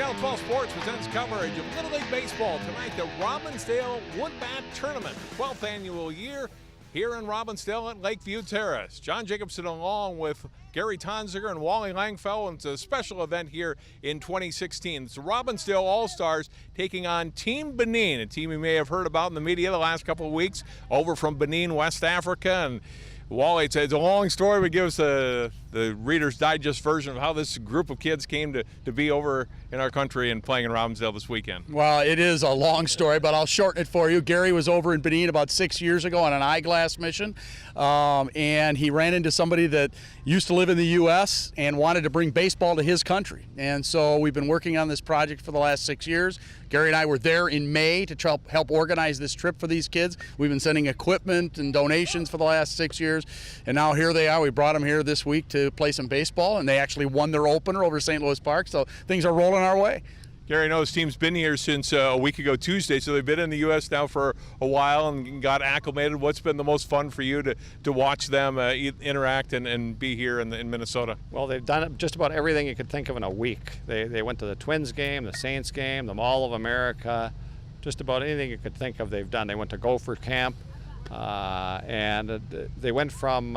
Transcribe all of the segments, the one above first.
Channel 12 Sports presents coverage of Little League Baseball. Tonight, the Robbinsdale Wood Bat Tournament, 12th annual year here in Robbinsdale at Lakeview Terrace. John Jacobson along with Gary Tonziger and Wally Langfell, and it's a special event here in 2016. It's the Robbinsdale All-Stars taking on Team Benin, a team you may have heard about in the media the last couple of weeks, over from Benin, West Africa. And Wally, it's a long story, but give us the Reader's Digest version of how this group of kids came to be over in our country and playing in Robbinsdale this weekend. Well, it is a long story, but I'll shorten it for you. Gary was over in Benin about 6 years ago on an eyeglass mission, and he ran into somebody that used to live in the U.S. and wanted to bring baseball to his country. And so we've been working on this project for the last 6 years. Gary and I were there in May to help organize this trip for these kids. We've been sending equipment and donations for the last 6 years, and now here they are. We brought them here this week to play some baseball, and they actually won their opener over St. Louis Park, so things are rolling our way. Gary, I know this team's been here since a week ago Tuesday, so they've been in the U.S. now for a while and got acclimated. What's been the most fun for you to watch them interact and be here in Minnesota? Well, they've done just about everything you could think of in a week. They went to the Twins game, the Saints game, the Mall of America, just about anything you could think of they've done. They went to Gopher Camp, and they went from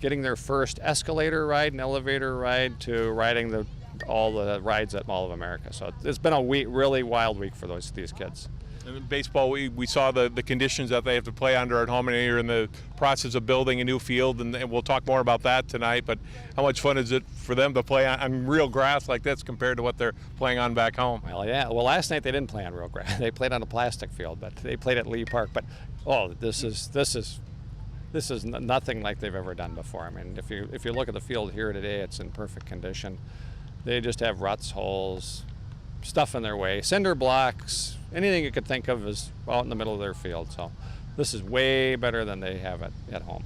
getting their first escalator ride and elevator ride to riding all the rides at Mall of America. So it's been a really wild week for these kids. And in baseball, we saw the conditions that they have to play under at home, and you're in the process of building a new field, and we'll talk more about that tonight. But how much fun is it for them to play on real grass like this compared to what they're playing on back home? Well, yeah. Well, last night they didn't play on real grass. They played on a plastic field, but they played at Lee Park. But this is nothing like they've ever done before. I mean, if you look at the field here today, it's in perfect condition. They just have ruts, holes, stuff in their way, cinder blocks, anything you could think of is out in the middle of their field. So this is way better than they have at home.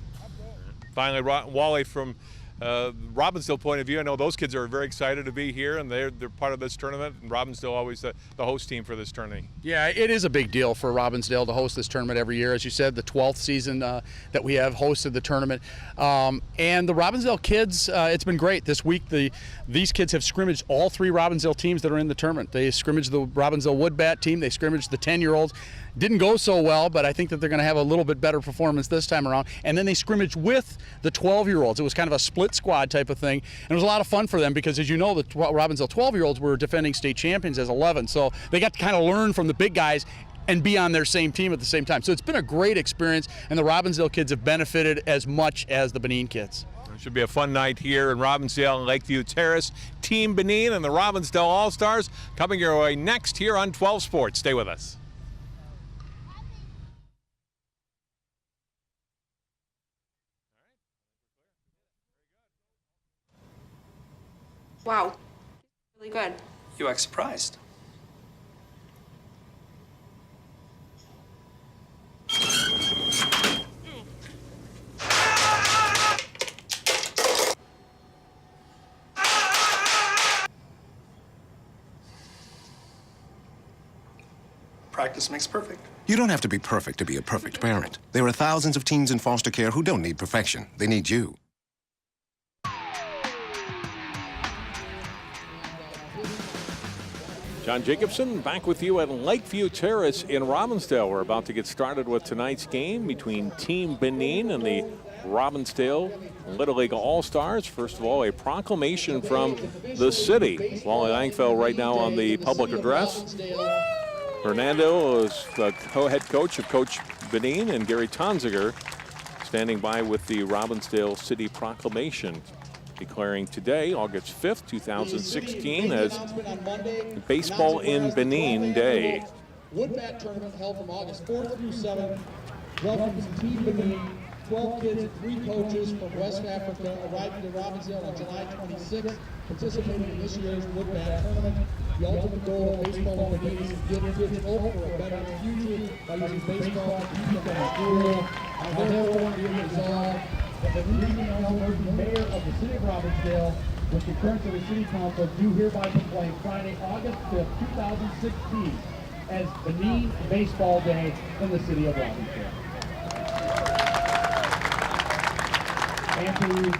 Finally, Wally, from Robbinsdale point of view, I know those kids are very excited to be here, and they're part of this tournament, and Robbinsdale always the host team for this tournament. Yeah, it is a big deal for Robbinsdale to host this tournament every year. As you said, the 12th season that we have hosted the tournament. And the Robbinsdale kids, it's been great. This week, these kids have scrimmaged all 3 Robbinsdale teams that are in the tournament. They scrimmaged the Robbinsdale Wood Bat team. They scrimmaged the 10-year-olds. Didn't go so well, but I think that they're going to have a little bit better performance this time around. And then they scrimmaged with the 12-year-olds. It was kind of a split squad type of thing. And it was a lot of fun for them because, as you know, the Robbinsdale 12-year-olds were defending state champions as 11. So they got to kind of learn from the big guys and be on their same team at the same time. So it's been a great experience, and the Robbinsdale kids have benefited as much as the Benin kids. It should be a fun night here in Robbinsdale and Lakeview Terrace. Team Benin and the Robbinsdale All-Stars coming your way next here on 12 Sports. Stay with us. Wow, really good. You act surprised. Practice makes perfect. You don't have to be perfect to be a perfect parent. There are thousands of teens in foster care who don't need perfection. They need you. John Jacobson back with you at Lakeview Terrace in Robbinsdale. We're about to get started with tonight's game between Team Benin and the Robbinsdale Little League All-Stars. First of all, a proclamation from the city. Wally Langfell right now on the public address. Fernando is the co-head coach of Coach Benin, and Gary Tonziger standing by with the Robbinsdale City Proclamation, declaring today, August 5th, 2016, as Baseball in Benin Day. Wood Bat Tournament held from August 4th through 7th. Welcomes Team Benin. 12 kids and 3 coaches from West Africa arrived in Robbinsdale on July 26th, participating in this year's Wood Bat Tournament. The ultimate goal of baseball in Benin is to give kids hope for a better future by using baseball to keep them in school. I therefore be resolved that the regional mayor of the city of Robbinsdale, with concurrence of the city council, do hereby proclaim Friday, August 5th, 2016 as Benin Baseball Day in the city of Robbinsdale. And to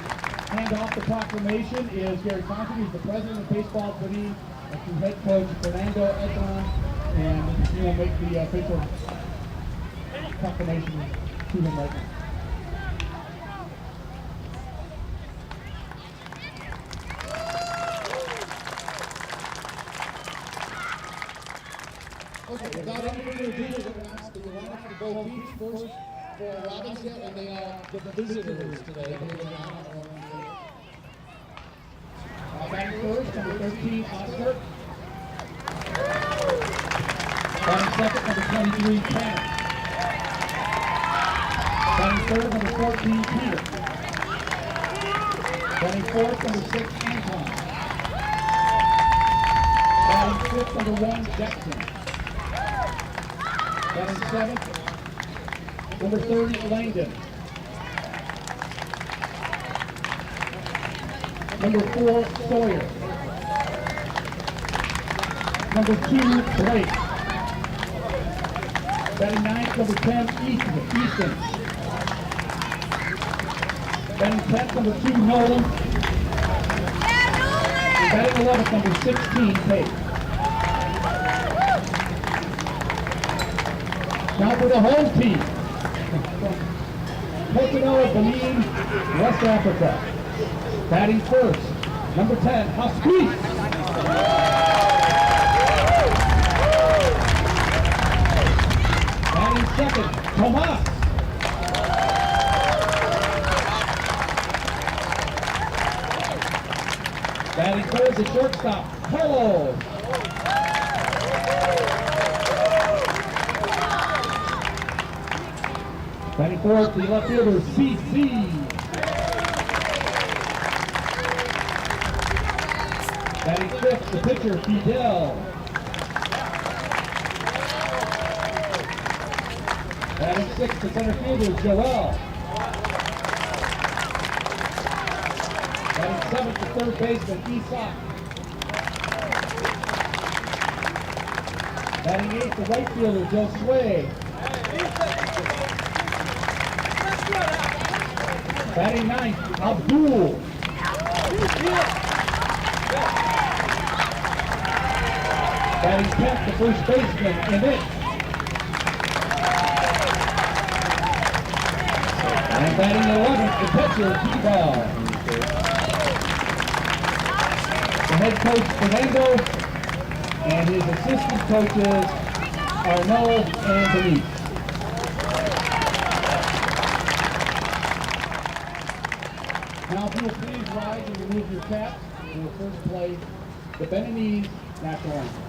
hand off the proclamation is Gary Tonziger, who's the president of Baseball Benin, to head coach Fernando Edron, and he will make the official proclamation to him right now. Okay, without any further ado, we're going to ask the lineup for both teams. First for Robbinsdale, and they are the visitors today. Batting first, number 13, Osseo. Batting second, number 23, Ken. Batting third, number 14, Peter. Batting fourth, number 6, Anton. Batting fifth, number 1, Jackson. Batting seventh, number 30, Langdon. Number 4, Sawyer. Number 2, Blake. Batting ninth, number 10, Easton. Batting 10th, number 2, Nolan. And batting 11th, number 16, Pate. Now for the home team. Plymouth, Benin, West Africa. Batting first, number 10, Husky. Batting second, Tomas. Batting third, the shortstop, Carlos. Batting fourth, the left fielder, CC. Batting fifth, the pitcher, Fidel. Batting sixth, the center fielder, Joel. Batting seventh, the third baseman, Isak. Batting eighth, the right fielder, Josue. Batting ninth, Abdul. Batting 10th, the first baseman, Emmett. And batting 11th, the pitcher, T-Ball. The head coach, Fernando, and his assistant coaches, Arnaud and Denise. Now, if you will please rise and remove your caps, we will first play the Beninese national anthem.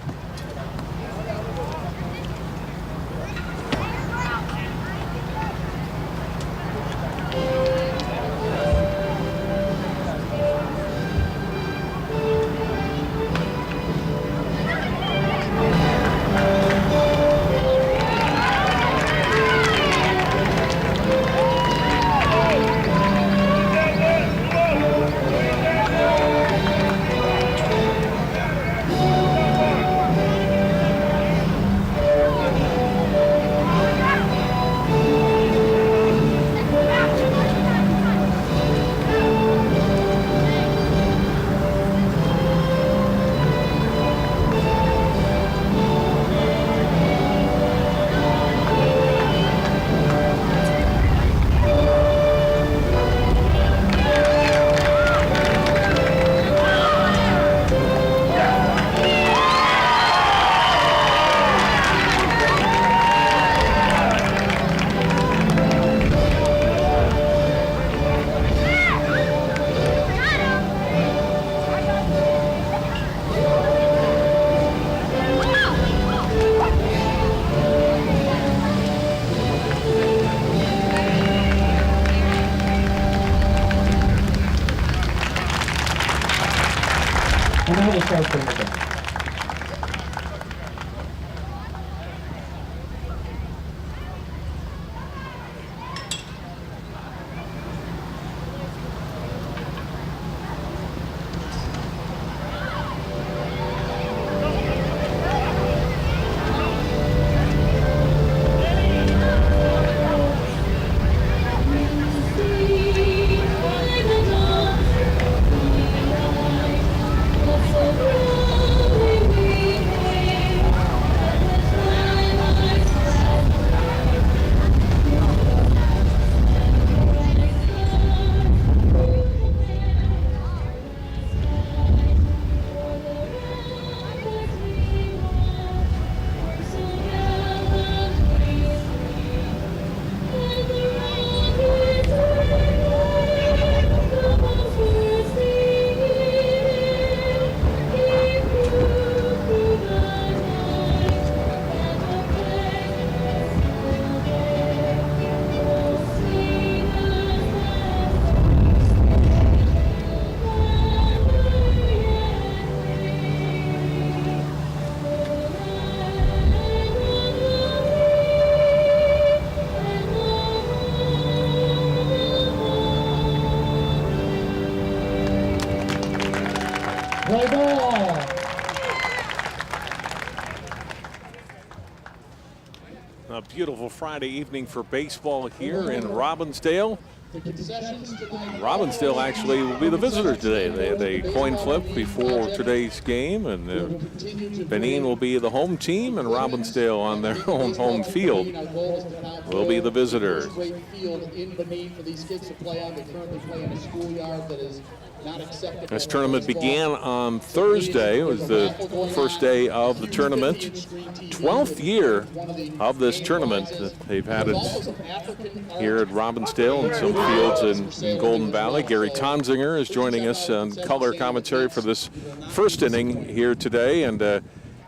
A beautiful Friday evening for baseball here in Robbinsdale. Robbinsdale actually will be the visitors today. They had a coin flip before today's game, and Benin will be the home team, and Robbinsdale on their own home field will be the visitors. Great field in Benin for these kids to play on. They currently play in a schoolyard that is not acceptable. This tournament began on Thursday. It was the first day of the tournament. 12th year of this tournament. They've had it here at Robbinsdale and some fields in Golden Valley. Gary Tonsinger is joining us on color commentary for this first inning here today. And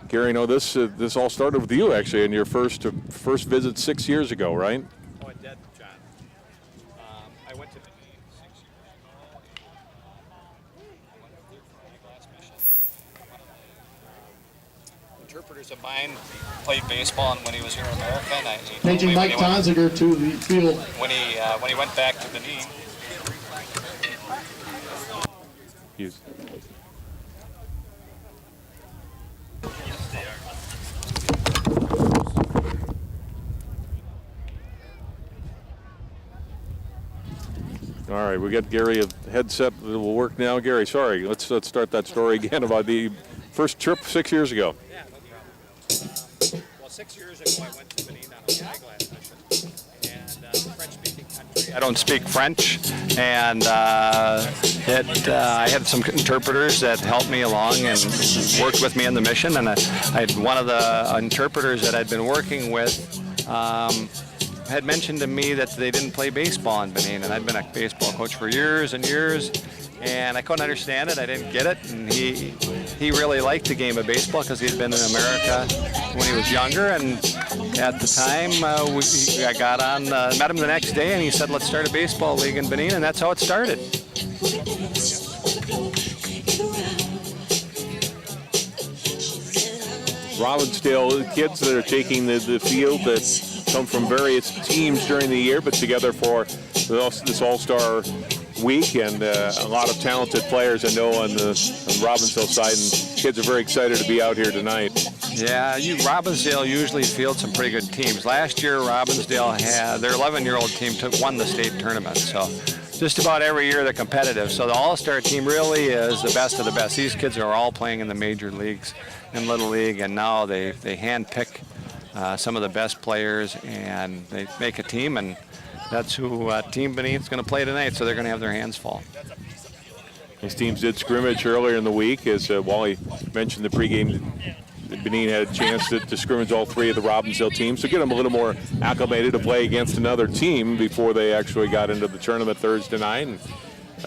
Gary, know this all started with you actually in your first visit 6 years ago, right? Oh, it did, John. I went to Benin 6 years ago. I went there for my last mission. One of the interpreters of mine played baseball when he was here in America. And he told Changing me Mike Tonsinger to the field. when he went back to Benin. Yes. All right, we got Gary a headset that will work now. Gary, sorry, let's start that story again about the first trip 6 years ago. Yeah, no problem. Well, 6 years ago, I went to Benin on a eyeglass mission, and French-speaking country. I don't speak French, and I had some interpreters that helped me along and worked with me in the mission, and I had one of the interpreters that I'd been working with had mentioned to me that they didn't play baseball in Benin, and I'd been a baseball coach for years and years, and I couldn't understand it. I didn't get it, and he really liked the game of baseball because he'd been in America when he was younger, and at the time I got on, met him the next day, and he said, let's start a baseball league in Benin, and that's how it started. Robbinsdale kids that are taking the field that come from various teams during the year, but together for this All-Star week, and a lot of talented players I know on the Robbinsdale side, and kids are very excited to be out here tonight. Yeah, Robbinsdale usually fields some pretty good teams. Last year, Robbinsdale had their 11-year-old team won the state tournament, so just about every year they're competitive. So the All-Star team really is the best of the best. These kids are all playing in the major leagues and Little League, and now they hand-pick some of the best players, and they make a team, and that's who Team Benin is going to play tonight, so they're going to have their hands full. These teams did scrimmage earlier in the week, as Wally mentioned the pregame. Benin had a chance to scrimmage all three of the Robbinsdale teams to get them a little more acclimated to play against another team before they actually got into the tournament Thursday night. And,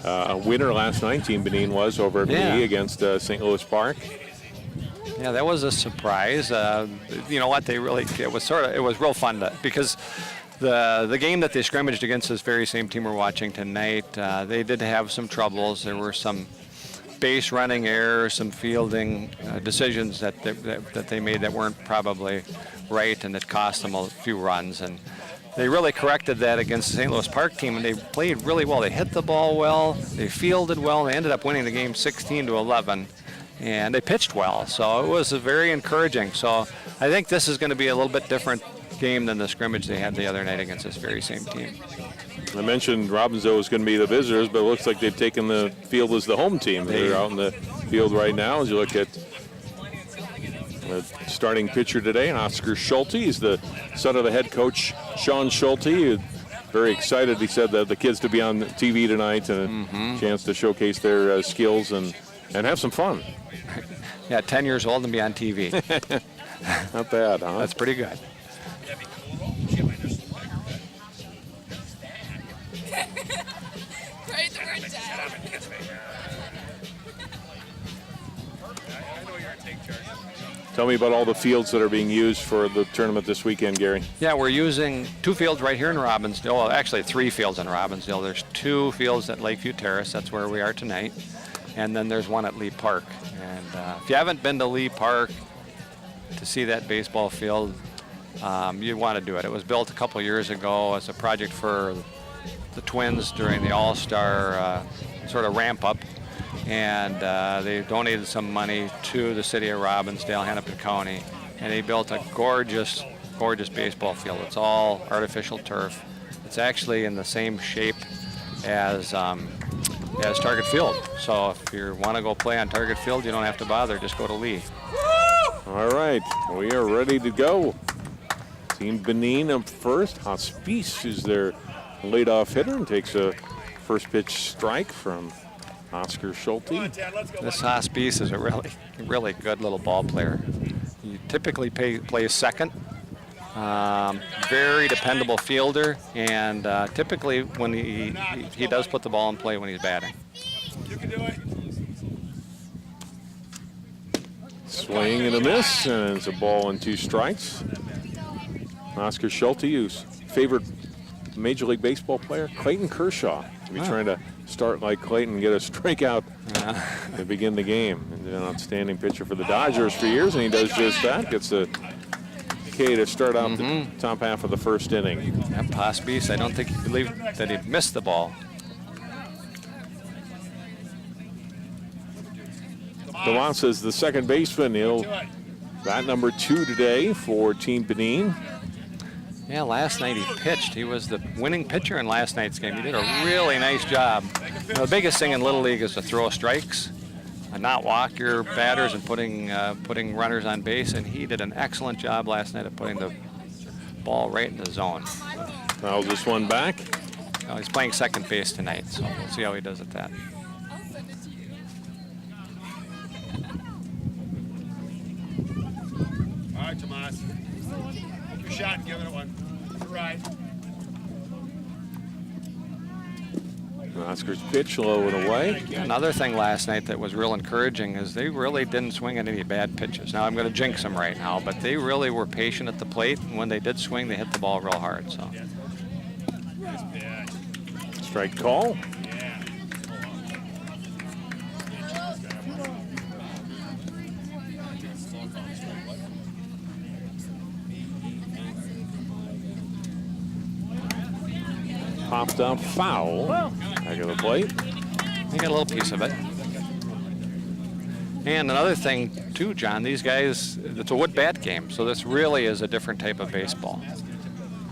a winner last night, Team Benin was over at Benin against St. Louis Park. Yeah, that was a surprise. You know what? It was real fun because the game that they scrimmaged against this very same team we're watching tonight, they did have some troubles. There were some base running errors, some fielding decisions that they made that weren't probably right, and it cost them a few runs. And they really corrected that against the St. Louis Park team, and they played really well. They hit the ball well, they fielded well, and they ended up winning the game 16-11. And they pitched well, so it was very encouraging. So I think this is going to be a little bit different game than the scrimmage they had the other night against this very same team. I mentioned Robbinsdale was going to be the visitors, but it looks like they've taken the field as the home team. They're out in the field right now. As you look at the starting pitcher today, and Oscar Schulte. He's the son of the head coach, Sean Schulte. Very excited, he said, that the kids to be on TV tonight and a chance to showcase their skills and have some fun. Yeah, 10 years old and be on TV. Not bad, huh? That's pretty good. Tell me about all the fields that are being used for the tournament this weekend, Gary. Yeah, we're using 2 fields right here in Robbinsdale. Well, actually 3 fields in Robbinsdale. There's 2 fields at Lakeview Terrace. That's where we are tonight. And then there's one at Lee Park. And if you haven't been to Lee Park to see that baseball field, you want to do it. It was built a couple years ago as a project for the Twins during the All-Star sort of ramp-up. And they donated some money to the city of Robbinsdale, Hennepin County, and they built a gorgeous gorgeous baseball field. It's all artificial turf. It's actually in the same shape as Target Field. So if you want to go play on Target Field, you don't have to bother. Just go to Lee. All right, we are ready to go. Team Benin up first. Hospice is their leadoff hitter and takes a first pitch strike from Oscar Schulte. This Hospice is a really good little ball player. He typically plays second. Very dependable fielder, and typically when he does put the ball in play when he's batting. You can do it. Swing and a miss, and it's a ball and 2 strikes. Oscar Schulte, whose favorite Major League Baseball player, Clayton Kershaw. He'll be trying to start like Clayton and get a strikeout to begin the game. And an outstanding pitcher for the Dodgers for years, and he does just that. Gets the K to start out the top half of the first inning. Yep, Hospice, I don't think he believed that he missed the ball. Tomas is the second baseman. He'll bat number 2 today for Team Benin. Yeah, last night he pitched. He was the winning pitcher in last night's game. He did a really nice job. You know, the biggest thing in Little League is to throw strikes and not walk your batters and putting runners on base, and he did an excellent job last night of putting the ball right in the zone. Fouls this one back. You know, he's playing second base tonight, so we'll see how he does at that. All right, Tomas. Take your shot and give it one. You're right. Oscar's pitch low and away. Another thing last night that was real encouraging is they really didn't swing at any bad pitches. Now I'm going to jinx them right now, but they really were patient at the plate, and when they did swing, they hit the ball real hard. So. Strike call. Popped up foul. Back of the plate. They got a little piece of it. And another thing too, John, these guys, it's a wood bat game, so this really is a different type of baseball.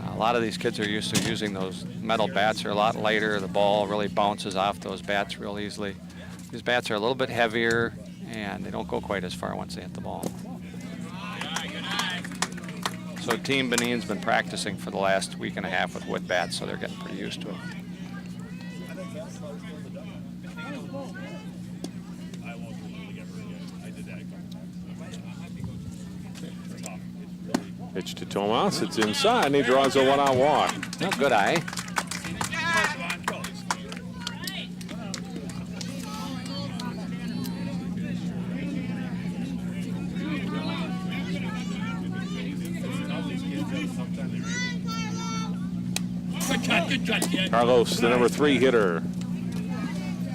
A lot of these kids are used to using those metal bats. They're a lot lighter. The ball really bounces off those bats real easily. These bats are a little bit heavier, and they don't go quite as far once they hit the ball. So Team Benin's been practicing for the last week and a half with wood bats, so they're getting pretty used to it. Pitch to Tomas. It's inside, and he draws a 1-out walk. Oh, good eye. Carlos, the number 3 hitter,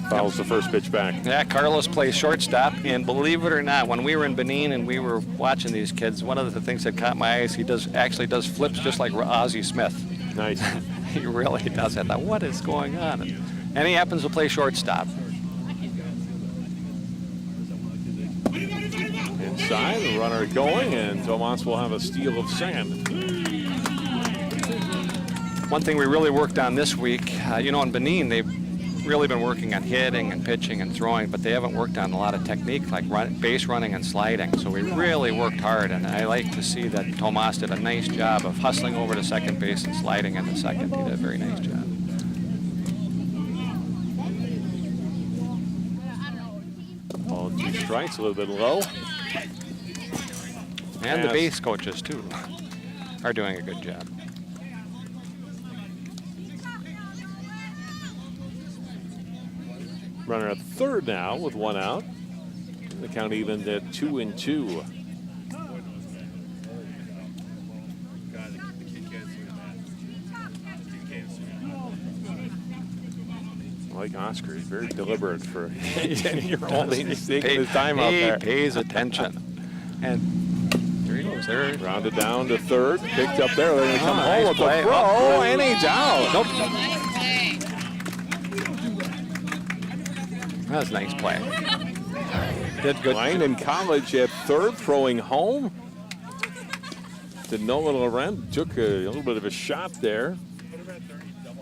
fouls the first pitch back. Yeah, Carlos plays shortstop, and believe it or not, when we were in Benin and we were watching these kids, one of the things that caught my eyes, he actually does flips just like Ozzie Smith. Nice. He really does. I thought, what is going on? And he happens to play shortstop. Inside, the runner going, and Tomas will have a steal of sand. One thing we really worked on this week, you know, in Benin, they've really been working on hitting and pitching and throwing, but they haven't worked on a lot of technique like base running and sliding. So we really worked hard, and I like to see that Tomas did a nice job of hustling over to second base and sliding into second. He did a very nice job. Ball 2 strikes, a little bit low. And the base coaches, too, are doing a good job. Runner at third now with 1 out. The count evened at 2-2. Like Oscar, he's very deliberate for a 10-year-old. He's taking his time out there. He pays attention. And there he goes. There. Rounded down to third, picked up there. They're going to come home nice with the play. throw, Oh, and he's out. Nope. That was a nice play. Did good. Playing in college at third, throwing home. to Nolan Laurent. Took a little bit of a shot there.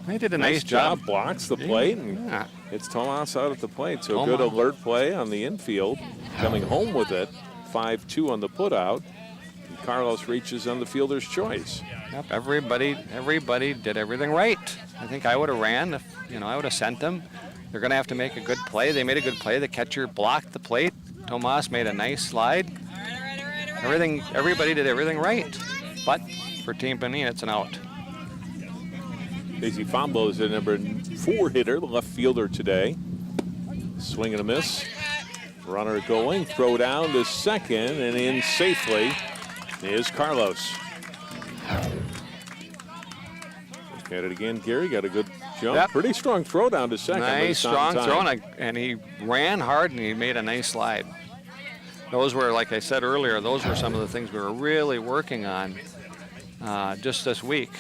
They did a Nice job. Blocks the plate, and Yeah. it's Tomas out at the plate. So Tomas. good alert play on the infield. Coming home with it. 5-2 on the putout. And Carlos reaches on the fielder's choice. Yep, everybody did everything right. I think I would have ran if, I would have sent them. They're going to have to make a good play. They made a good play. The catcher blocked the plate. Tomas made a nice slide. Everybody did everything right. But for Team Benin, it's an out. Casey Fombo is the number 4 hitter, the left fielder today. Swing and a miss. Runner going, throw down to second, and in safely is Carlos. Look at it again, Gary. Got a good jump. Yep. Pretty strong throw down to second. but Nice, it's on strong time. throw, and he ran hard, and he made a nice slide. Those were, like I said earlier, those were some of the things we were really working on just this week.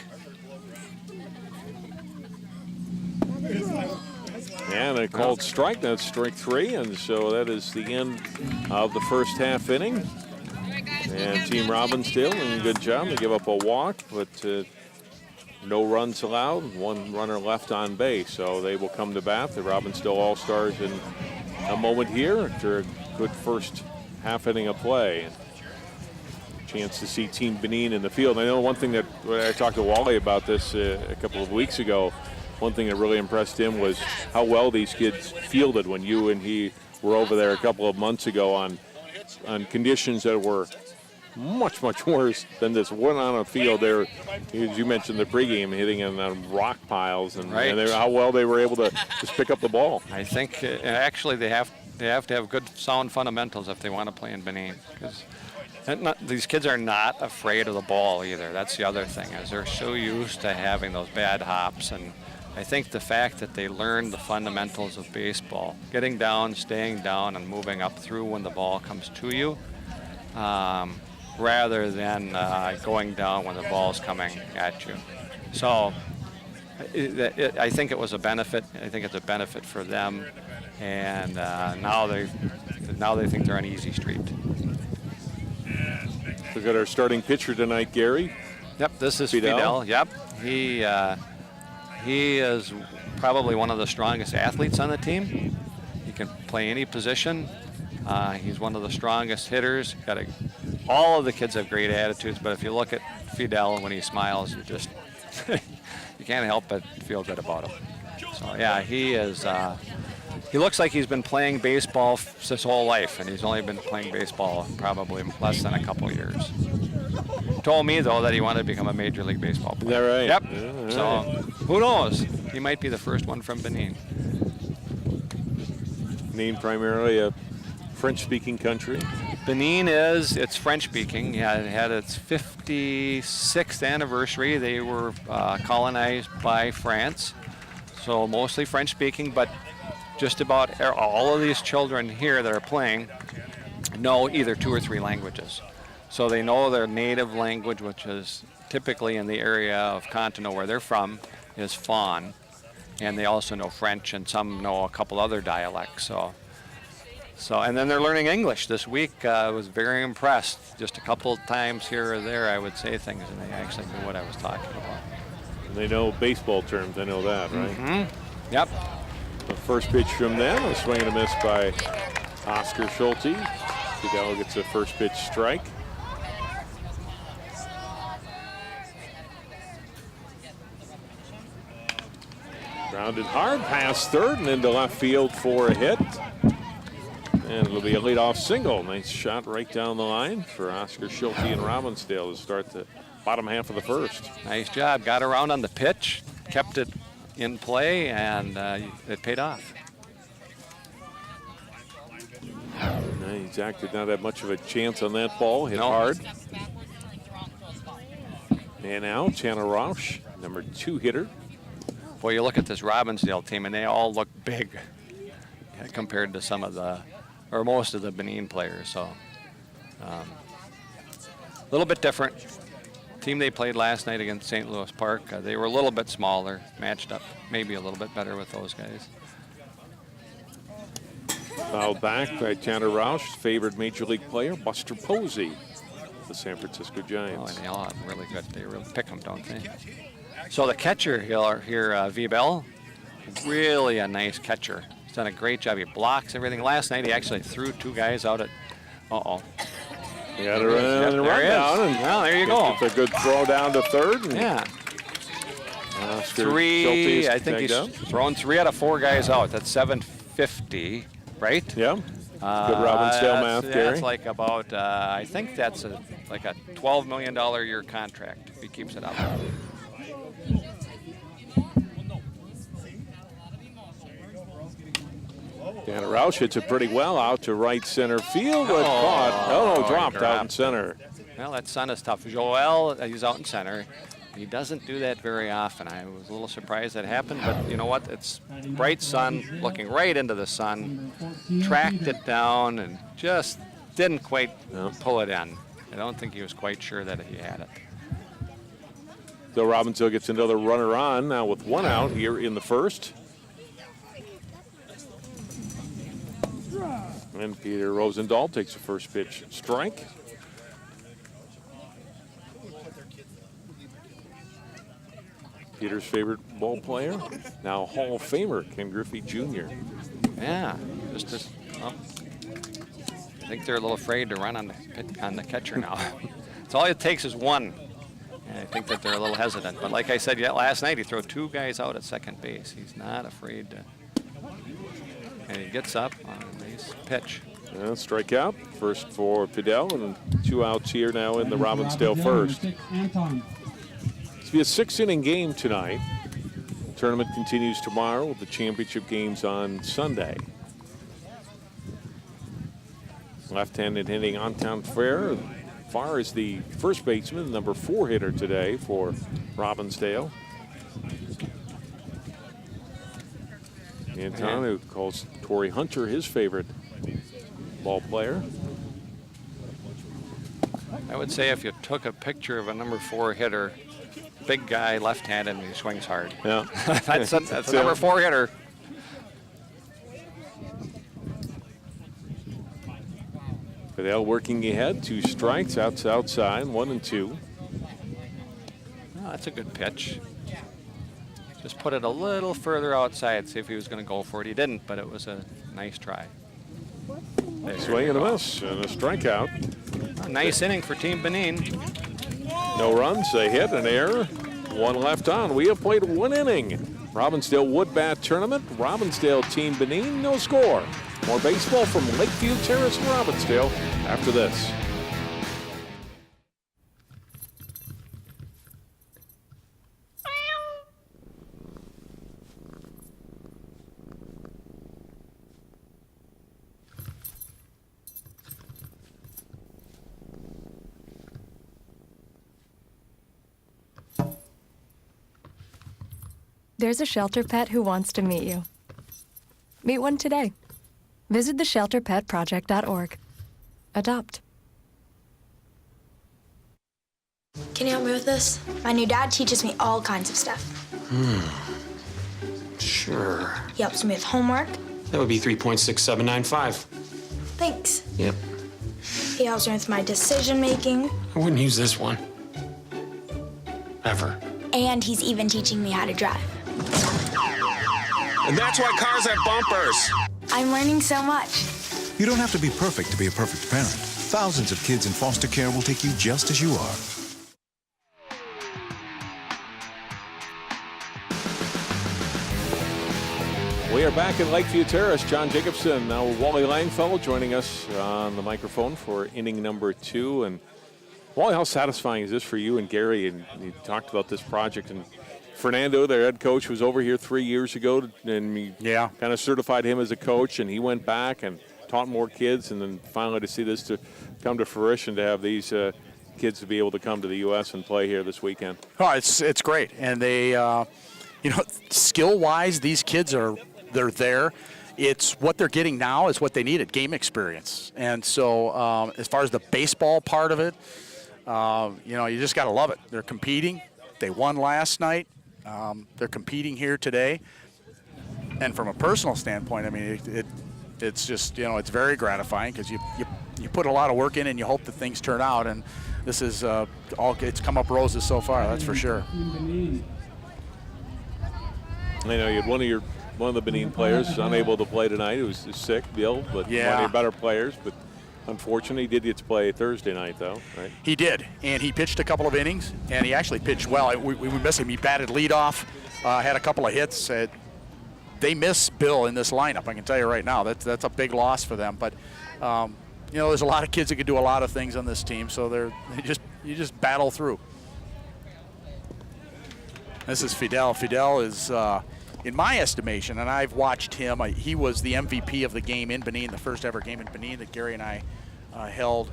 And a called strike. That's strike 3, and so that is the end of the first half inning. And Team Robbinsdale doing a good job. They give up a walk, but no runs allowed. 1 runner left on base, so they will come to bat. The Robbinsdale All-Stars in a moment here after a good first half inning of play. Chance to see Team Benin in the field. I know one thing that I talked to Wally about this a couple of weeks ago. One thing that really impressed him was how well these kids fielded when you and he were over there a couple of months ago on conditions that were much worse than this one on a field there. As you mentioned the pregame, hitting on rock piles and, Right. and how well they were able to just pick up the ball. I think actually they have to have good sound fundamentals if they want to play in Benin. Because these kids are not afraid of the ball either. That's the other thing, is they're so used to having those bad hops. And I think the fact that they learned the fundamentals of baseball, getting down, staying down, and moving up through when the ball comes to you, rather than going down when the ball's coming at you. So I think it was a benefit. I think it's a benefit for them, and now they think they're on easy street. Look at our starting pitcher tonight, Gary. Yep, this is Fidel. Fidel. Yep, he is probably one of the strongest athletes on the team. He can play any position. He's one of the strongest hitters. All of the kids have great attitudes, but if you look at Fidel when he smiles, you just you can't help but feel good about him. So yeah, he is. He looks like he's been playing baseball his whole life, and he's only been playing baseball probably less than a couple years. Told me though that he wanted to become a Major League Baseball player. Is that right? Yep. Yeah, all So right. who knows? He might be the first one from Benin. Benin primarily a French-speaking country. Benin it's French-speaking. Yeah, it had its 56th anniversary. They were colonized by France, so mostly French-speaking, but just about all of these children here that are playing know either 2 or 3 languages. So they know their native language, which is typically in the area of Contino where they're from, is Fawn. And they also know French, and some know a couple other dialects. So and then they're learning English. This week I was very impressed. Just a couple of times here or there I would say things, and they actually knew what I was talking about. And they know baseball terms. I know that, right? Mm-hmm. Yep. The first pitch from them, a swing and a miss by Oscar Schulte. Fidel gets a first pitch strike. Grounded hard past third and into left field for a hit. And it'll be a leadoff single. Nice shot right down the line for Oscar Schulte and Robbinsdale to start the bottom half of the first. Nice job. Got around on the pitch, kept it in play, and it paid off. Zach did not have much of a chance on that ball. Hit No. hard. And now Tanner Rausch, number 2 hitter. Boy, you look at this Robbinsdale team, and they all look big compared to some of or most of the Benin players. So a little bit different. Team they played last night against St. Louis Park, they were a little bit smaller, matched up maybe a little bit better with those guys. Fouled back by Tanner Rausch, favored Major League player Buster Posey. the San Francisco Oh, Giants. and they all have really good. They really pick them, don't they? So the catcher here, Vibel, really a nice catcher. He's done a great job. He blocks everything. Last night he actually threw 2 guys out at. Uh-oh. He had a run There he down. is. Well, there you go. It's a good throw down to third. And Yeah. Oscar 3. Schulte's I think he's tagged out. thrown 3 out of 4 guys out. That's 750, right? Yeah. Good Robbinsdale math, Gary. That's like about. I think that's like a $12 million a year contract if he keeps it up. Dan Roush hits it pretty well out to right center field, but caught. Oh, no, dropped out in center. Well, that sun is tough. Joel, he's out in center. He doesn't do that very often. I was a little surprised that happened, but you know what? It's bright sun, looking right into the sun, tracked it down, and just didn't quite pull it in. I don't think he was quite sure that he had it. So Robbinsdale gets another runner on now with 1 out here in the first. And Peter Rosendahl takes the first pitch strike. Peter's favorite ball player, now Hall of Famer Ken Griffey Jr. Yeah, well, I think they're a little afraid to run on the catcher now. It's all it takes is 1. And I think that they're a little hesitant. But like I said, last night he threw 2 guys out at second base. He's not afraid to. And he gets up on a nice pitch. Strikeout. First for Fidel, and 2 outs here now in the Robbinsdale first. It's be a 6-inning game tonight. The tournament continues tomorrow with the championship games on Sunday. Left-handed hitting on-town fair. Far is the first baseman, number 4 hitter today for Robbinsdale. Anton, who calls Torrey Hunter his favorite ball player. I would say if you took a picture of a number 4 hitter, big guy, left-handed, and he swings hard. Yeah. that's a number 4 hitter. Fidel working ahead, 2 strikes, outside, 1 and 2. Oh, that's a good pitch. Just put it a little further outside, see if he was going to go for it. He didn't, but it was a nice try. Swing and a miss, and a strikeout. A nice inning for Team Benin. No runs, a hit, an error, 1 left on. We have played 1 inning. Robbinsdale Wood Bat Tournament, Robbinsdale Team Benin, no score. More baseball from Lakeview Terrace, Robbinsdale after this. There's a shelter pet who wants to meet you. Meet one today. Visit theshelterpetproject.org. Adopt. Can you help me with this? My new dad teaches me all kinds of stuff. Sure. He helps me with homework. That would be 3.6795. Thanks. Yep. He helps me with my decision making. I wouldn't use this one. Ever. And he's even teaching me how to drive. And that's why cars have bumpers. I'm learning so much. You don't have to be perfect to be a perfect parent. Thousands of kids in foster care will take you just as you are. We are back in Lakeview Terrace. John Jacobson, now Wally Langfellow joining us on the microphone for inning number 2. And Wally, how satisfying is this for you and Gary? And you talked about this project, and Fernando, their head coach, was over here 3 years ago, and we kind of certified him as a coach, and he went back and taught more kids, and then finally to see this to come to fruition, to have these kids to be able to come to the U.S. and play here this weekend. Oh, it's great, and they, skill-wise, these kids they're there. It's what they're getting now is what they needed, game experience. And so as far as the baseball part of it, you just got to love it. They're competing. They won last night. They're competing here today. And from a personal standpoint, I mean, it's just, it's very gratifying because you put a lot of work in and you hope that things turn out. And this is it's come up roses so far, that's for sure. I know you had one of the Benin players unable to play tonight. Who was sick, Bill, but one of your better players. But unfortunately, he did get to play Thursday night, though, right? He did, and he pitched a couple of innings, and he actually pitched well. We miss him. He batted leadoff, had a couple of hits. They miss Bill in this lineup, I can tell you right now. That's a big loss for them. But there's a lot of kids that can do a lot of things on this team, so you just battle through. This is Fidel. Fidel is, in my estimation, and I've watched him, he was the MVP of the game in Benin, the first ever game in Benin that Gary and I held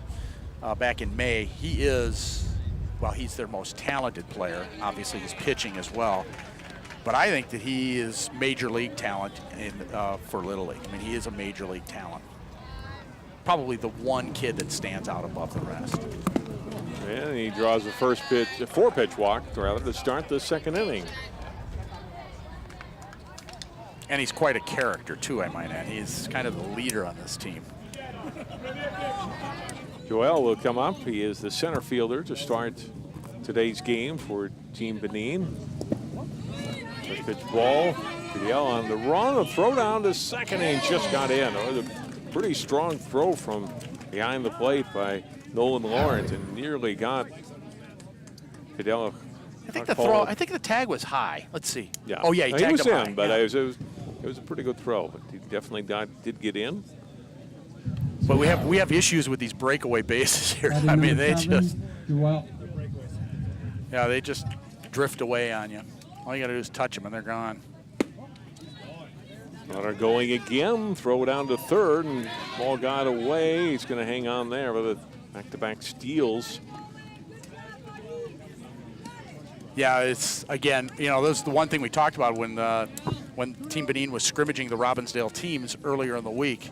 back in May. He is, he's their most talented player. Obviously, he's pitching as well. But I think that he is major league talent for Little League. I mean, he is a major league talent. Probably the one kid that stands out above the rest. And he draws the first pitch, a 4-pitch walk, rather, to start the second inning. And he's quite a character, too, I might add. He's kind of the leader on this team. Joel will come up. He is the center fielder to start today's game for Team Benin. First pitch ball. Fidel on the run. A throw down to second and just got in. It was a pretty strong throw from behind the plate by Nolan Lawrence and nearly got Fidel. I think the tag was high. Let's see. Yeah. Oh, yeah, he tagged him high. But it was a pretty good throw. But he definitely did get in. But we have issues with these breakaway bases here. I mean, they just drift away on you. All you got to do is touch them, and they're gone. Runner going again. Throw down to third, and ball got away. He's going to hang on there with back-to-back steals. Yeah, it's, again, this is the one thing we talked about when Team Benin was scrimmaging the Robbinsdale teams earlier in the week.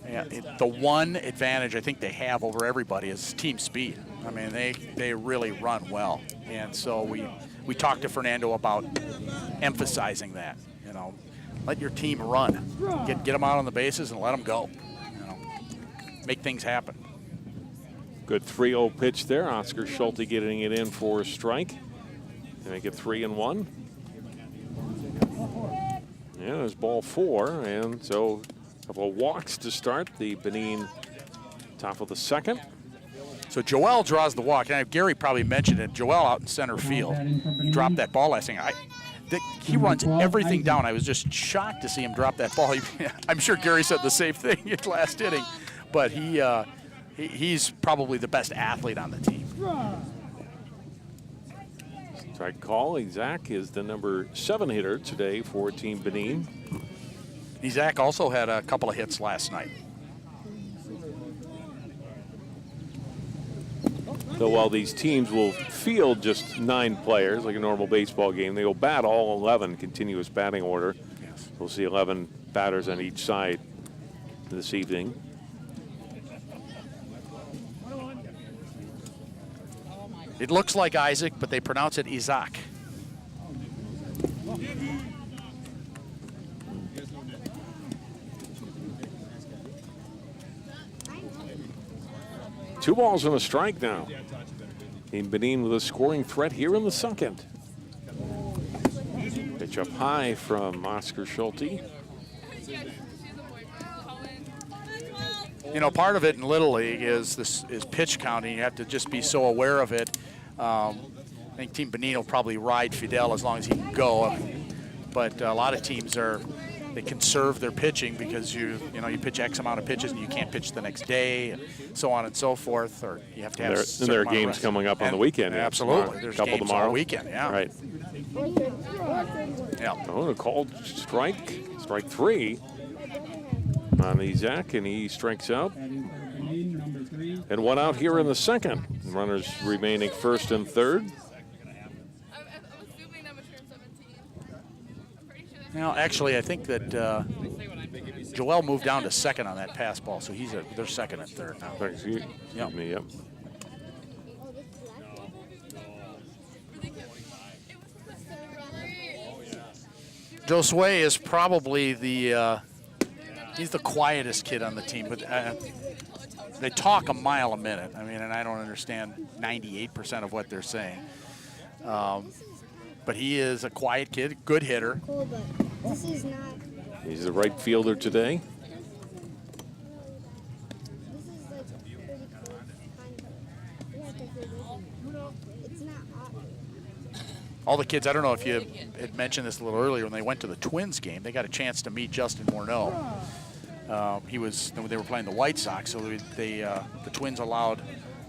Yeah, the one advantage I think they have over everybody is team speed. I mean, they really run well. And so we talked to Fernando about emphasizing that, Let your team run. Get them out on the bases and let them go. Make things happen. Good 3-0 pitch there. Oscar Schulte getting it in for a strike. They make it 3-1. Yeah, there's ball 4, and so a couple of walks to start the Benin top of the second. So Joel draws the walk. And Gary probably mentioned it. Joel out in center field. He dropped that ball last thing. He runs everything down. I was just shocked to see him drop that ball. I'm sure Gary said the same thing in last inning, but he's probably the best athlete on the team. Strike call. Isaac is the number 7 hitter today for Team Benin. Isaac also had a couple of hits last night. So while these teams will field just 9 players like a normal baseball game, they will bat all 11 continuous batting order. Yes. We'll see 11 batters on each side this evening. It looks like Isaac, but they pronounce it Isaac. Two balls and a strike now. Team Benin with a scoring threat here in the second. Pitch up high from Oscar Schulte. Part of it in Little League is pitch counting. You have to just be so aware of it. I think Team Benin will probably ride Fidel as long as he can go. But a lot of teams they conserve their pitching because you pitch X amount of pitches and you can't pitch the next day, and so on and so forth. Or you have to have. And there are games coming up on the weekend. Absolutely, there's a couple games tomorrow. all weekend. Yeah. Right. Yeah. Oh, a called strike 3 on Isaac, and he strikes out. And one out here in the second. Runners remaining first and third. Actually, I think that Joel moved down to second on that pass ball, so they're second and third now. Excuse me, yep. Josue is probably the He's the quietest kid on the team, but they talk a mile a minute. I mean, and I don't understand 98% of what they're saying. But he is a quiet kid, good hitter. Cool, but this is not. He's the right fielder today. This is like pretty cool. You have to feel this. It's not obvious. All the kids, I don't know if you had mentioned this a little earlier, when they went to the Twins game, they got a chance to meet Justin Morneau. They were playing the White Sox, so the Twins allowed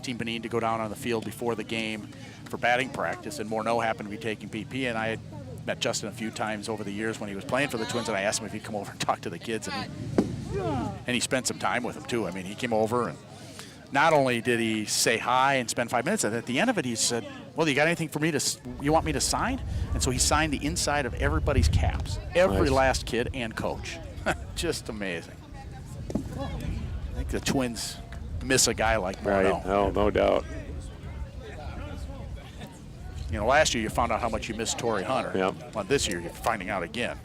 Team Benin to go down on the field before the game for batting practice, and Morneau happened to be taking PP, and I had met Justin a few times over the years when he was playing for the Twins, and I asked him if he'd come over and talk to the kids, and he spent some time with them too. I mean, he came over, and not only did he say hi and spend 5 minutes, at the end of it he said, well, you got anything for me you want me to sign? And so he signed the inside of everybody's caps, every last kid and coach. Just amazing. I think the Twins miss a guy like Morneau. Right, no doubt. You know, last year you found out how much you missed Torrey Hunter. Yep. Well, this year you're finding out again.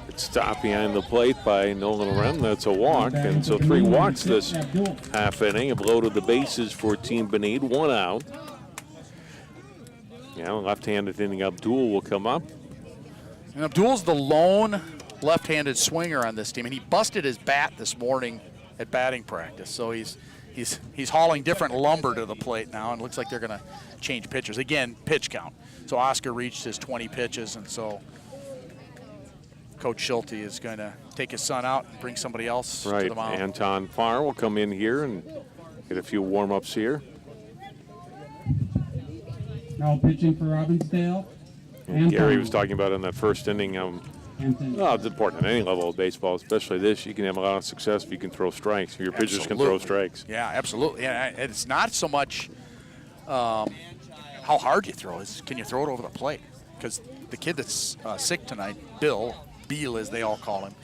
It's stopped behind the plate by Nolan Wren. That's a walk. And so 3 walks this half inning have loaded the bases for Team Benin. 1 out. Yeah, left-handed hitting Abdul will come up. And Abdul's the lone left-handed swinger on this team, and he busted his bat this morning at batting practice. So he's hauling different lumber to the plate now, and it looks like they're going to change pitchers. Again, pitch count. So Oscar reached his 20 pitches, and so Coach Schulte is going to take his son out and bring somebody else to the mound. Anton Farr will come in here and get a few warm-ups here. Now pitching for Robbinsdale. Gary was talking about in that first inning. It's important at any level of baseball, especially this. You can have a lot of success if you can throw strikes. If your pitchers can throw strikes. Yeah, absolutely. Yeah, it's not so much how hard you throw. It's can you throw it over the plate? Because the kid that's sick tonight, Beal as they all call him,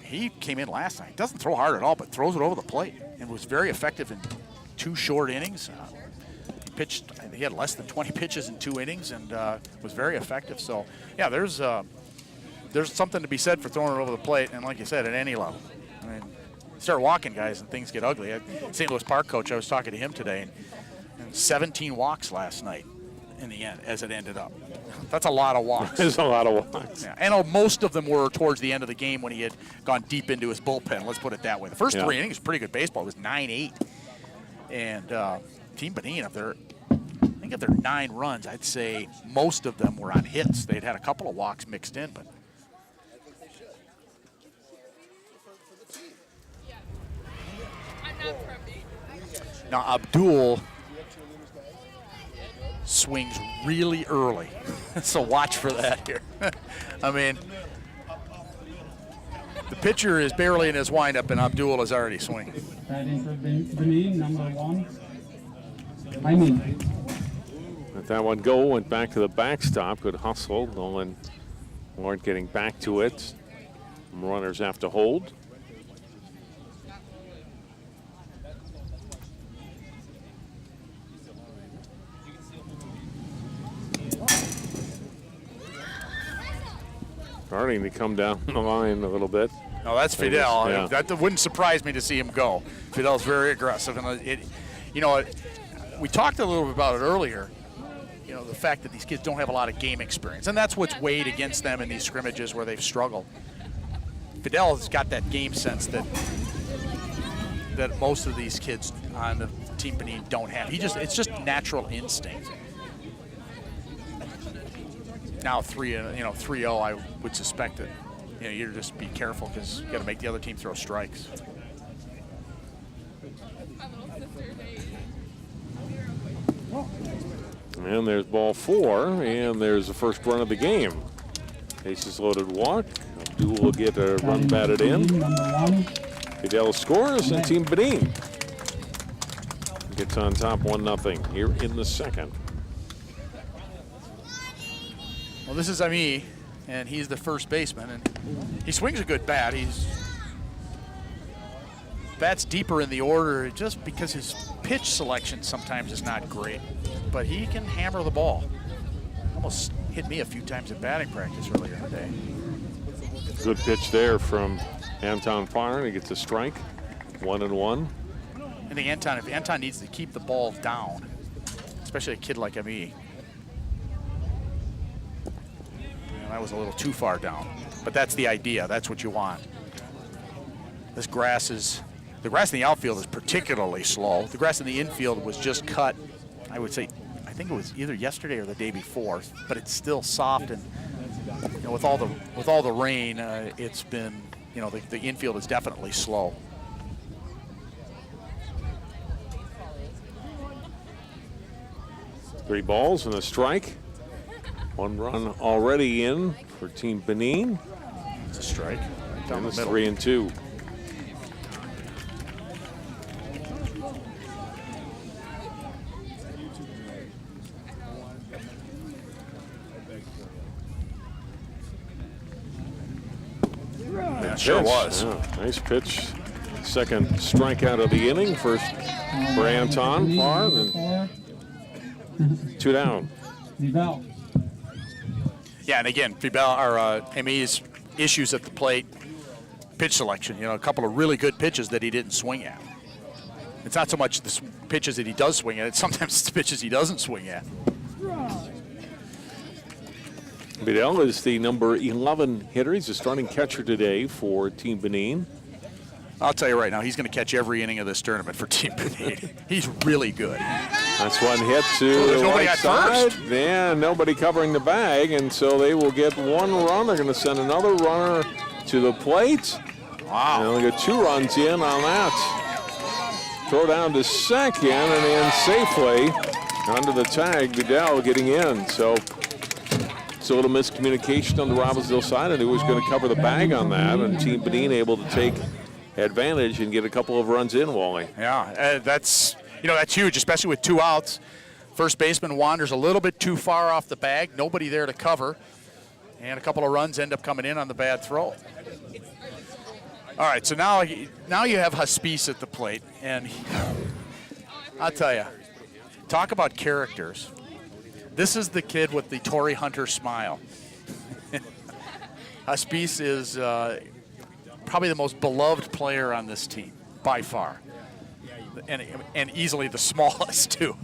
he came in last night. Doesn't throw hard at all, but throws it over the plate and was very effective in 2 short innings. Pitched, he had less than 20 pitches in 2 innings and was very effective. So, yeah, there's something to be said for throwing it over the plate, and like you said, at any level. I mean, start walking guys and things get ugly. St. Louis Park coach, I was talking to him today, and 17 walks last night in the end, as it ended up. That's a lot of walks. There's a lot of walks. Yeah, and most of them were towards the end of the game when he had gone deep into his bullpen. Let's put it that way. The first 3 innings was pretty good baseball. It was 9-8. And Team Benin, of their 9 runs, I'd say most of them were on hits. They'd had a couple of walks mixed in, but now Abdul swings really early, so watch for that here. I mean, the pitcher is barely in his windup, and Abdul is already swinging. Batting for Benin, number 1. I mean. Let that one go, went back to the backstop. Good hustle. Nolan Lord getting back to it. Runners have to hold. Starting to come down the line a little bit. No, that's Fidel. Yeah. That wouldn't surprise me to see him go. Fidel's very aggressive, and we talked a little bit about it earlier. You know, the fact that these kids don't have a lot of game experience, and that's what's weighed against them in these scrimmages where they've struggled. Fidel has got that game sense that most of these kids on the Team Benin don't have. It's just natural instinct. Now 3-0, I would suspect that you just be careful because you got to make the other team throw strikes. And there's ball 4, and there's the first run of the game. Bases loaded walk. Abdul will get a run batted in. Fidel scores, and Team Benin gets on top 1-0 here in the second. Well, this is Ami, and he's the first baseman, and he swings a good bat. Bat's deeper in the order just because his pitch selection sometimes is not great, but he can hammer the ball. almost hit me a few times at batting practice earlier in the day. Good pitch there from Anton Farr. He gets a strike. 1-1. I think if Anton needs to keep the ball down, especially a kid like me. That was a little too far down, but that's the idea. That's what you want. The grass in the outfield is particularly slow. The grass in the infield was just cut, I would say, I think it was either yesterday or the day before, but it's still soft, and with all the rain, it's been, the infield is definitely slow. Three balls and a strike. 1 run already in for Team Benin. It's a strike. Down and the middle. 3-2. Yeah, sure was. Yeah, nice pitch. Second strikeout of the inning. First for Anton Farr. 2 down. Yeah, and again, Ami's issues at the plate, pitch selection. A couple of really good pitches that he didn't swing at. It's not so much the pitches that he does swing at; it's sometimes the pitches he doesn't swing at. Bedell is the number 11 hitter. He's the starting catcher today for Team Benin. I'll tell you right now, he's going to catch every inning of this tournament for Team Benin. He's really good. That's one hit to the right side. Yeah, nobody covering the bag, and so they will get 1 run. They're going to send another runner to the plate. Wow. And they'll get 2 runs in on that. Throw down to second, and in safely under the tag. Bedell getting in. So it's a little miscommunication on the Robbinsdale side. I knew he was going to cover the bag on that, and Team Benin able to take advantage and get a couple of runs in, Wally. Yeah, that's huge, especially with 2 outs. First baseman wanders a little bit too far off the bag, nobody there to cover, and a couple of runs end up coming in on the bad throw. All right, so now you have Haspice at the plate, and I'll tell you, talk about characters. This is the kid with the Torrey Hunter smile. Haspice is probably the most beloved player on this team, by far. And easily the smallest, too.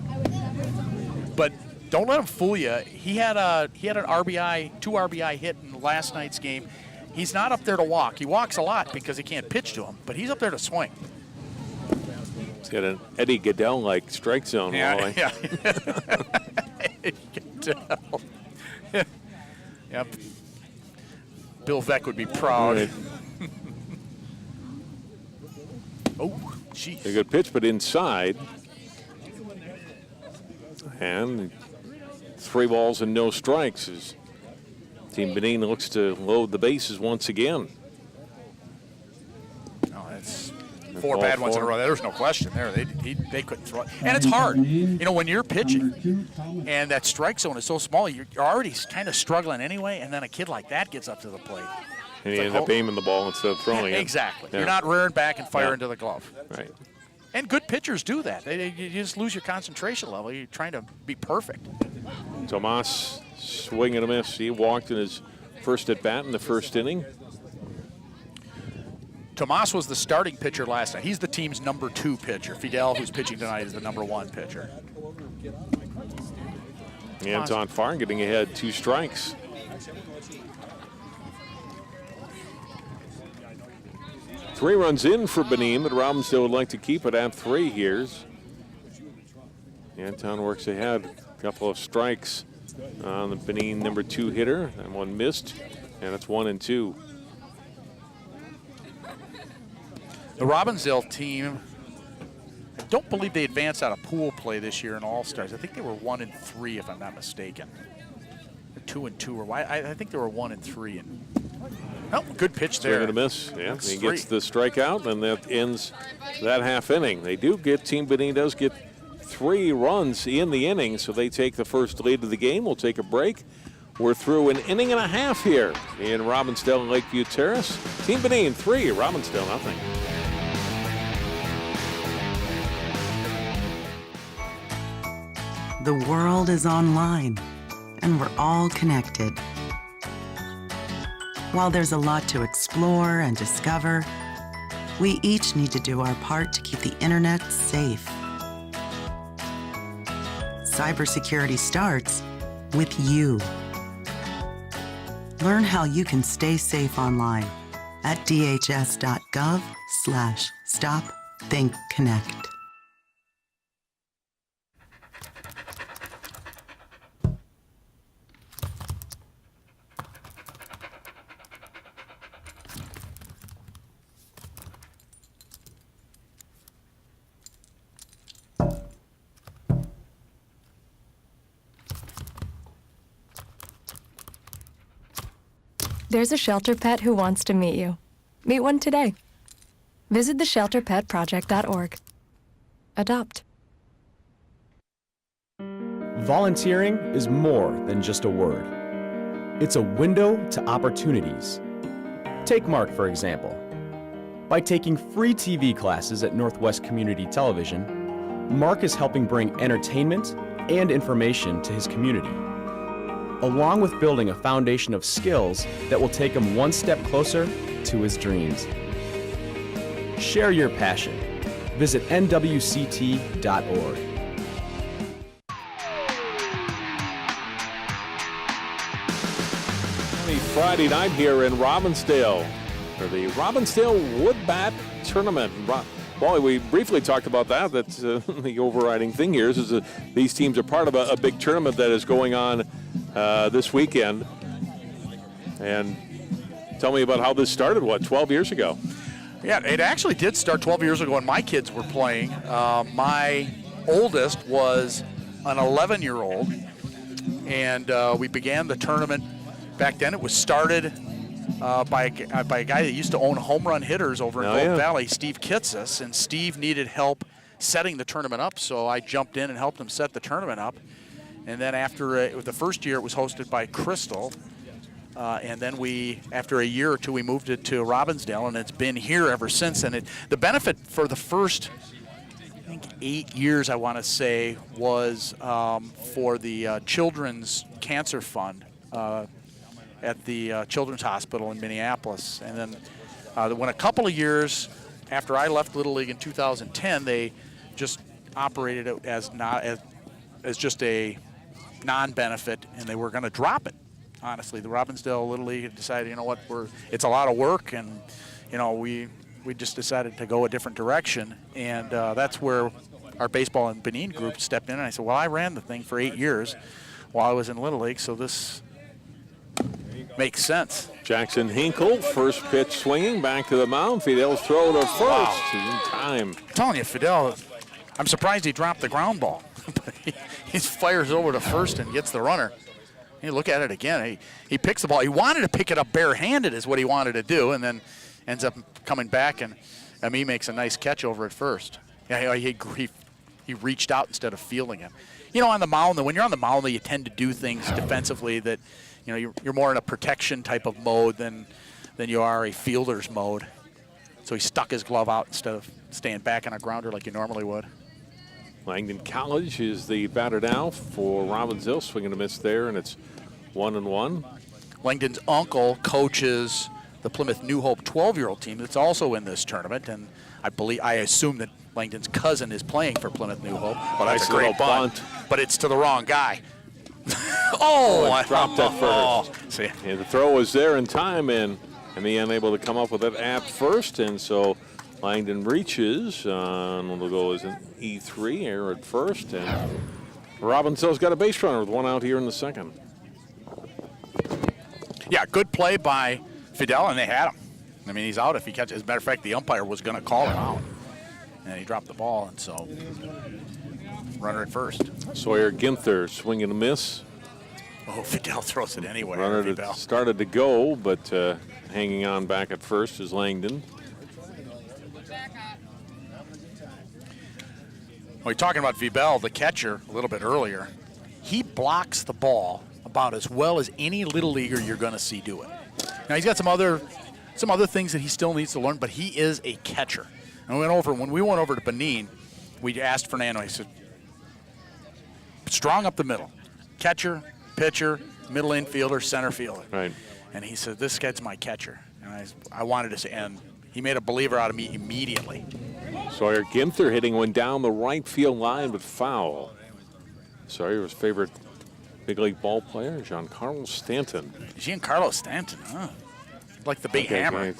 But don't let him fool you. He had an RBI, 2 RBI hit in last night's game. He's not up there to walk. He walks a lot because he can't pitch to him, but he's up there to swing. He's got an Eddie Goodell-like strike zone, Wally. Yeah. Eddie Goodell. Yep. Bill Veck would be proud. Right. Oh, jeez. A good pitch, but inside. And 3 balls and no strikes as Team Benin looks to load the bases once again. Oh, that's 4 bad ones in a row. There's no question there. They couldn't throw it. And it's hard. When you're pitching and that strike zone is so small, you're already kind of struggling anyway, and then a kid like that gets up to the plate. And you end up aiming the ball instead of throwing it. Exactly. Yeah. You're not rearing back and firing to the glove. Right. And good pitchers do that. You just lose your concentration level. You're trying to be perfect. Tomas swing and a miss. He walked in his first at bat in the first inning. Tomas was the starting pitcher last night. He's the team's number 2 pitcher. Fidel, who's pitching tonight, is the number 1 pitcher. Anton Farr getting ahead, 2 strikes. Three runs in for Benin, but Robbinsdale would like to keep it at 3 here. Anton works ahead, a couple of strikes on the Benin number 2 hitter, and 1 missed, and it's 1-2. The Robbinsdale team, I don't believe they advanced out of pool play this year in All-Stars. I think they were 1-3, if I'm not mistaken. 2-2, or I think they were 1-3. Oh, good pitch there. Swing and a miss. Yeah, That's he 3. gets the strikeout, and that ends that half inning. Team Benin does get 3 runs in the inning, so they take the first lead of the game. We'll take a break. We're through an inning and a half here in Robbinsdale and Lakeview Terrace. Team Benin 3, Robbinsdale nothing. The world is online. and we're all connected. While there's a lot to explore and discover, we each need to do our part to keep the internet safe. Cybersecurity starts with you. Learn how you can stay safe online at dhs.gov/stopthinkconnect. There's a shelter pet who wants to meet you. Meet one today. Visit theshelterpetproject.org. Adopt. Volunteering is more than just a word. It's a window to opportunities. Take Mark, for example. By taking free TV classes at Northwest Community Television, Mark is helping bring entertainment and information to his community, along with building a foundation of skills that will take him one step closer to his dreams. Share your passion. Visit nwct.org. Friday night here in Robbinsdale for the Robbinsdale Woodbat Tournament. Wally, we briefly talked about that. That's the overriding thing here is that these teams are part of a big tournament that is going on this weekend. And tell me about how this started, 12 years ago? Yeah, it actually did start 12 years ago when my kids were playing. My oldest was an 11-year-old, and we began the tournament. Back then it was started by a guy that used to own Home Run Hitters over in Golden Valley, Steve Kitsis, and Steve needed help setting the tournament up, so I jumped in and helped him set the tournament up. And then after the first year, it was hosted by Crystal. And then after a year or two, we moved it to Robbinsdale, and it's been here ever since. And the benefit for the first, I think, 8 years, I want to say, was for the Children's Cancer Fund at the Children's Hospital in Minneapolis. And then when a couple of years after I left Little League in 2010, they just operated it as just a non-benefit, and they were going to drop it. Honestly, the Robbinsdale Little League had decided, you know what, it's a lot of work, and we just decided to go a different direction, and that's where our baseball and Benin group stepped in. And I said, well, I ran the thing for 8 years while I was in Little League, so this makes sense. Jackson Hinkle, first pitch swinging back to the mound. Fidel's throw to first in time. I'm telling you, Fidel, I'm surprised he dropped the ground ball. But he fires over to first and gets the runner. You look at it again. He picks the ball. He wanted to pick it up barehanded is what he wanted to do, and then ends up coming back, and he makes a nice catch over at first. Yeah, he reached out instead of fielding it. On the mound, when you're on the mound, you tend to do things defensively that, you're more in a protection type of mode than you are a fielder's mode. So he stuck his glove out instead of staying back on a grounder like you normally would. Langdon College is the batter now for Robbinsdale. Swing and a miss there, and it's 1-1. Langdon's uncle coaches the Plymouth New Hope 12-year-old team that's also in this tournament, and I assume that Langdon's cousin is playing for Plymouth New Hope. Well, that's a great bunt, but it's to the wrong guy. Dropped at first. See. Yeah, the throw was there in time, and he unable to come up with it at first, and so Langdon reaches on the goal is an E3 error at first, and Robbinsdale's got a base runner with one out here in the second. Yeah, good play by Fidel, and they had him. I mean, he's out if he catches. As a matter of fact, the umpire was going to call him out, and he dropped the ball, and so runner at first. Sawyer Ginther swing and a miss. Oh, Fidel throws it anyway. Runner that started to go, but hanging on back at first is Langdon. We're talking about Vibel, the catcher, a little bit earlier. He blocks the ball about as well as any little leaguer you're going to see do it. Now he's got some other things that he still needs to learn, but he is a catcher. And when we went over to Benin, we asked Fernando. He said, "Strong up the middle, catcher, pitcher, middle infielder, center fielder. Right. And he said, this guy's my catcher. And I wanted to say, and he made a believer out of me immediately. Sawyer Ginther hitting one down the right field line, but foul. Sawyer's favorite big league ball player, Giancarlo Stanton. Giancarlo Stanton, huh? Like the big hammer.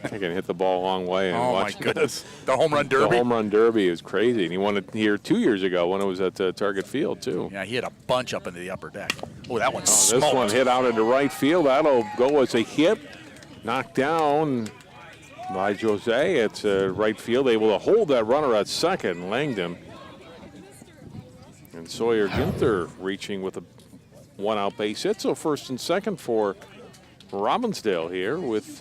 I can hit the ball a long way. And watch my goodness. This. The home run derby? The home run derby is crazy. And he won it here 2 years ago when it was at Target Field, too. Yeah, he hit a bunch up into the upper deck. Oh, that one smoked. This one hit out into right field. That'll go as a hit. Knocked down by Jose. It's right field, able to hold that runner at second, Langdon. And Sawyer Ginther reaching with a one-out base hit. So first and second for Robbinsdale here with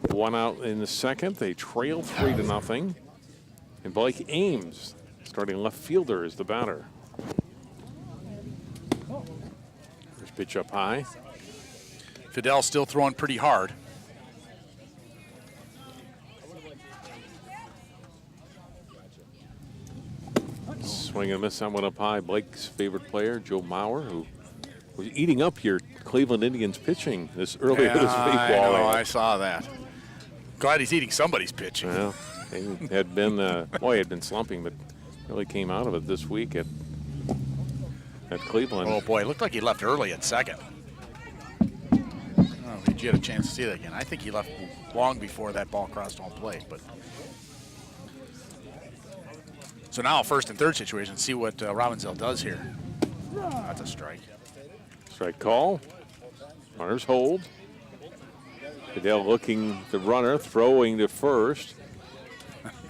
one out in the second. They trail 3-0. And Blake Ames, starting left fielder, is the batter. First pitch up high. Fidel still throwing pretty hard. Swing and miss, that one up high. Blake's favorite player, Joe Mauer, who was eating up your Cleveland Indians pitching this earlier this week. I saw that. Glad he's eating somebody's pitching. Well, he had been, he had been slumping, but really came out of it this week at Cleveland. Oh boy, it looked like he left early at second. Oh, did you get a chance to see that again? I think he left long before that ball crossed home plate, but. So now first and third situation, see what Robbinsdale does here. That's a strike. Strike call. Runners hold. Fidel looking the runner, throwing to first.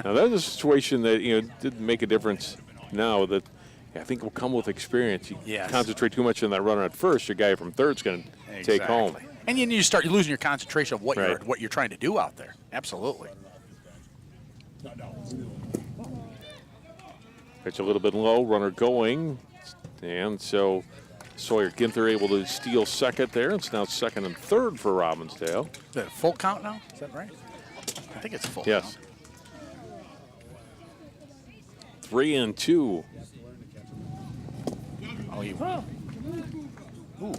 Now that's a situation that didn't make a difference now that I think will come with experience. You concentrate too much on that runner at first, your guy from third's going to take home. And you start losing your concentration of what you're trying to do out there. Absolutely. Pitch a little bit low, runner going, and so Sawyer Ginther able to steal second there. It's now second and third for Robbinsdale. Is that a full count now? Is that right? I think it's full. Yes. 3-2. Oh, you. Ooh.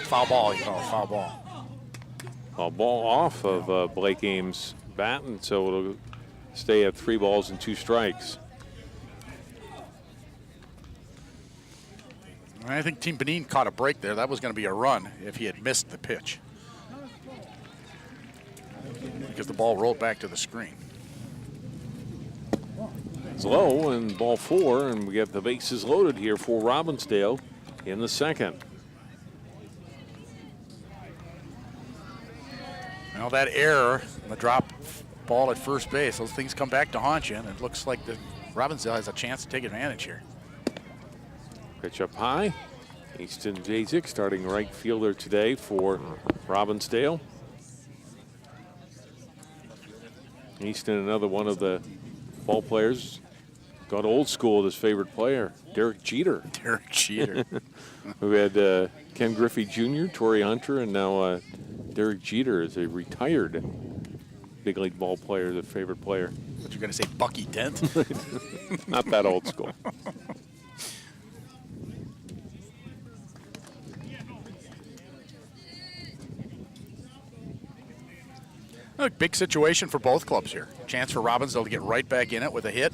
Foul ball. You call it foul ball. A ball off of Blake Ames' bat, and so it'll stay at 3 balls and 2 strikes. I think Team Benin caught a break there. That was going to be a run if he had missed the pitch, because the ball rolled back to the screen. It's low and ball 4, and we get the bases loaded here for Robbinsdale in the second. Well, that error, the drop ball at first base, those things come back to haunt you, and it looks like Robbinsdale has a chance to take advantage here. Pitch up high. Easton Jazik starting right fielder today for Robbinsdale. Easton, another one of the ball players, got old school with his favorite player, Derek Jeter. Derek Jeter. We had Ken Griffey Jr., Torrey Hunter, and now Derek Jeter is a retired big league ball player, the favorite player. What, you're going to say Bucky Dent? Not that old school. Look, big situation for both clubs here. Chance for Robbinsdale to get right back in it with a hit.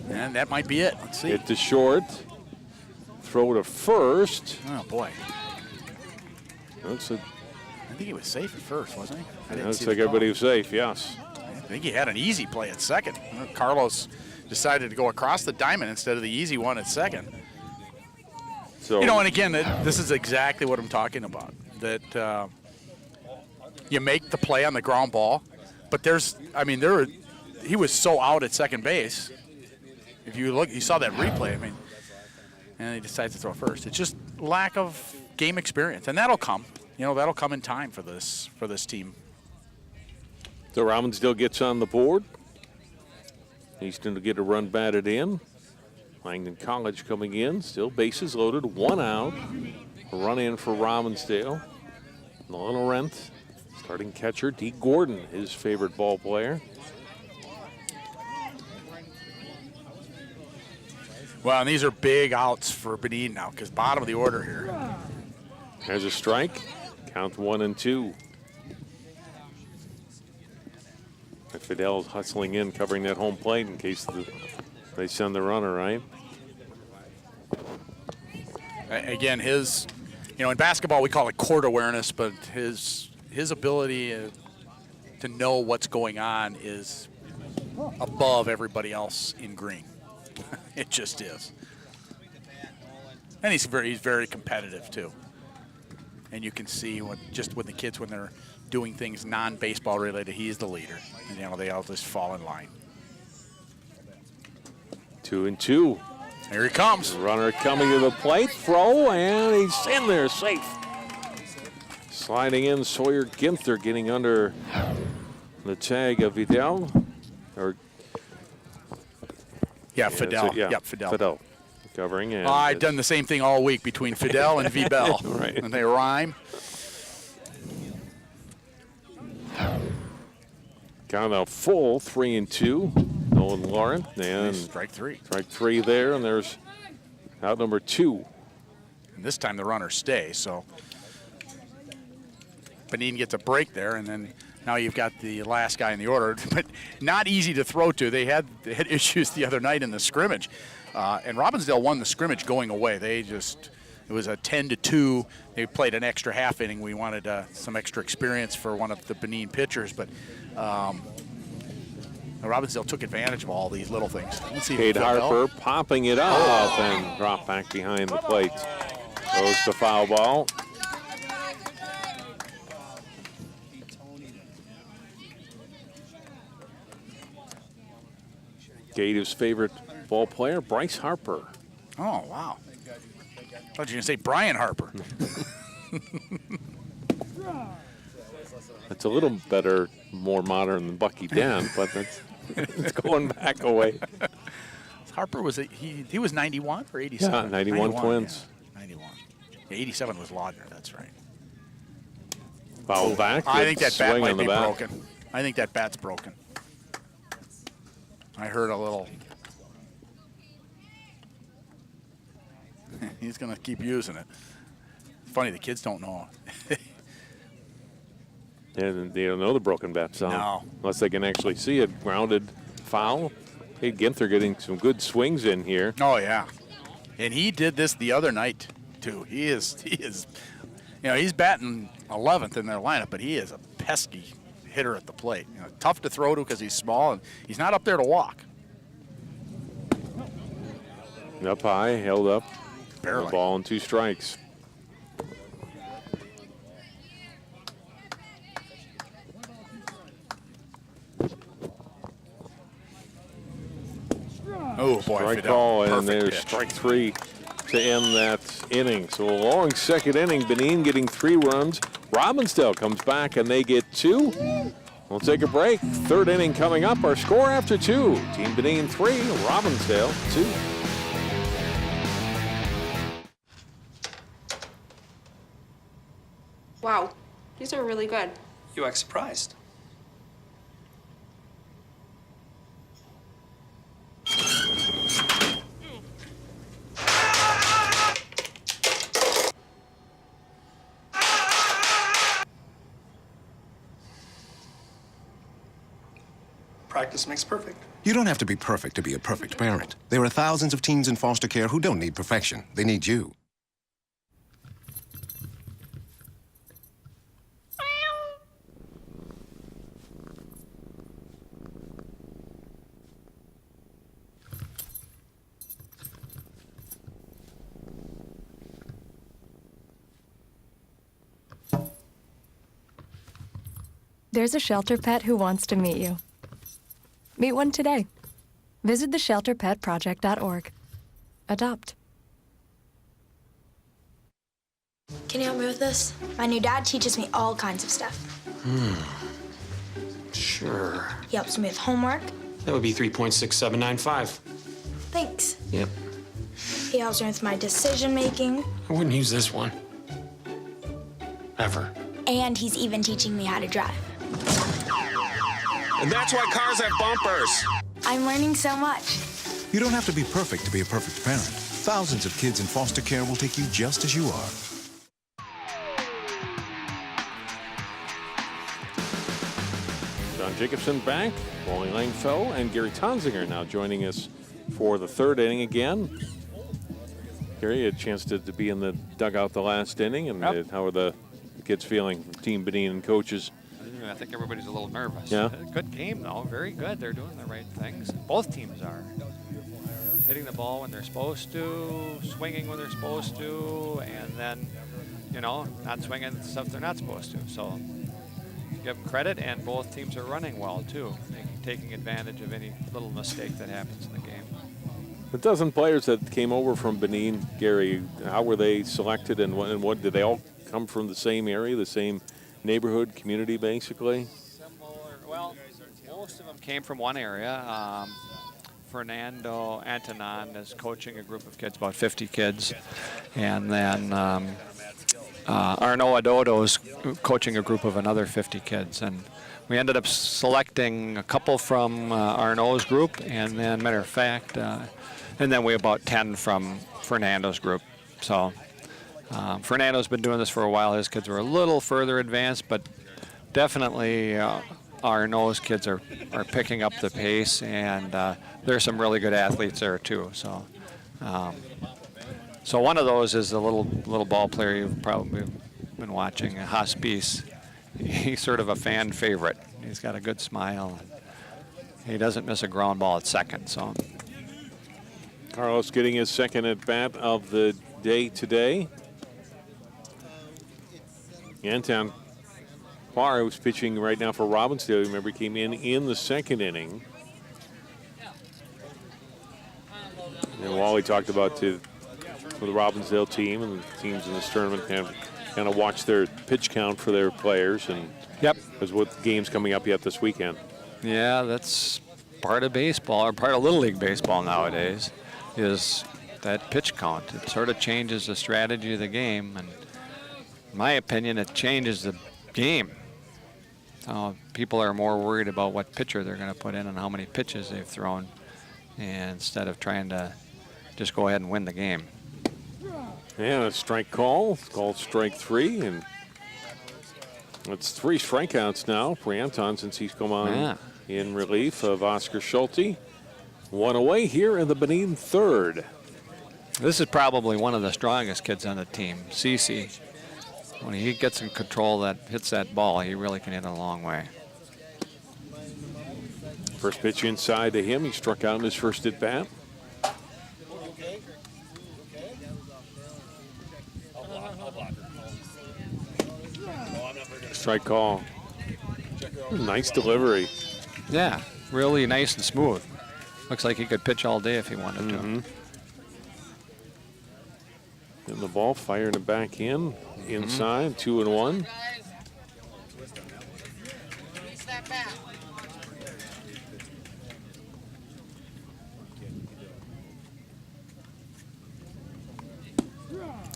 And that might be it. Let's see. Hit to short. Throw to first. Oh, boy. I think he was safe at first, wasn't he? Looks like everybody was safe, yes. I think he had an easy play at second. Carlos decided to go across the diamond instead of the easy one at second. So, and again, this is exactly what I'm talking about. That you make the play on the ground ball, but he was so out at second base. If you look, you saw that replay. And he decides to throw first. It's just lack of game experience, and that'll come. That'll come in time for this team. So Robbinsdale gets on the board. Easton to get a run batted in. Langdon College coming in, still bases loaded, 1 out. A run in for Robbinsdale. Nolan Arendt, starting catcher. D. Gordon, his favorite ball player. Well, and these are big outs for Benin now because bottom of the order here. There's a strike. Count 1 and 2. And Fidel's hustling in, covering that home plate in case they send the runner, right? Again, his, in basketball we call it court awareness, but his ability to know what's going on is above everybody else in green. It just is. And he's very competitive too. And you can see with the kids when they're doing things non-baseball related, he's the leader. And they all just fall in line. 2 and 2. Here he comes. Runner coming to the plate, throw, and he's in there safe. Sliding in, Sawyer Ginther getting under the tag of Fidel. Fidel. Yep, Fidel. Covering. And I've done the same thing all week between Fidel and Vibel. Right. And they rhyme. Count out full, 3 and 2. Nolan Lauren. And strike 3. Strike 3 there, and there's out number 2. And this time the runners stay, so Benin gets a break there, and then now you've got the last guy in the order, but not easy to throw to. They had issues the other night in the scrimmage, and Robbinsdale won the scrimmage going away. It was a 10-2. They played an extra half inning. We wanted some extra experience for one of the Benin pitchers, but Robbinsdale took advantage of all these little things. Cade Harper popping it up and dropped back behind the plate. Goes to foul ball. Gator's favorite ball player, Bryce Harper. Oh, wow. I thought you were going to say Brian Harper. It's a little better, more modern than Bucky Dent, but it's going back away. Harper was he was 91 or 87? Yeah, 91 Twins. Yeah, 91. Yeah, 87 was Laudner, that's right. Foul back. I think that bat might be bat. broken. I think that bat's broken. I heard a little. He's going to keep using it. Funny, the kids don't know. And they don't know the broken bat sound. No. Unless they can actually see it. Grounded foul. Hey, Ginther getting some good swings in here. Oh, yeah. And he did this the other night, too. He is, he's batting 11th in their lineup, but he is a pesky hitter at the plate. Tough to throw to because he's small, and he's not up there to walk. Up high, held up. Barely. Ball and 2 strikes. Oh, boy, strike Fidel. call, and Perfect there's pitch. strike 3 to end that inning. So a long second inning. Benin getting 3 runs. Robbinsdale comes back, and they get 2. We'll take a break. 3rd inning coming up. Our score after 2. Team Benin 3, Robbinsdale 2. Wow, these are really good. You act surprised. Practice makes perfect. You don't have to be perfect to be a perfect parent. There are thousands of teens in foster care who don't need perfection. They need you. There's a shelter pet who wants to meet you. Meet one today. Visit theshelterpetproject.org. Adopt. Can you help me with this? My new dad teaches me all kinds of stuff. Sure. He helps me with homework. That would be 3.6795. Thanks. Yep. He helps me with my decision making. I wouldn't use this one. Ever. And he's even teaching me how to drive. And that's why cars have bumpers. I'm learning so much. You don't have to be perfect to be a perfect parent. Thousands of kids in foster care will take you just as you are. John Jacobson back, Wally Langfell, and Gary Tonsinger now joining us for the third inning again. Gary, had a chance to be in the dugout the last inning, and how are the kids feeling, Team Benin and coaches? I think everybody's a little nervous. Yeah. Good game, though. Very good. They're doing the right things. Both teams are. Hitting the ball when they're supposed to, swinging when they're supposed to, and then, you know, not swinging stuff they're not supposed to. So give them credit, and both teams are running well, too, taking advantage of any little mistake that happens in the game. The dozen players that came over from Benin, Gary, how were they selected, and what did they all come from the same area, the same neighborhood, community, basically? Similar. Well, most of them came from one area. Fernando Antonon is coaching a group of kids, about 50 kids, and then Arnaud Adodo's coaching a group of another 50 kids, and we ended up selecting a couple from Arnaud's group, and then, matter of fact, and then we about 10 from Fernando's group. So Fernando's been doing this for a while. His kids were a little further advanced, but definitely Arnaud's kids are picking up the pace, and there's some really good athletes there too. So, so one of those is a little ball player you've probably been watching, Hospice. He's sort of a fan favorite. He's got a good smile. He doesn't miss a ground ball at second. So, Carlos getting his second at bat of the day today. Anton Parr, who's pitching right now for Robbinsdale, remember, came in the second inning. And Wally talked about for the Robbinsdale team and the teams in this tournament kind of watch their pitch count for their players, and because what games coming up yet this weekend. Yeah, that's part of baseball, or part of Little League baseball nowadays, is that pitch count. It sort of changes the strategy of the game, and in my opinion, it changes the game. People are more worried about what pitcher they're going to put in and how many pitches they've thrown, and instead of trying to just go ahead and win the game. And a strike call. It's called strike three, and it's 3 strikeouts now for Anton since he's come on in relief of Oscar Schulte. 1 away here in the Benin third. This is probably one of the strongest kids on the team, Cece. When he gets in control, that hits that ball, he really can hit it a long way. First pitch inside to him. He struck out in his first at bat. Strike call. Nice delivery. Yeah, really nice and smooth. Looks like he could pitch all day if he wanted to. And the ball firing it back inside, 2-1.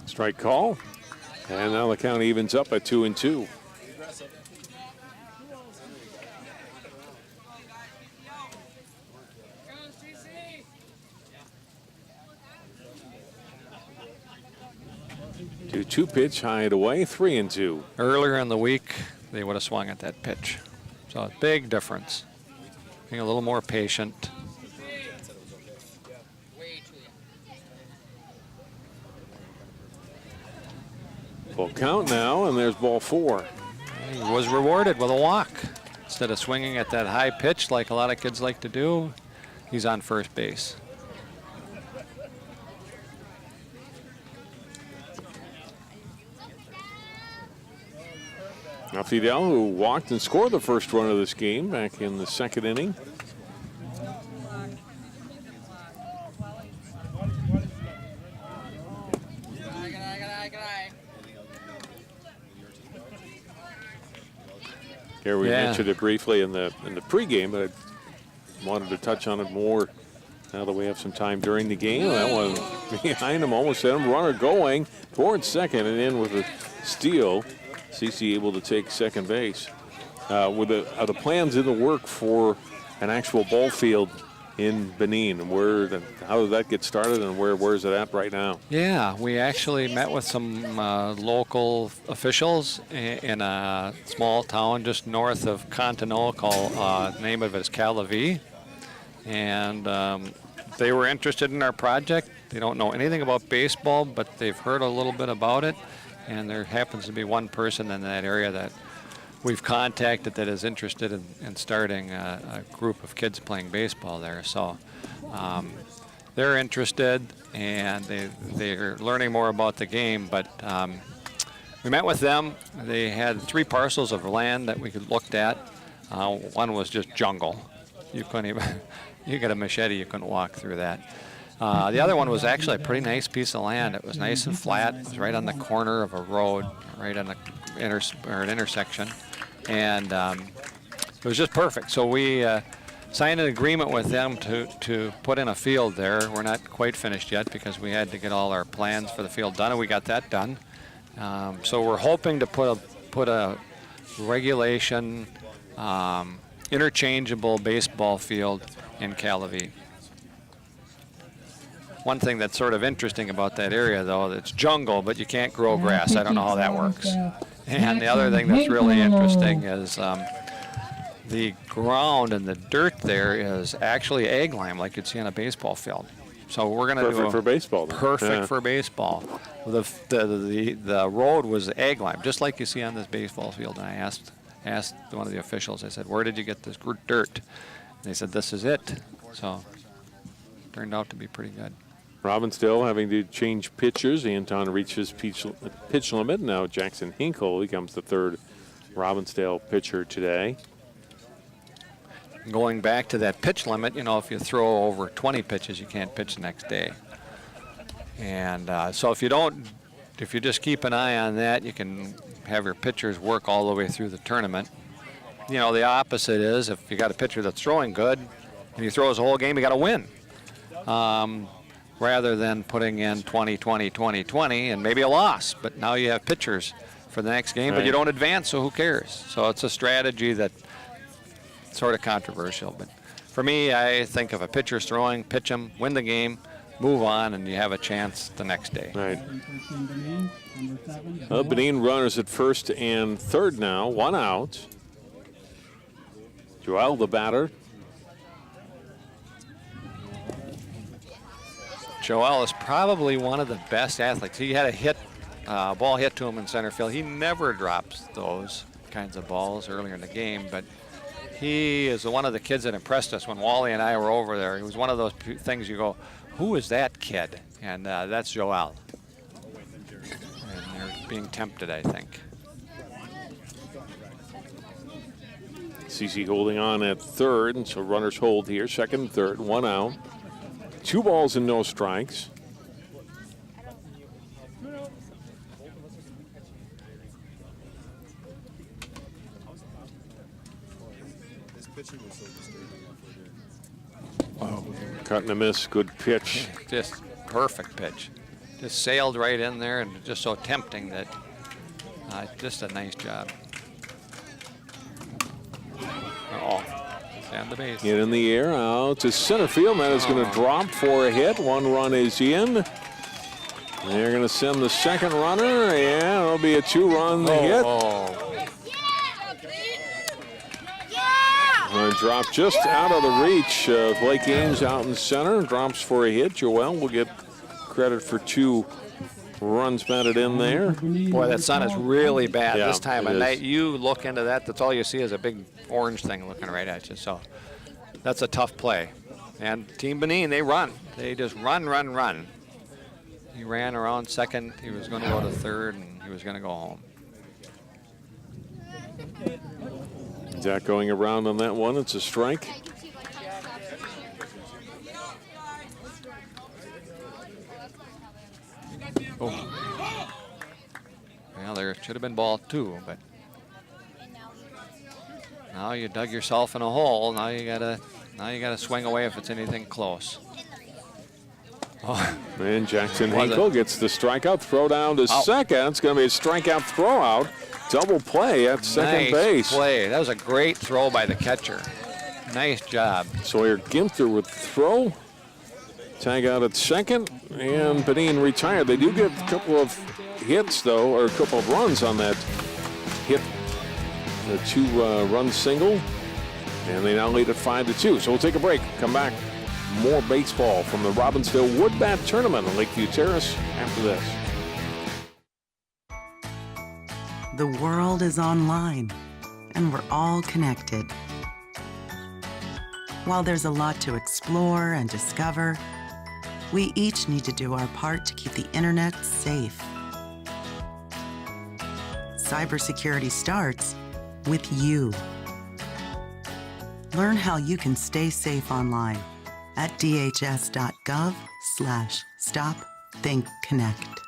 Strike call, and now the count evens up at 2-2. Two pitch, high and away, 3-2. Earlier in the week, they would have swung at that pitch. So a big difference. Being a little more patient. Full count now, and there's ball 4. He was rewarded with a walk. Instead of swinging at that high pitch like a lot of kids like to do, he's on first base. Now Fidel, who walked and scored the first run of this game back in the second inning. Here we mentioned it briefly in the pregame, but I wanted to touch on it more now that we have some time during the game. That one behind him, almost had him runner going towards second and in with a steal. CC able to take second base. Are the plans in the work for an actual ball field in Benin. How did that get started, and where's it at right now? Yeah, we actually met with some local officials in a small town just north of Cotonou called, the name of it is Calavi. And they were interested in our project. They don't know anything about baseball, but they've heard a little bit about it. And there happens to be one person in that area that we've contacted that is interested in starting a group of kids playing baseball there. So they're interested, and they're learning more about the game. But we met with them. They had 3 parcels of land that we could look at. One was just jungle. You couldn't even, you get a machete, you couldn't walk through that. The other one was actually a pretty nice piece of land. It was nice and flat. It was right on the corner of a road, right on an intersection. And it was just perfect. So we signed an agreement with them to put in a field there. We're not quite finished yet because we had to get all our plans for the field done, and we got that done. So we're hoping to put a regulation interchangeable baseball field in Calavi. One thing that's sort of interesting about that area, though, it's jungle, but you can't grow grass. I don't know how that works. And the other thing that's really interesting is the ground and the dirt there is actually egg lime, like you'd see on a baseball field. So we're going to perfect for baseball. Then. Perfect for baseball. The road was egg lime, just like you see on this baseball field. And I asked one of the officials, I said, "Where did you get this dirt?" And they said, "This is it." So it turned out to be pretty good. Robbinsdale having to change pitchers. Anton reaches pitch limit. Now Jackson Hinkle becomes the 3rd Robbinsdale pitcher today. Going back to that pitch limit, you know, if you throw over 20 pitches, you can't pitch the next day. And so if you just keep an eye on that, you can have your pitchers work all the way through the tournament. You know, the opposite is if you got a pitcher that's throwing good and he throws the whole game, you got to win. Rather than putting in 20, 20, 20, 20, and maybe a loss. But now you have pitchers for the next game, but you don't advance, so who cares? So it's a strategy that's sort of controversial. But for me, I think if a pitcher's throwing, pitch him, win the game, move on, and you have a chance the next day. Right. Benin runners at 1st and 3rd now, 1 out. Joel, the batter. Joel is probably one of the best athletes. He had a ball hit to him in center field. He never drops those kinds of balls earlier in the game, but he is one of the kids that impressed us when Wally and I were over there. He was one of those things you go, who is that kid? And that's Joel. And they're being tempted, I think. CC holding on at 3rd, and so runners hold here. 2nd and 3rd, 1 out. 2 balls and no strikes. Wow. Cut and a miss, good pitch. Just perfect pitch. Just sailed right in there and just so tempting that just a nice job. Oh. Down the base. Get in the air, out to center field. That is going to drop for a hit. 1 run is in. They're going to send the 2nd runner, and it'll be a 2-run hit. Drop just out of the reach of Blake Ames out in center. Drops for a hit. Joel will get credit for 2 runs batted in there. Boy, that sun is really bad this time of night. Is. You look into that, that's all you see is a big orange thing looking right at you. So that's a tough play. And Team Benin, they run. They just run, run, run. He ran around 2nd. He was going to go to 3rd, and he was going to go home. Zach going around on that one. It's a strike. Oh. Well, there should have been ball 2, but now you dug yourself in a hole. Now you gotta swing away if it's anything close. Oh. And Jackson Hinkle gets the strikeout, throw down to 2nd. It's going to be a strikeout throw out. Double play at 2nd base. Nice play. That was a great throw by the catcher. Nice job. Sawyer Ginther with the throw. Tag out at second, and Benin retired. They do get a couple of hits, though, or a couple of runs on that hit. The 2-run single, and they now lead at 5-2. So we'll take a break. Come back. More baseball from the Robbinsdale Wood Bat Tournament on Lakeview Terrace after this. The world is online, and we're all connected. While there's a lot to explore and discover, we each need to do our part to keep the internet safe. Cybersecurity starts with you. Learn how you can stay safe online at dhs.gov/stopthinkconnect.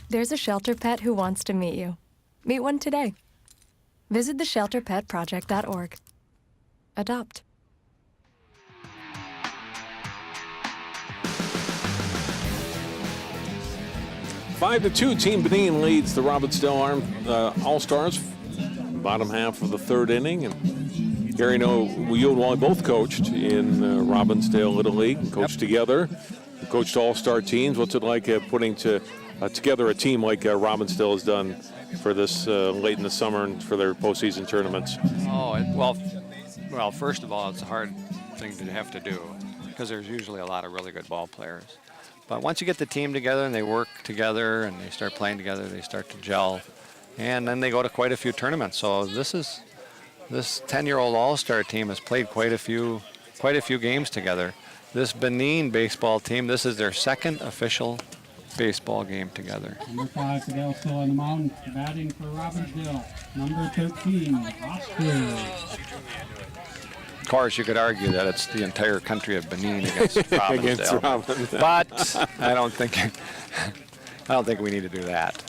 There's a shelter pet who wants to meet you. Meet one today. Visit theshelterpetproject.org. Adopt. Five to 2, Team Benin leads the Robbinsdale All-Stars. Bottom half of the third inning. And Gary, you and Wally both coached in Robbinsdale Little League and coached together. You coached all-star teams. What's it like putting together a team like Robbinsdale has done for this late in the summer and for their postseason tournaments? Well, first of all, it's a hard thing to have to do because there's usually a lot of really good ball players. But once you get the team together and they work together and they start playing together, they start to gel, and then they go to quite a few tournaments. So this 10-year-old all-star team has played quite a few games together. This Benin baseball team, this is their second official baseball game together. Number 5, Fidel still on the mound, batting for Robbinsdale. Number 13, Osseo. Of course, you could argue that it's the entire country of Benin against Robbinsdale. But I don't think we need to do that.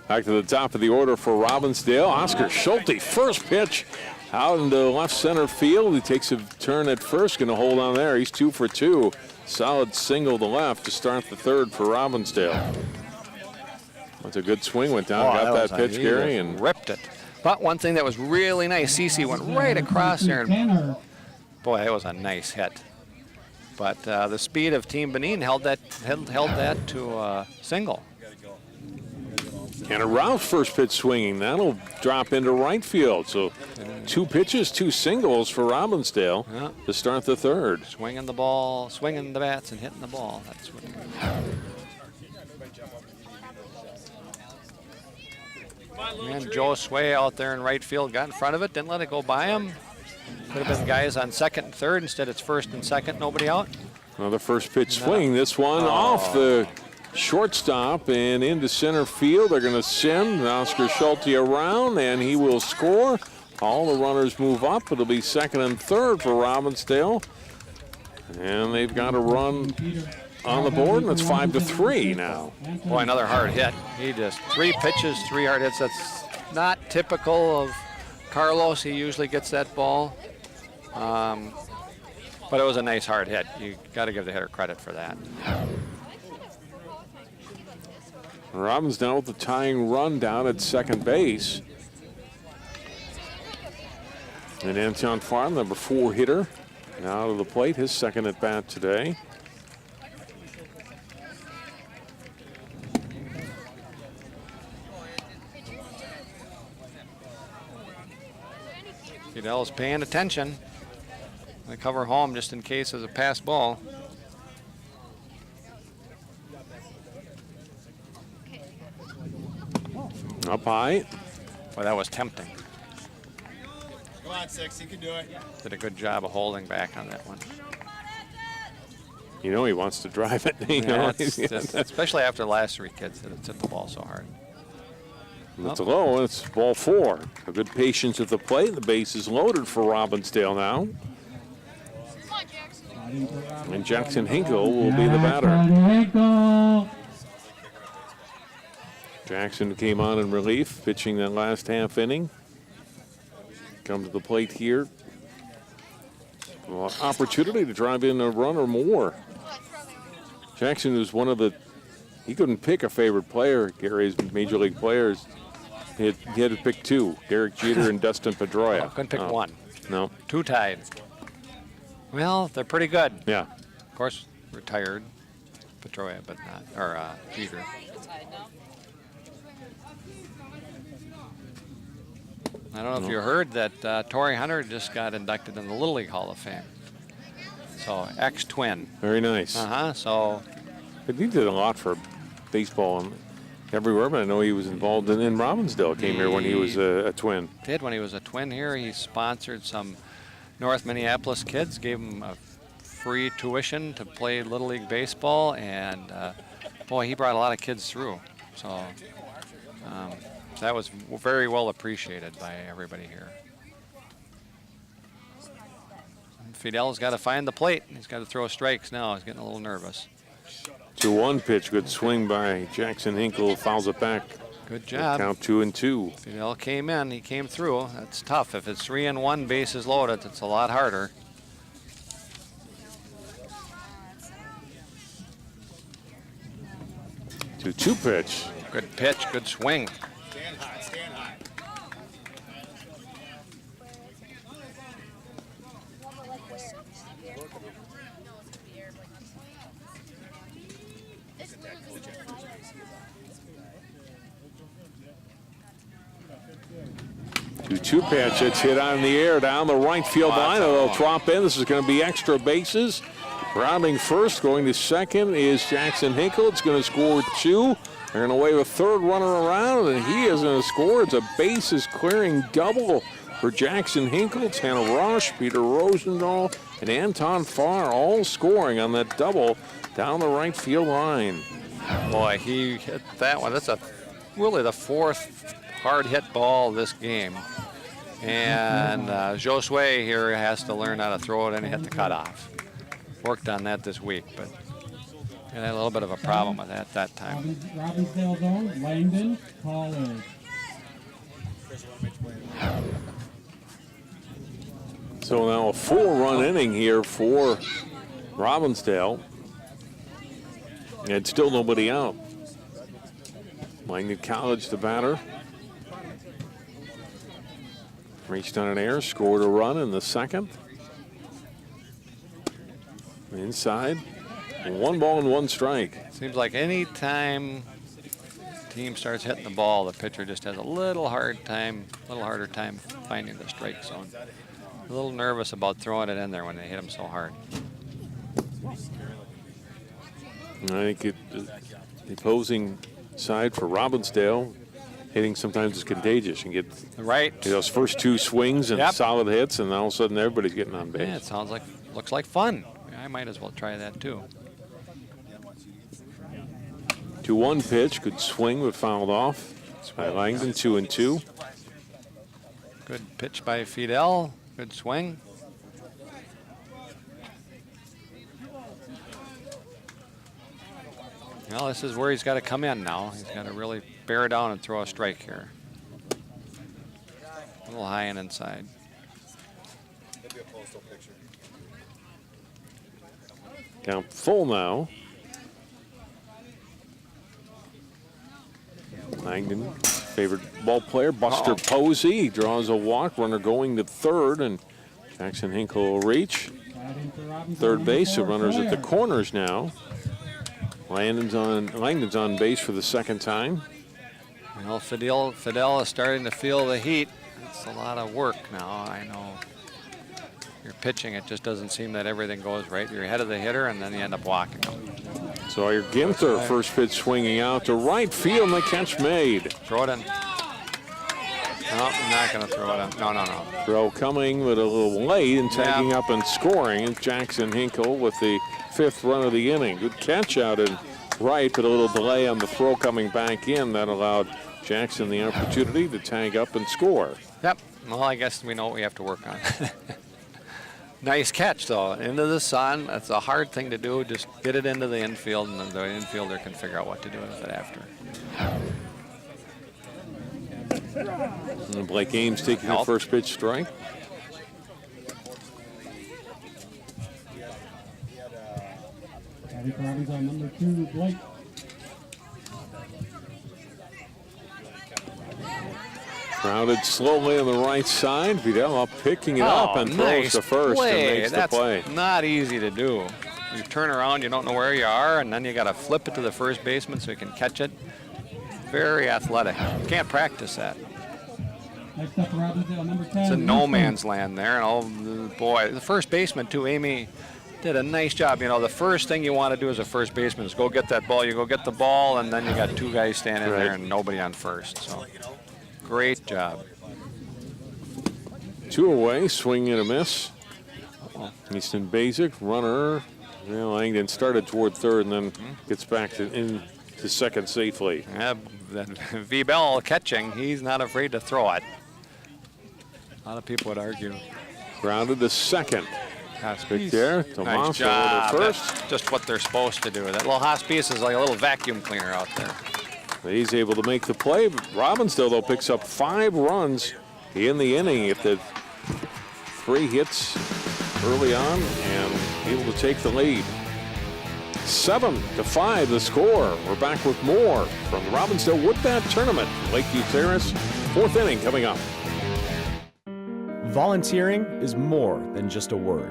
Back to the top of the order for Robbinsdale. Oscar Schulte, first pitch out into left center field. He takes a turn at first, going to hold on there. He's 2 for 2. Solid single to left to start the third for Robbinsdale. That's a good swing, went down, got that pitch, Gary, and ripped it. But one thing that was really nice, CeCe went right across there, and boy, that was a nice hit. But the speed of Team Benin held that to a single. And a Ralph first pitch swinging. That'll drop into right field. So 2 pitches, 2 singles for Robbinsdale to start the third. Swinging the ball, swinging the bats and hitting the ball. That's what. And Joe Sway out there in right field got in front of it, didn't let it go by him. Could have been guys on second and third. Instead, it's first and second, nobody out. Another first pitch swing. This one off the shortstop and into center field. They're going to send Oscar Schulte around, and he will score. All the runners move up. It'll be second and third for Robbinsdale. And they've got a run on the board, and it's 5-3 now. Boy, another hard hit. He just 3 pitches, 3 hard hits. That's not typical of Carlos. He usually gets that ball. But it was a nice hard hit. You got to give the hitter credit for that. Robbinsdale with the tying run down at second base. And Anton Farm, number 4 hitter, now to the plate, his second at bat today. Fidel's paying attention. They cover home just in case of a pass ball. Up high. Well, that was tempting. Come on, 6, you can do it. Did a good job of holding back on that one. You know he wants to drive it. Especially after the last 3 kids that hit the ball so hard. It's low, it's ball 4. A good patience at the plate. The base is loaded for Robbinsdale now. And Jackson Hinkle will be the batter. Jackson came on in relief, pitching that last half inning. Come to the plate here. Well, opportunity to drive in a run or more. Jackson was one of the, he couldn't pick a favorite player, Gary's major league players. He had to pick two, Derek Jeter and Dustin Pedroia. Oh, couldn't pick one. No. Two tied. Well, they're pretty good. Yeah. Of course, retired Pedroia, but not, or Jeter. I don't know if you heard that Torrey Hunter just got inducted in the Little League Hall of Fame. So, ex-twin. Very nice. So. But he did a lot for baseball and everywhere, but I know he was involved in Robbinsdale. Came here when he was a twin. Did when he was a twin here. He sponsored some North Minneapolis kids, gave them a free tuition to play Little League Baseball, and boy, he brought a lot of kids through. So that was very well appreciated by everybody here. Fidel's got to find the plate. He's got to throw strikes now. He's getting a little nervous. 2-1 pitch. Good swing by Jackson Hinkle. Fouls it back. Good job. Count 2-2. Fidel came in. He came through. That's tough. If it's 3-1, bases loaded, it's a lot harder. Two pitch. Good pitch. Good swing. Stand high, stand high. Two pitch. It's hit on the air down the right field line. It'll drop in. This is going to be extra bases. Rounding first, going to second is Jackson Hinkle. It's going to score 2. They're going to wave a third runner around, and he is going to score. It's a bases clearing double for Jackson Hinkle. It's Hannah Rush, Peter Rosendahl, and Anton Farr all scoring on that double down the right field line. Boy, he hit that one. That's really the fourth hard hit ball this game. And Josue here has to learn how to throw it and hit the cutoff. Worked on that this week, but had a little bit of a problem with that time. Robbinsdale zone, Langdon, College. So now a 4-run inning here for Robbinsdale. And still nobody out. Langdon College, the batter. Reached on an error, scored a run in the second. Inside, 1 ball and 1 strike. Seems like any time team starts hitting the ball, the pitcher just has a little harder time finding the strike zone. A little nervous about throwing it in there when they hit him so hard. I think the opposing side for Robbinsdale, hitting sometimes is contagious. You get those first 2 swings and solid hits, and all of a sudden everybody's getting on base. Yeah, it looks like fun. I might as well try that too. 2-1 pitch, good swing, but fouled off by Langdon. 2-2. Good pitch by Fidel. Good swing. Well, this is where he's got to come in now. He's got to really bear down and throw a strike here. A little high and inside. Count full now. Langdon, favorite ball player, Buster Posey. He draws a walk, runner going to third, and Jackson Hinkle will reach third base. The runners at the corners now. Langdon's on base for the second time. Well, Fidel is starting to feel the heat. It's a lot of work now. I know you're pitching, it just doesn't seem that everything goes right. You're ahead of the hitter, and then you end up walking. Sawyer Ginther, first pitch swinging out to right field, and the catch made. Throw it in. No, I'm not going to throw it in. No. Throw coming, but a little late, and tagging up and scoring is Jackson Hinkle with the 5th run of the inning. Good catch out in right, but a little delay on the throw coming back in. That allowed Jackson the opportunity to tag up and score. Yep. Well, I guess we know what we have to work on. Nice catch, though. Into the sun. That's a hard thing to do. Just get it into the infield, and the infielder can figure out what to do with it after. And Blake Ames taking the first pitch strike. On number 2, Blake. Grounded slowly on the right side. Vidal up picking it up and throws to first and makes the play. That's not easy to do. You turn around, you don't know where you are, and then you got to flip it to the first baseman so you can catch it. Very athletic. You can't practice that. Next up, Robbinsdale, number 10. It's a no man's land there, and oh boy, the first baseman too, Amy, did a nice job. You know, the first thing you want to do as a first baseman is go get that ball. You go get the ball, and then you got 2 guys standing there and nobody on first. So, great job. 2 away, swing and a miss. Easton Basic, runner. Well, Langdon started toward third and then gets back into second safely. Yeah, V-Bell catching, he's not afraid to throw it. A lot of people would argue. Grounded to second. Hospice. There, Nice job. That's just what they're supposed to do. That little Hospice is like a little vacuum cleaner out there. He's able to make the play. Robbinsdale, though, picks up 5 runs in the inning. If the 3 hits early on and able to take the lead. 7-5 the score. We're back with more from the Robbinsdale Woodbat Tournament. Lakeview Terrace, 4th inning coming up. Volunteering is more than just a word.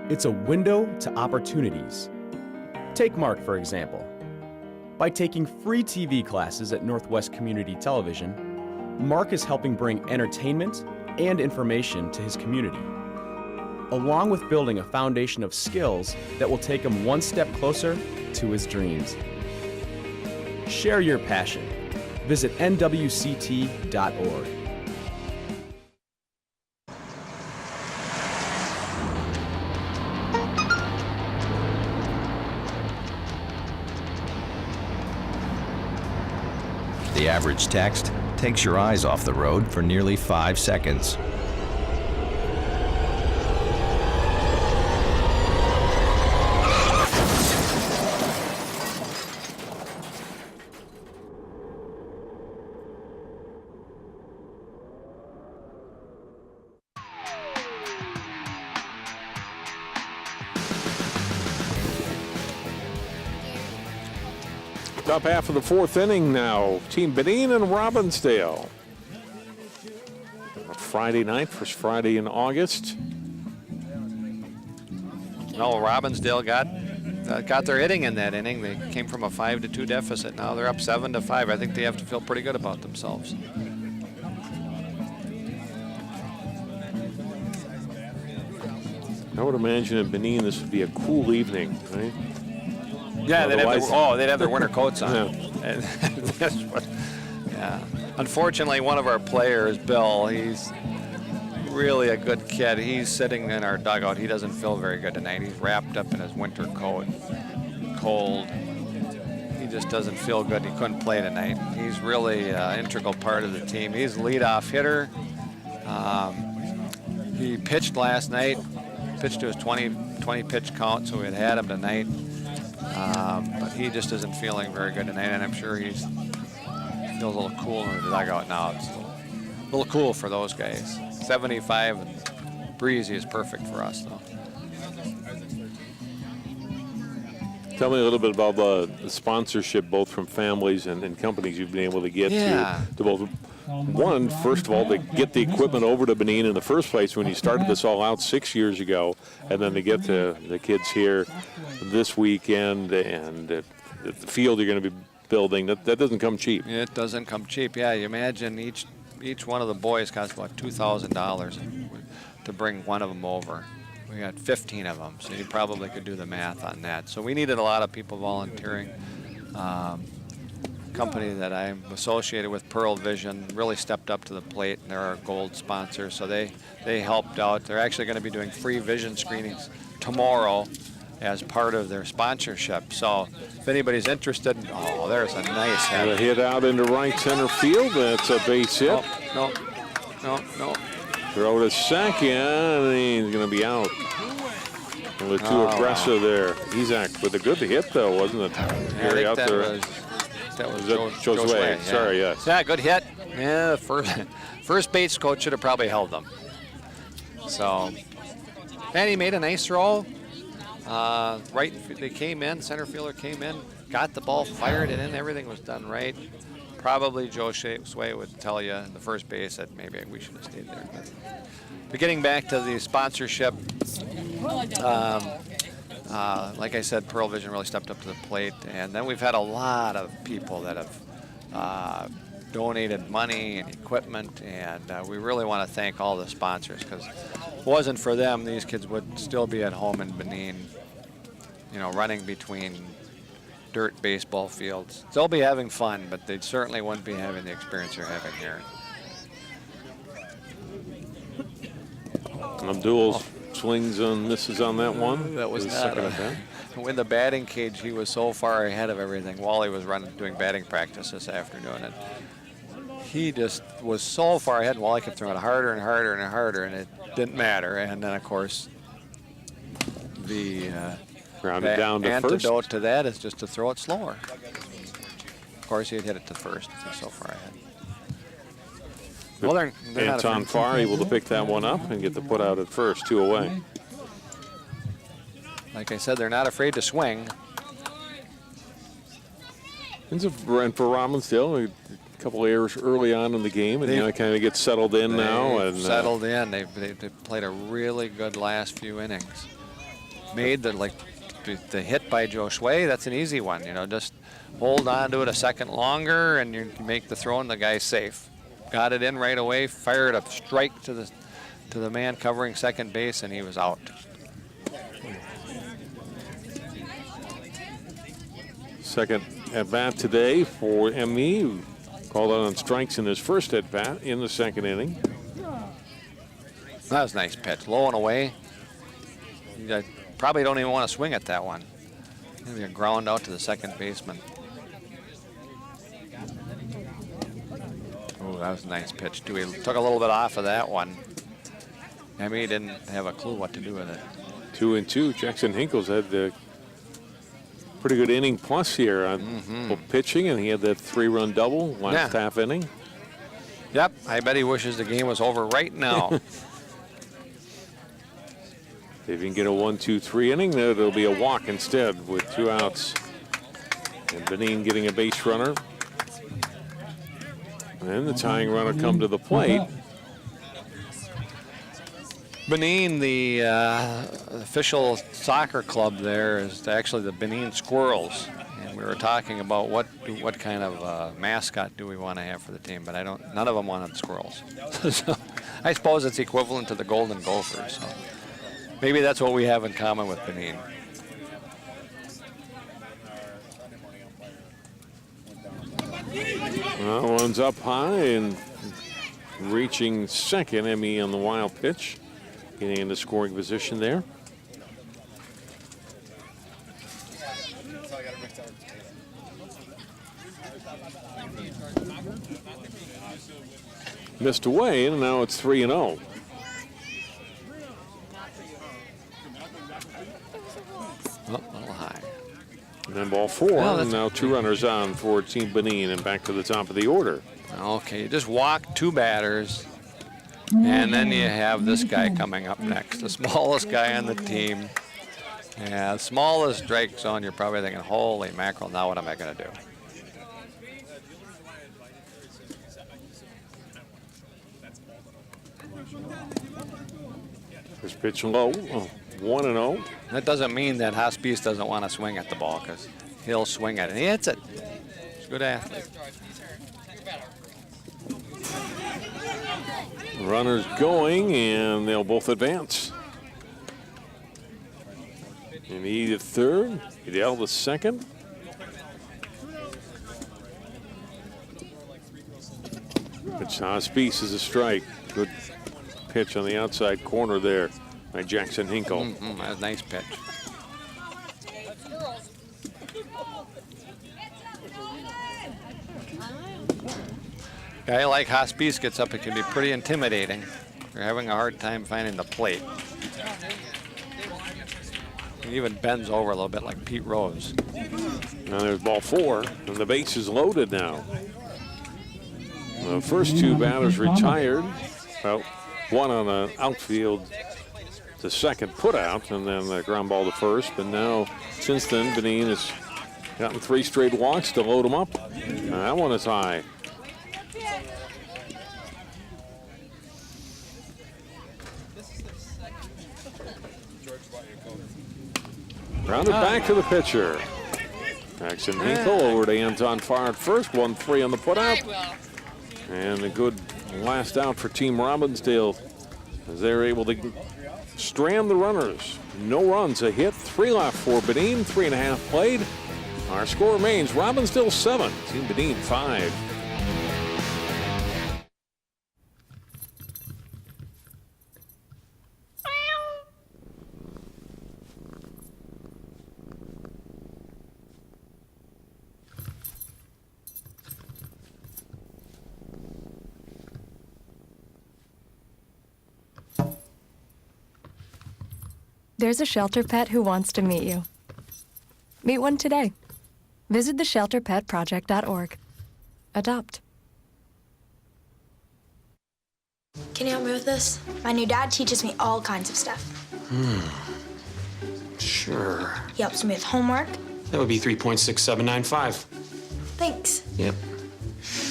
It's a window to opportunities. Take Mark, for example. By taking free TV classes at Northwest Community Television, Mark is helping bring entertainment and information to his community, along with building a foundation of skills that will take him one step closer to his dreams. Share your passion. Visit nwct.org. The average text takes your eyes off the road for nearly 5 seconds. Top half of the 4th inning now. Team Benin and Robbinsdale. Friday night, first Friday in August. No, Robbinsdale got their hitting in that inning. They came from a 5-2 deficit. Now they're up 7-5. I think they have to feel pretty good about themselves. I would imagine in Benin this would be a cool evening, right? Yeah, they'd have their winter coats on. Yeah. Unfortunately, one of our players, Bill, he's really a good kid. He's sitting in our dugout. He doesn't feel very good tonight. He's wrapped up in his winter coat, cold. He just doesn't feel good. He couldn't play tonight. He's really an integral part of the team. He's a leadoff hitter. He pitched last night, pitched to his 20 pitch count, so we had him tonight. But he just isn't feeling very good tonight, and I'm sure he feels a little cool in the dugout now. It's a little cool for those guys. 75 and breezy is perfect for us, though. Tell me a little bit about the sponsorship, both from families and companies you've been able to get to both. One, first of all, to get the equipment over to Benin in the first place when you started this all out 6 years ago, and then to get the kids here this weekend and the field you're going to be building. That doesn't come cheap. It doesn't come cheap. Yeah, you imagine each one of the boys costs about $2,000 to bring one of them over. We got 15 of them, so you probably could do the math on that. So we needed a lot of people volunteering. Company that I'm associated with, Pearl Vision, really stepped up to the plate, and they're our gold sponsor, so they helped out. They're actually going to be doing free vision screenings tomorrow as part of their sponsorship. So if anybody's interested, there's a nice hit. A hit out into right center field. That's a base hit. No. Throw to second, and he's going to be out. A little too aggressive there. Izak with a good hit, though, wasn't it? Very out there. That was Josue. Yeah. Sorry, yes. Yeah, good hit. Yeah, first base coach should have probably held them. So, and he made a nice throw. Right, they came in, center fielder came in, got the ball, fired it in, everything was done right. Probably Josue would tell you the first base that maybe we should have stayed there. But getting back to the sponsorship, like I said, Pearl Vision really stepped up to the plate, and then we've had a lot of people that have donated money and equipment, and we really want to thank all the sponsors, because if it wasn't for them, these kids would still be at home in Benin, you know, running between dirt baseball fields. They'll be having fun, but they certainly wouldn't be having the experience they're having here. Abdul swings and misses on that one. That was the not second at bat. In the batting cage, he was so far ahead of everything. Wally was doing batting practice this afternoon, and he just was so far ahead. Wally kept throwing it harder and harder and harder, and it didn't matter. And then, of course, the grounded down to antidote first. to that is just to throw it slower. Of course, he'd hit it to first. He's so far ahead. Well, they're not Anton Farr able to pick that one up and get the put out at first, 2 away. Like I said, they're not afraid to swing. And for Robbinsdale, a couple of errors early on in the game, and now kind of get settled in now. And settled in. They played a really good last few innings. Made the hit by Josue. That's an easy one. You know, just hold on to it a second longer, and you make the throw, and the guy's safe. Got it in right away. Fired a strike to the man covering second base, and he was out. Second at bat today for ME, who called out on strikes in his first at bat in the second inning. That was a nice pitch, low and away. You probably don't even want to swing at that one. Maybe a ground out to the second baseman. Oh, that was a nice pitch too. He took a little bit off of that one. ME didn't have a clue what to do with it. 2-2. Jackson Hinkle's had the pretty good inning plus here on pitching, and he had that 3-run double last half inning. Yep, I bet he wishes the game was over right now. If you can get a 1-2-3 inning, then it'll be a walk instead with 2 outs. And Benin getting a base runner. And the tying runner come to the plate. Benin, the official soccer club there, is actually the Benin Squirrels, and we were talking about what kind of mascot do we want to have for the team, but none of them wanted squirrels. So I suppose it's equivalent to the Golden Gophers. So maybe that's what we have in common with Benin. Well, one's up high and reaching second. ME on the wild pitch. Getting into scoring position there. Missed away, and now it's 3-0. Oh, a little high. And then ball 4, and now 2 runners on for Team Benin and back to the top of the order. Okay, you just walk 2 batters. And then you have this guy coming up next, the smallest guy on the team. Yeah, the smallest strike zone, you're probably thinking, holy mackerel, now what am I going to do? His pitch low, 1-0. That doesn't mean that Hospice doesn't want to swing at the ball, because he'll swing at it. He hits it. He's a good athlete. Runners going, and they'll both advance. And he to third, Hidell to second. Pitch to Hospice is a strike. Good pitch on the outside corner there by Jackson Hinkle. That was a nice pitch. Guy like Hospice gets up, it can be pretty intimidating. They're having a hard time finding the plate. He even bends over a little bit like Pete Rose. Now there's ball 4, and the base is loaded now. The first 2 batters retired. Well, one on an outfield, the second put out, and then the ground ball to first. But now, since then, Benin has gotten 3 straight walks to load them up. That one is high. Grounded back to the pitcher. Jackson Hinkle over to Anton Farr at first. 1-3 on the putout. And a good last out for Team Robbinsdale as they're able to strand the runners. No runs, a hit, 3 left for Benin, 3.5 played. Our score remains Robbinsdale 7, Team Benin 5. There's a shelter pet who wants to meet you. Meet one today. Visit theshelterpetproject.org. Adopt. Can you help me with this? My new dad teaches me all kinds of stuff. Sure. He helps me with homework. That would be 3.6795. Thanks. Yep.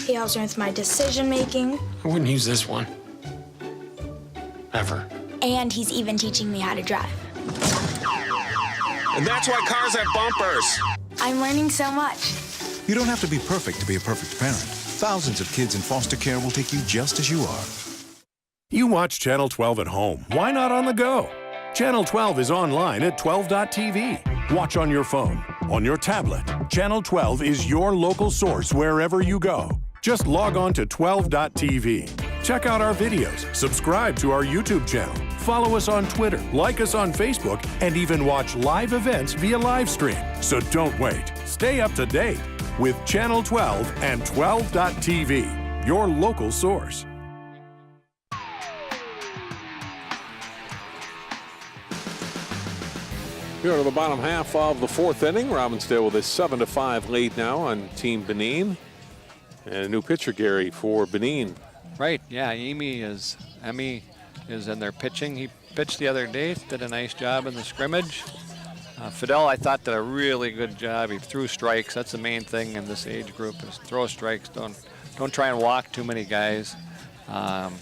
He helps me with my decision making. I wouldn't use this one. Ever. And he's even teaching me how to drive. And that's why cars have bumpers. I'm learning so much. You don't have to be perfect to be a perfect parent. Thousands of kids in foster care will take you just as you are. You watch Channel 12 at home. Why not on the go? Channel 12 is online at 12.tv. Watch on your phone, on your tablet. Channel 12 is your local source wherever you go. Just log on to 12.tv. Check out our videos, subscribe to our YouTube channel, follow us on Twitter, like us on Facebook, and even watch live events via live stream. So don't wait. Stay up to date with Channel 12 and 12.tv, your local source. Here to the bottom half of the 4th inning. Robbinsdale with a 7-5 lead now on Team Benin. And a new pitcher, Gary, for Benin. Right, yeah, Emmy is in their pitching. He pitched the other day, did a nice job in the scrimmage. Fidel, I thought, did a really good job. He threw strikes. That's the main thing in this age group is throw strikes. Don't try and walk too many guys. And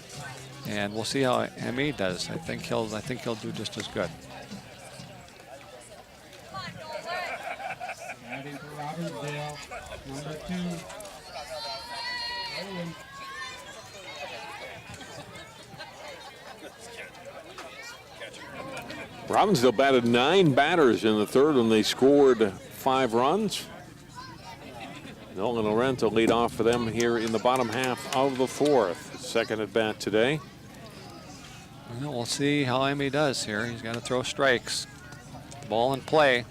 we'll see how Emmy does. I think he'll do just as good. Batting for Robbinsdale, number 2. Owen. Robbinsdale batted 9 batters in the 3rd when they scored 5 runs. Nolan Laurent to lead off for them here in the bottom half of the 4th. Second at bat today. Well, we'll see how Emmy does here. He's got to throw strikes. Ball in play.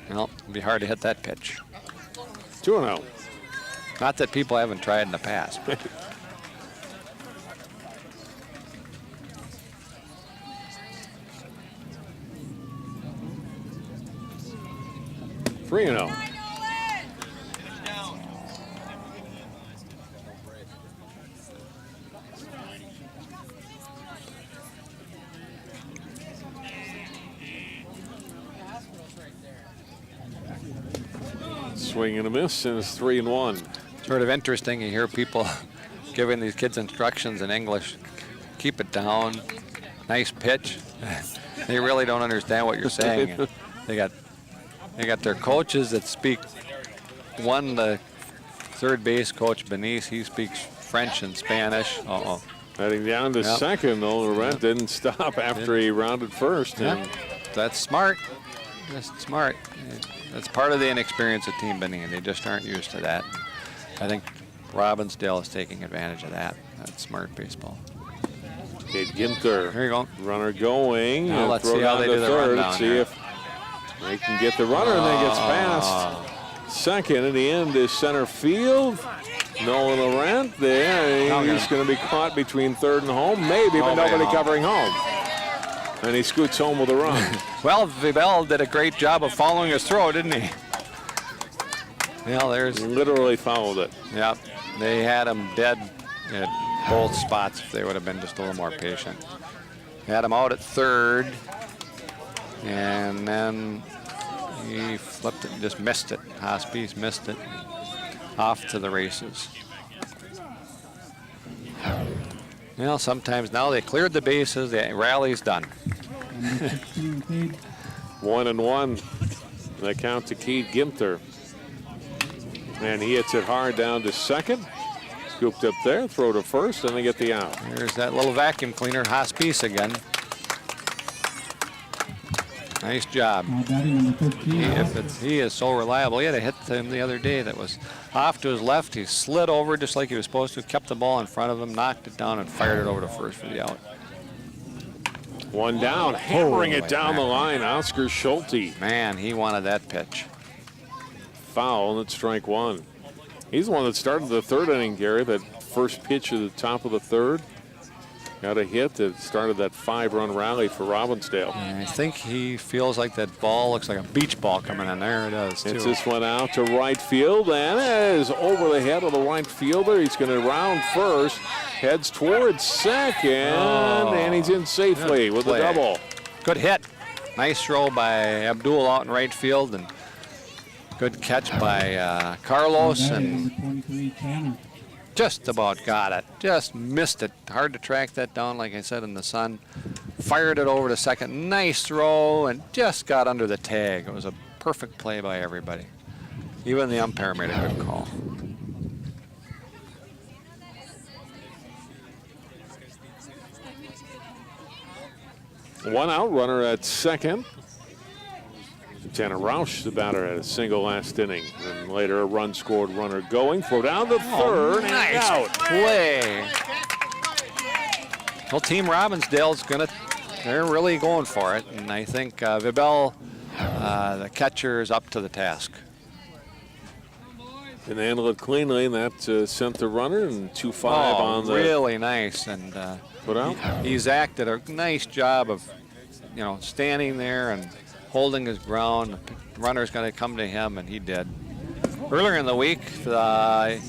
Well, it'll be hard to hit that pitch. 2-0. Not that people haven't tried in the past. 3-0. Swing and a miss, and it's 3-1. Sort of interesting. You hear people giving these kids instructions in English. Keep it down. Nice pitch. They really don't understand what you're saying. They got their coaches that speak. One, the third base coach, Benice, he speaks French and Spanish. Heading down to second, though. Laurent didn't stop after he rounded first. And that's smart. That's smart. That's part of the inexperience of Team Benin. They just aren't used to that. I think Robbinsdale is taking advantage of that. That's smart baseball. Kate Ginter. Here you go. Runner going. Now let's see how they do the rundown See if they can get the runner, and then gets past second. In the end is center field. Nolan Laurent there. He's going to be caught between third and home, maybe, but nobody covering home. And he scoots home with a run. Well, Vibel did a great job of following his throw, didn't he? Well, there's literally followed it. Yep, they had him dead at both spots if they would have been just a little more patient. Had him out at third, and then he flipped it and just missed it. Hospice missed it. Off to the races. Well, sometimes now they cleared the bases, the rally's done. 1-1. That count to Keith Gimter. And he hits it hard down to second. Scooped up there, throw to first, and they get the out. There's that little vacuum cleaner, Hospice again. Nice job. He is so reliable. He had a hit to him the other day that was off to his left. He slid over just like he was supposed to, kept the ball in front of him, knocked it down, and fired it over to first for the out. One down, hammering it down the line, Oscar Schulte. Man, he wanted that pitch. Foul, and it's strike one. He's the one that started the third inning, Gary, that first pitch at the top of the third. Got a hit that started that 5-run rally for Robbinsdale. And I think he feels like that ball looks like a beach ball coming in. There it is, too. It's this one out to right field, and it is over the head of the right fielder. He's going to round first, heads towards second, and he's in safely with a double. Good hit. Nice throw by Abdul out in right field, and good catch by Carlos, and just about got it. Just missed it. Hard to track that down, like I said, in the sun. Fired it over to second. Nice throw, and just got under the tag. It was a perfect play by everybody. Even the umpire made a good call. One out, runner at second. Tanner Roush, the batter, had a single last inning. And later a run scored, runner going. Throw down the third. Nice out. Play. Well, Team Robbinsdale's they're really going for it. And I think Vibel, the catcher, is up to the task. And they handled it cleanly, and that sent the runner, and 2-5 on the. Really nice. And put out. Isaac did a nice job of, standing there and holding his ground. The runner's going to come to him, and he did. Earlier in the week, or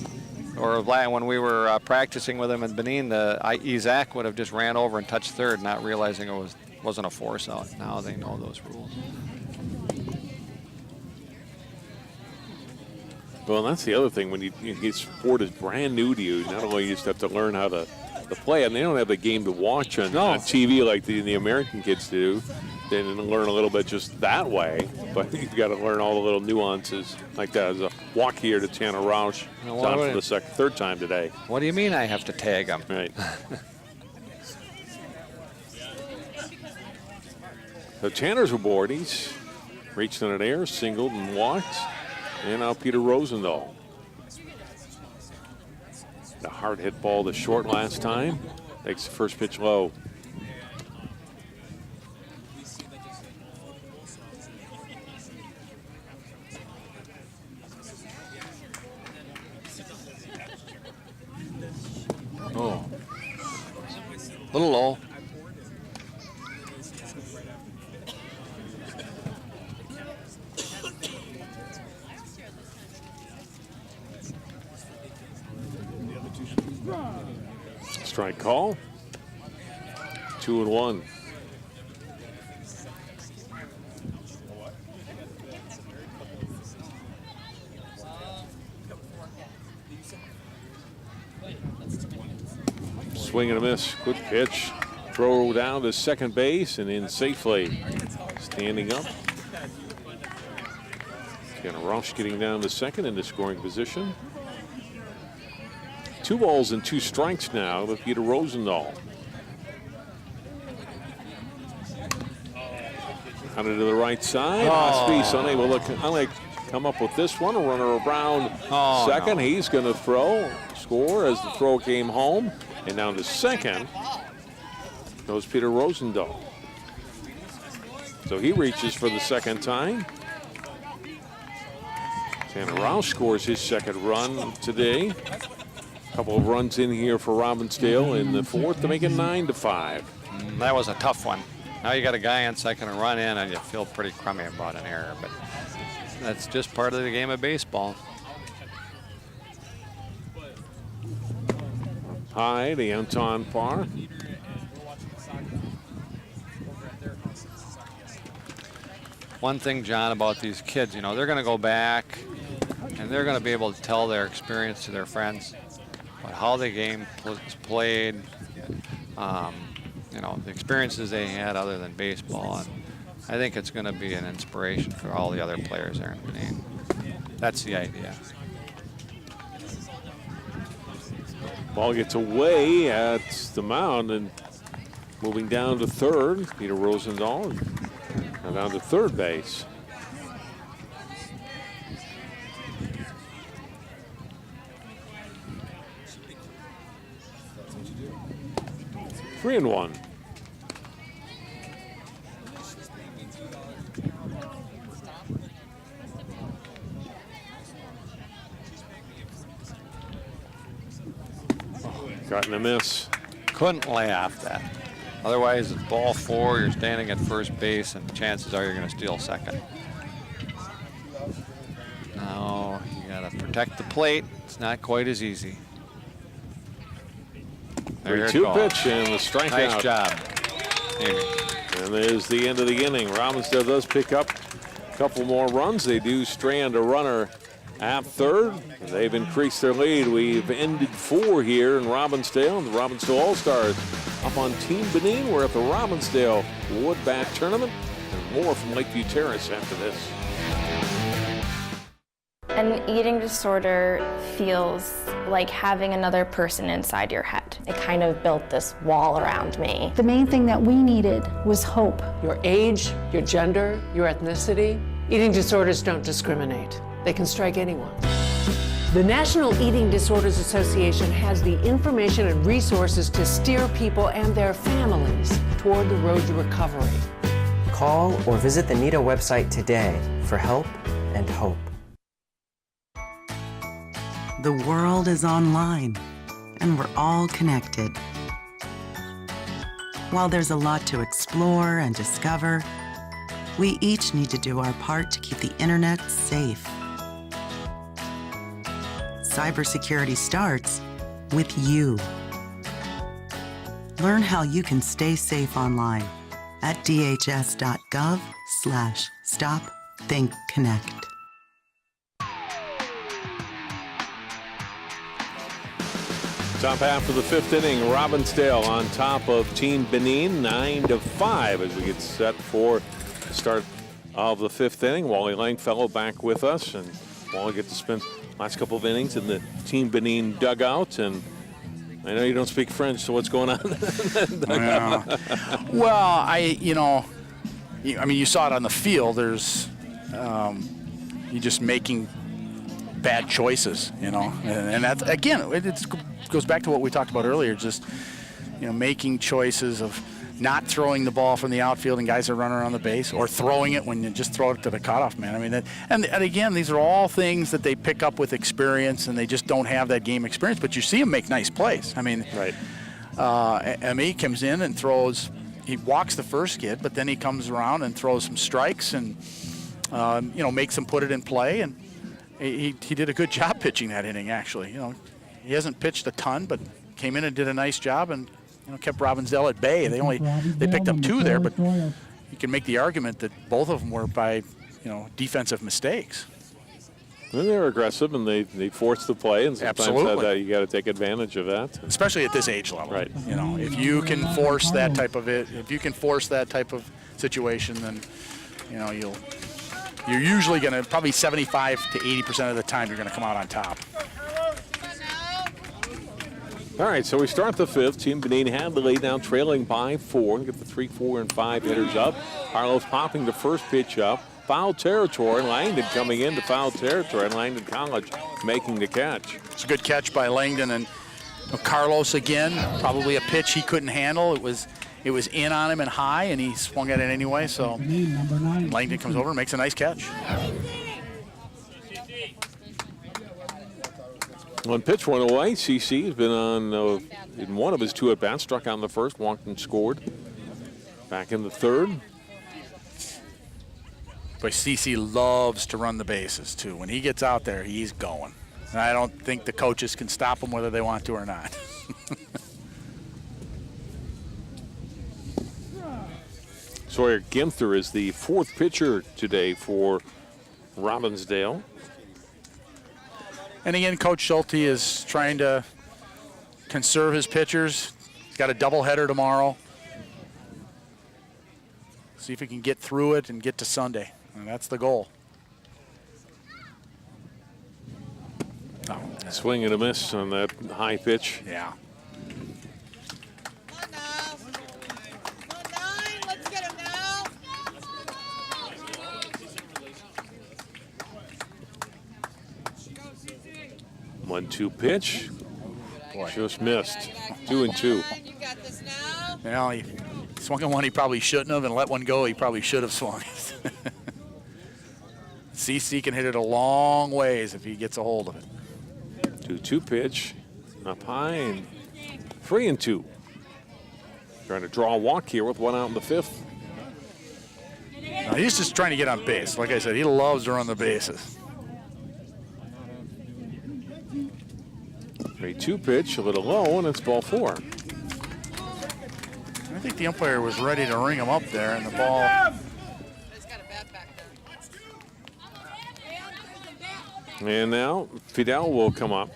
when we were practicing with him in Benin, Isaac would have just ran over and touched third, not realizing it wasn't a force out. Now they know those rules. Well, that's the other thing. When his sport is brand new to you, not only you just have to learn how to play, and they don't have the game to watch on TV like the American kids do. They didn't learn a little bit just that way, but you've got to learn all the little nuances like that. As a walk here to Tanner Roush, on for the third time today. What do you mean I have to tag him? Right. So Tanner's aboard. He's reached on an air, singled and walked. And now Peter Rosendahl. The hard hit ball to short last time. Takes the first pitch low. Oh, a little low. Strike call. 2-1. Swing and a miss. Good pitch. Throw down to second base and in safely. Standing up. Tanner Roush getting down to second into scoring position. 2 balls and 2 strikes now to Peter Rosendahl. Out to the right side. Hospice unable to come up with this one. A runner around second. No. He's going to score as the throw came home. And down to second goes Peter Rosendahl. So he reaches for the second time. Tanner Roush scores his second run today. A couple of runs in here for Robbinsdale in the fourth to make it 9-5. That was a tough one. Now you got a guy on second and run in, and you feel pretty crummy about an error, but that's just part of the game of baseball. High to Anton Parr. One thing, John, about these kids, you know, they're going to go back and they're going to be able to tell their experience to their friends about how the game is played, you know, the experiences they had other than baseball. And I think it's going to be an inspiration for all the other players there in Benin. That's the idea. Ball gets away at the mound and moving down to third, Peter Rosendahl. Now down to third base. Three and one. Gotten a miss. Couldn't laugh that. Otherwise, it's ball four, you're standing at first base, and chances are you're going to steal second. Now, you got to protect the plate. It's not quite as easy. There 3-2 pitch and the strikeout. Nice job, Amy. And there's the end of the inning. Robbinsdale does pick up a couple more runs. They do strand a runner at third. They've increased their lead. We've ended 4 here in Robbinsdale. The Robbinsdale All-Stars up on Team Benin. We're at the Robbinsdale Woodbat Tournament. And more from Lakeview Terrace after this. An eating disorder feels like having another person inside your head. It kind of built this wall around me. The main thing that we needed was hope. Your age, your gender, your ethnicity. Eating disorders don't discriminate. They can strike anyone. The National Eating Disorders Association has the information and resources to steer people and their families toward the road to recovery. Call or visit the NEDA website today for help and hope. The world is online, and we're all connected. While there's a lot to explore and discover, we each need to do our part to keep the internet safe. Cybersecurity starts with you. Learn how you can stay safe online at dhs.gov/stopthinkconnect. Top half of the fifth inning, Robbinsdale on top of Team Benin, 9-5 as we get set for the start of the fifth inning. Wally Langfellow back with us, and Wally gets to spend last couple of innings in the Team Benin dugout. And I know you don't speak French, so what's going on? Well, you saw it on the field. There's, you just making bad choices, and that again, it goes back to what we talked about earlier. Just, making choices of not throwing the ball from the outfield and guys are running around the base, or throwing it when you just throw it to the cutoff man. I mean, and again, these are all things that they pick up with experience, and they just don't have that game experience. But you see them make nice plays. I mean, right. Emi comes in and throws. He walks the first kid, but then he comes around and throws some strikes and makes them put it in play. And he did a good job pitching that inning. Actually, he hasn't pitched a ton, but came in and did a nice job and kept Robbinsdale at bay. They picked up 2 there, but you can make the argument that both of them were by defensive mistakes. And they're aggressive and they force the play, and sometimes Absolutely. You got to take advantage of that, especially at this age level. Right. If you can force that type of situation, then you're usually going to, probably 75 to 80% of the time, you're going to come out on top. All right, so we start the fifth. Team Benin had the lead, now trailing by 4. Get the 3, 4, and 5 hitters up. Carlos popping the first pitch up. Foul territory. Langdon coming into foul territory. And Langdon College making the catch. It's a good catch by Langdon, and Carlos again. Probably a pitch he couldn't handle. It was in on him and high, and he swung at it anyway. So Langdon comes over and makes a nice catch. One pitch, one away. CC has been on in one of his 2 at-bats, struck out in the first, walked and scored. Back in the third. But CC loves to run the bases, too. When he gets out there, he's going. And I don't think the coaches can stop him whether they want to or not. Sawyer Gimther is the 4th pitcher today for Robbinsdale. And again, Coach Schulte is trying to conserve his pitchers. He's got a doubleheader tomorrow. See if he can get through it and get to Sunday. And that's the goal. Oh, swing and a miss on that high pitch. Yeah. One-two pitch. Boy. Just missed. 2-2. Well, he swung at one he probably shouldn't have, and let one go he probably should have swung. CC can hit it a long ways if he gets a hold of it. 2-2 pitch. Up high and 3-2. Trying to draw a walk here with 1 out in the 5th. Now, he's just trying to get on base. Like I said, he loves to run the bases. 3-2 pitch, a little low, and it's ball 4. I think the umpire was ready to ring him up there, and the ball. And now Fidel will come up.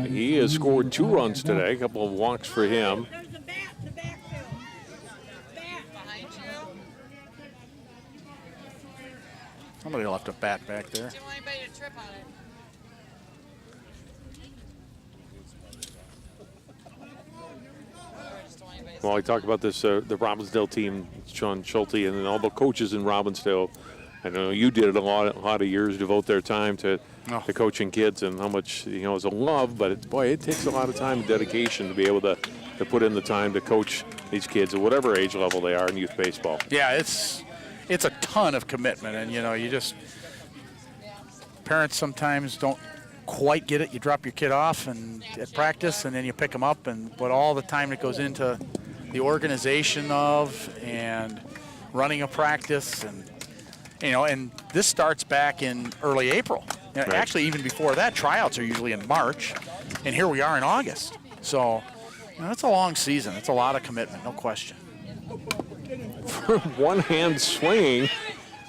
He has scored 2 runs today, a couple of walks for him. Somebody left a bat back there. Well, I talked about this, the Robbinsdale team, Sean Schulte, and then all the coaches in Robbinsdale. I know you did it a lot of years, devote their time to coaching kids, and how much, is a love, but it takes a lot of time and dedication to be able to put in the time to coach these kids at whatever age level they are in youth baseball. Yeah, it's a ton of commitment, and parents sometimes don't quite get it. You drop your kid off at practice, and then you pick them up, but all the time that goes into the organization of and running a practice, and this starts back in early April. Right. Actually, even before that, tryouts are usually in March, and here we are in August. So, it's a long season. It's a lot of commitment, no question. One-hand swing,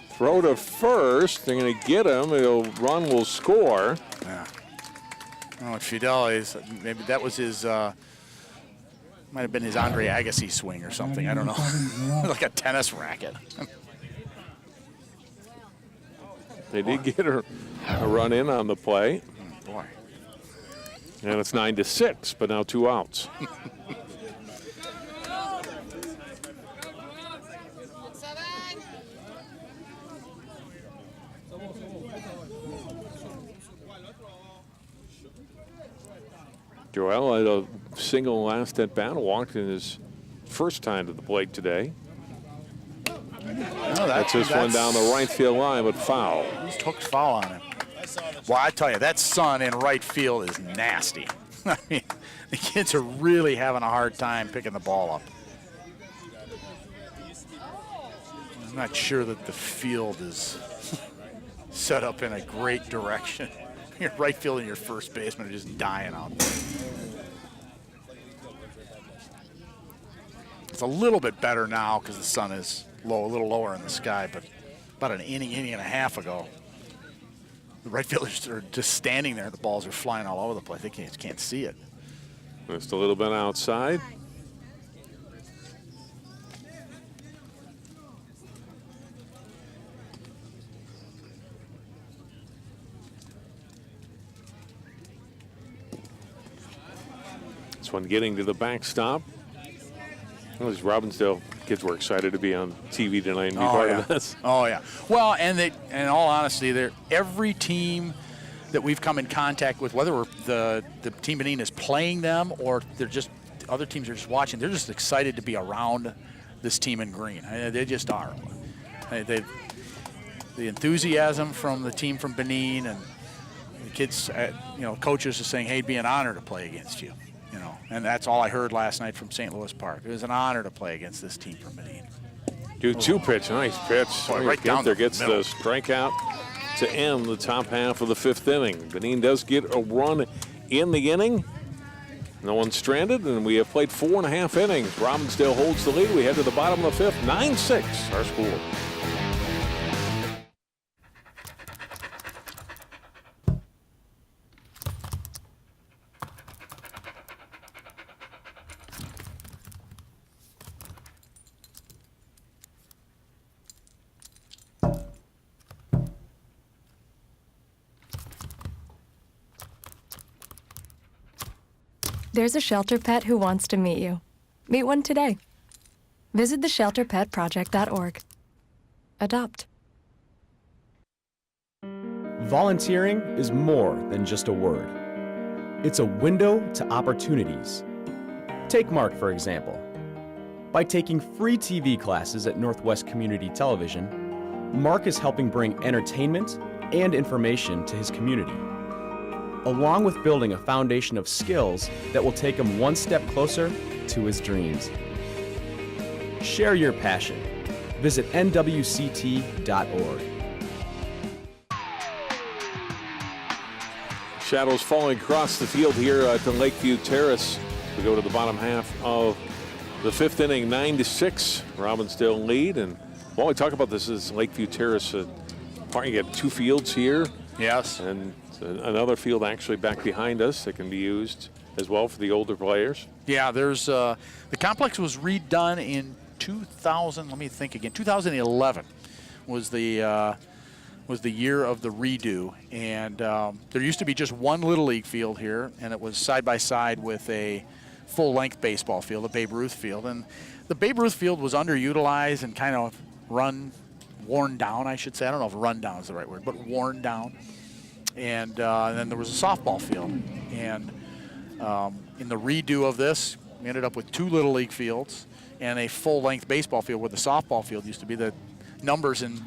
throw to first. They're going to get him. He'll run, will score. Yeah. Oh, Fidel maybe that was his. Might have been his Andre Agassi swing or something. I don't know, like a tennis racket. They did get a run in on the play. Boy. And it's 9-6, but now 2 outs. Joel had a single last at bat, walked in his first time to the plate today. That's this one down the right field line, but foul. Just hooked foul on him. Well, I tell you, that sun in right field is nasty. I mean, the kids are really having a hard time picking the ball up. I'm not sure that the field is set up in a great direction. Your right field and your first baseman are just dying out there. It's a little bit better now because the sun is low, a little lower in the sky, but about an inning and a half ago, the right fielders are just standing there. The balls are flying all over the place. They can't see it. Just a little bit outside. This one getting to the backstop. Those Robbinsdale kids were excited to be on TV tonight and be part of this. Oh, yeah. Well, and in all honesty, every team that we've come in contact with, whether the team Benin is playing them or they're just other teams are just watching, they're just excited to be around this team in green. They just are. The enthusiasm from the team from Benin, and kids, coaches are saying, hey, it'd be an honor to play against you. And that's all I heard last night from St. Louis Park. It was an honor to play against this team from Benin. 2-2 pitch, nice pitch. Right down there the gets middle. the strikeout to end the top half of the 5th inning. Benin does get a run in the inning. No one stranded, and we have played 4.5 innings. Robbinsdale holds the lead. We head to the bottom of the 5th, 9-6 our score. There's a shelter pet who wants to meet you. Meet one today. Visit theshelterpetproject.org. Adopt. Volunteering is more than just a word. It's a window to opportunities. Take Mark, for example. By taking free TV classes at Northwest Community Television, Mark is helping bring entertainment and information to his community, along with building a foundation of skills that will take him one step closer to his dreams. Share your passion. Visit nwct.org. Shadows falling across the field here to Lakeview Terrace. We go to the bottom half of the 5th inning, 9-6. Robbinsdale lead. And while we talk about this, is Lakeview Terrace. You get 2 fields here. Yes. And another field actually back behind us that can be used as well for the older players. Yeah, there's the complex was redone in 2011 was the year of the redo, and there used to be just one Little League field here, and it was side by side with a full-length baseball field, a Babe Ruth field, and the Babe Ruth field was underutilized and kind of worn down, I should say. I don't know if run down is the right word, but worn down. And then there was a softball field. And in the redo of this, we ended up with 2 Little League fields and a full-length baseball field where the softball field used to be. The numbers in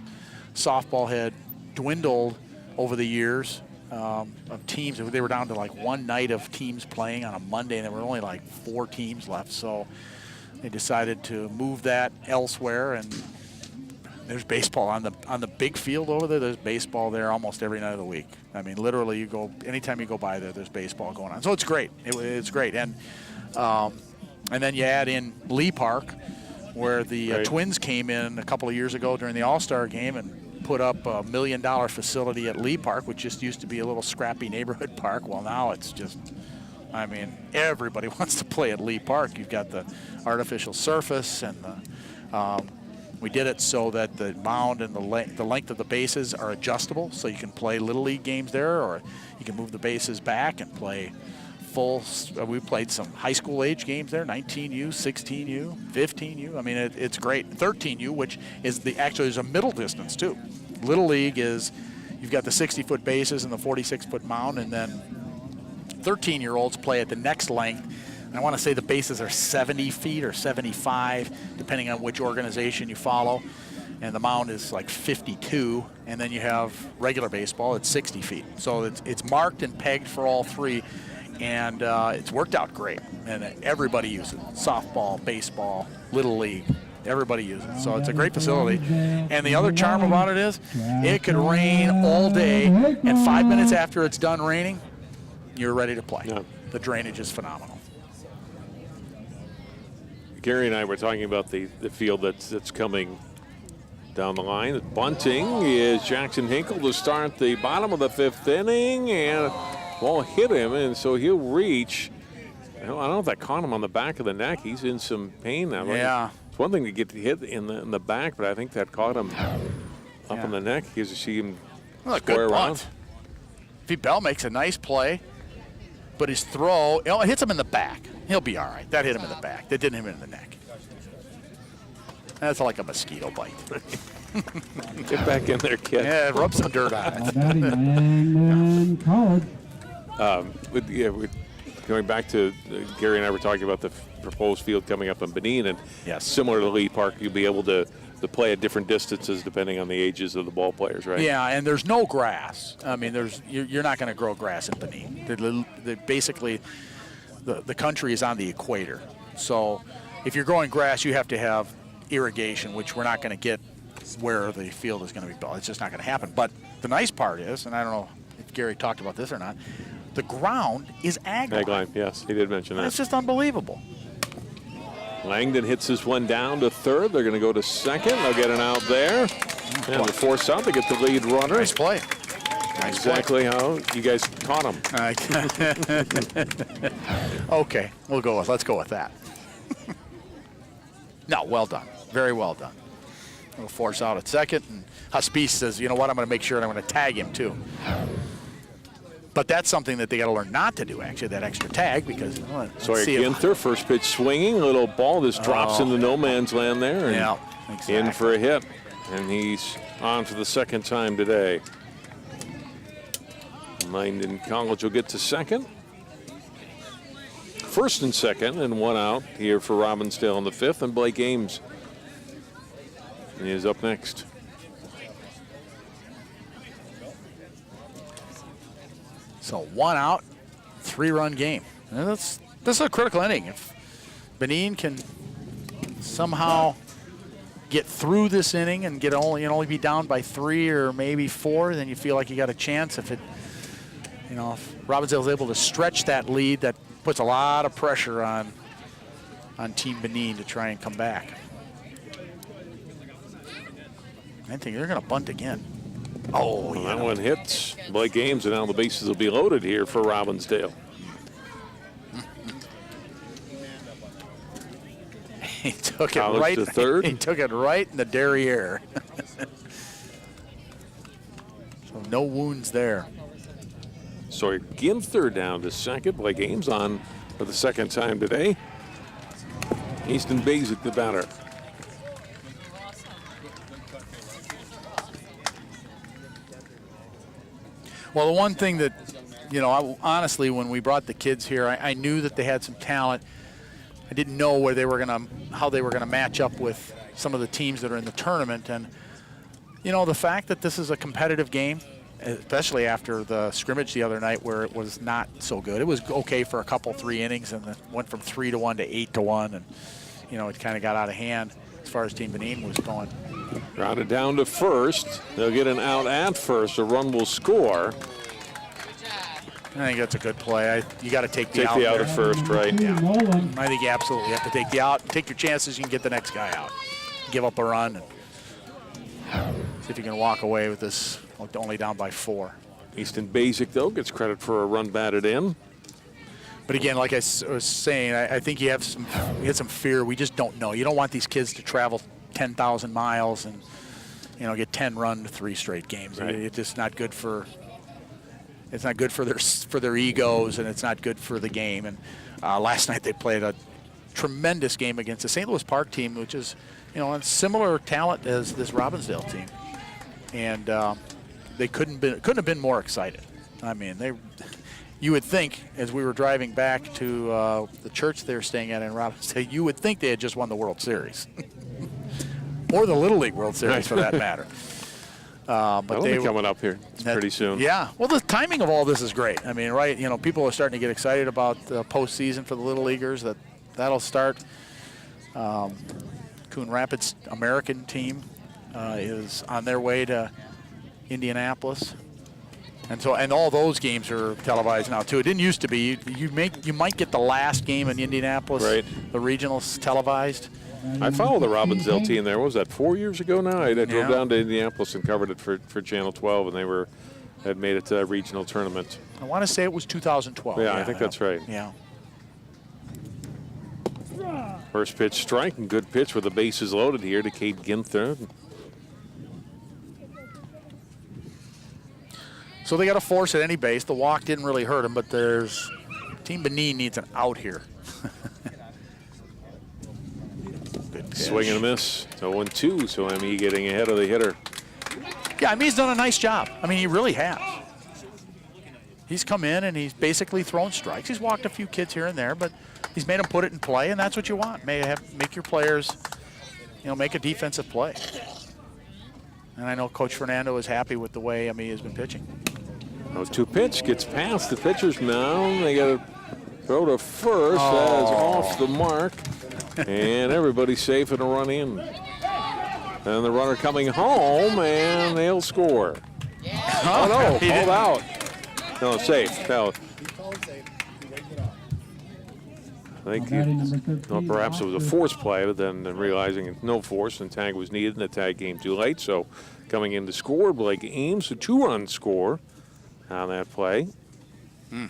softball had dwindled over the years of teams. They were down to like one night of teams playing on a Monday, and there were only like 4 teams left. So they decided to move that elsewhere, and there's baseball on the big field over there. There's baseball there almost every night of the week. I mean, literally, anytime you go by there, there's baseball going on. So it's great. It's great. And then you add in Lee Park, where the Twins came in a couple of years ago during the All-Star game and put up a $1 million facility at Lee Park, which just used to be a little scrappy neighborhood park. Well, now it's just, I mean, everybody wants to play at Lee Park. You've got the artificial surface, and we did it so that the mound and the length of the bases are adjustable, so you can play Little League games there, or you can move the bases back and play full. We played some high school age games there, 19U, 16U, 15U. I mean, it's great. 13U, which is actually there's a middle distance too. Little League is, you've got the 60-foot bases and the 46-foot mound, and then 13-year-olds play at the next length. I want to say the bases are 70 feet or 75, depending on which organization you follow. And the mound is like 52, and then you have regular baseball at 60 feet. So it's marked and pegged for all 3, and it's worked out great. And everybody uses it. Softball, baseball, Little League, everybody uses it. So it's a great facility. And the other charm about it is it could rain all day, and 5 minutes after it's done raining, you're ready to play. Yeah. The drainage is phenomenal. Gary and I were talking about the field that's coming down the line. Bunting is Jackson Hinkle to start the bottom of the 5th inning, and ball hit him, and so he'll reach. I don't know if that caught him on the back of the neck. He's in some pain now. Yeah. It's one thing to get hit in the back, but I think that caught him up in the neck. You see him square around. If Bell makes a nice play, but his throw, it hits him in the back. He'll be all right. That hit him in the back. That didn't hit him in the neck. That's like a mosquito bite. Get back in there, kid. Yeah, rub some dirt on it. Going back to Gary and I were talking about the proposed field coming up in Benin, and similar to Lee Park, you'll be able to to play at different distances depending on the ages of the ball players, right? Yeah, and there's no grass. I mean, you're not going to grow grass in Benin. Basically, the country is on the equator. So if you're growing grass, you have to have irrigation, which we're not going to get where the field is going to be built. It's just not going to happen. But the nice part is, and I don't know if Gary talked about this or not, the ground is ag line. Ag line, yes, he did mention that. It's just unbelievable. Langdon hits this one down to third. They're going to go to second. They'll get an out there. And the force out, they get the lead runner. Nice play. Exactly how you guys caught him. Okay, let's go with that. No, well done. Very well done. We'll force out at second, and Huspice says, you know what, I'm going to make sure and I'm going to tag him too. But that's something that they got to learn not to do, actually, that extra tag, because Sawyer Ginther, first pitch swinging, a little ball just drops into no man's land there. And yeah, exactly. In for a hit, and he's on for the second time today. Langdon College will get to second. First and second, and one out here for Robbinsdale in the fifth, and Blake Ames is up next. So 1 out, 3-run game. And this is a critical inning. If Benin can somehow get through this inning and only be down by 3 or maybe 4, then you feel like you got a chance. If Robbinsdale is able to stretch that lead, that puts a lot of pressure on Team Benin to try and come back. I think they're going to bunt again. Oh, well, that one hits Blake Ames, and now the bases will be loaded here for Robbinsdale. He took College it right to third. He took it right in the derriere. So no wounds there. Sawyer Ginther down to second. Blake Ames on for the second time today. Easton Basic, the batter. Well, the one thing that, honestly, when we brought the kids here, I knew that they had some talent. I didn't know how they were gonna match up with some of the teams that are in the tournament. And, the fact that this is a competitive game, especially after the scrimmage the other night where it was not so good. It was okay for a couple, 3 innings, and it went from 3-1 to 8-1, and, it kind of got out of hand as far as Team Benin was going. Grounded down to first. They'll get an out at first. A run will score. I think that's a good play. You got to take the out. Take the out at first, right? Yeah. I think you absolutely have to take the out. Take your chances. You can get the next guy out. Give up a run. And see if you can walk away with this only down by 4. Easton Basic, though, gets credit for a run batted in. But again, like I was saying, I think you had some fear. We just don't know. You don't want these kids to travel 10,000 miles and get 10 run to 3 straight games. Right. It's just not good for. It's not good for their egos, and it's not good for the game. And last night they played a tremendous game against the St. Louis Park team, which is a similar talent as this Robbinsdale team, and they couldn't have been more excited. I mean, you would think, as we were driving back to the church they were staying at in Robbinsdale, you would think they had just won the World Series. Or the Little League World Series, for that matter. But they'll be coming up here pretty soon. Yeah. Well, the timing of all this is great. I mean, right, people are starting to get excited about the postseason for the Little Leaguers. That'll start. Coon Rapids American team is on their way to Indianapolis. And all those games are televised now too. It didn't used to be. You might get the last game in Indianapolis, right? The regionals televised. I followed the Robbinsdale team there. What was that, 4 years ago now? I drove down to Indianapolis and covered it for Channel 12, and they had made it to a regional tournament. I want to say it was 2012. Yeah, I think that's right. Yeah. First pitch strike, and good pitch with the bases loaded here to Cade Ginther. So they got to force at any base. The walk didn't really hurt them, but Team Benin needs an out here. Swing and a miss. 0-2, so ME getting ahead of the hitter. Yeah, I mean, he's done a nice job. I mean, he really has. He's come in and he's basically thrown strikes. He's walked a few kids here and there, but he's made them put it in play, and that's what you want. Make your players make a defensive play. And I know Coach Fernando is happy with the way he has been pitching. 0-2 pitch gets past the pitcher's mound. They got to throw to first. Oh. That is off the mark. And everybody's safe and a run in. And the runner coming home, and they'll score. Oh, no, called out. No, safe. No. I think perhaps it was a force play, but then realizing no force and tag was needed, and the tag came too late. So coming in to score, Blake Ames, a 2-run score on that play. And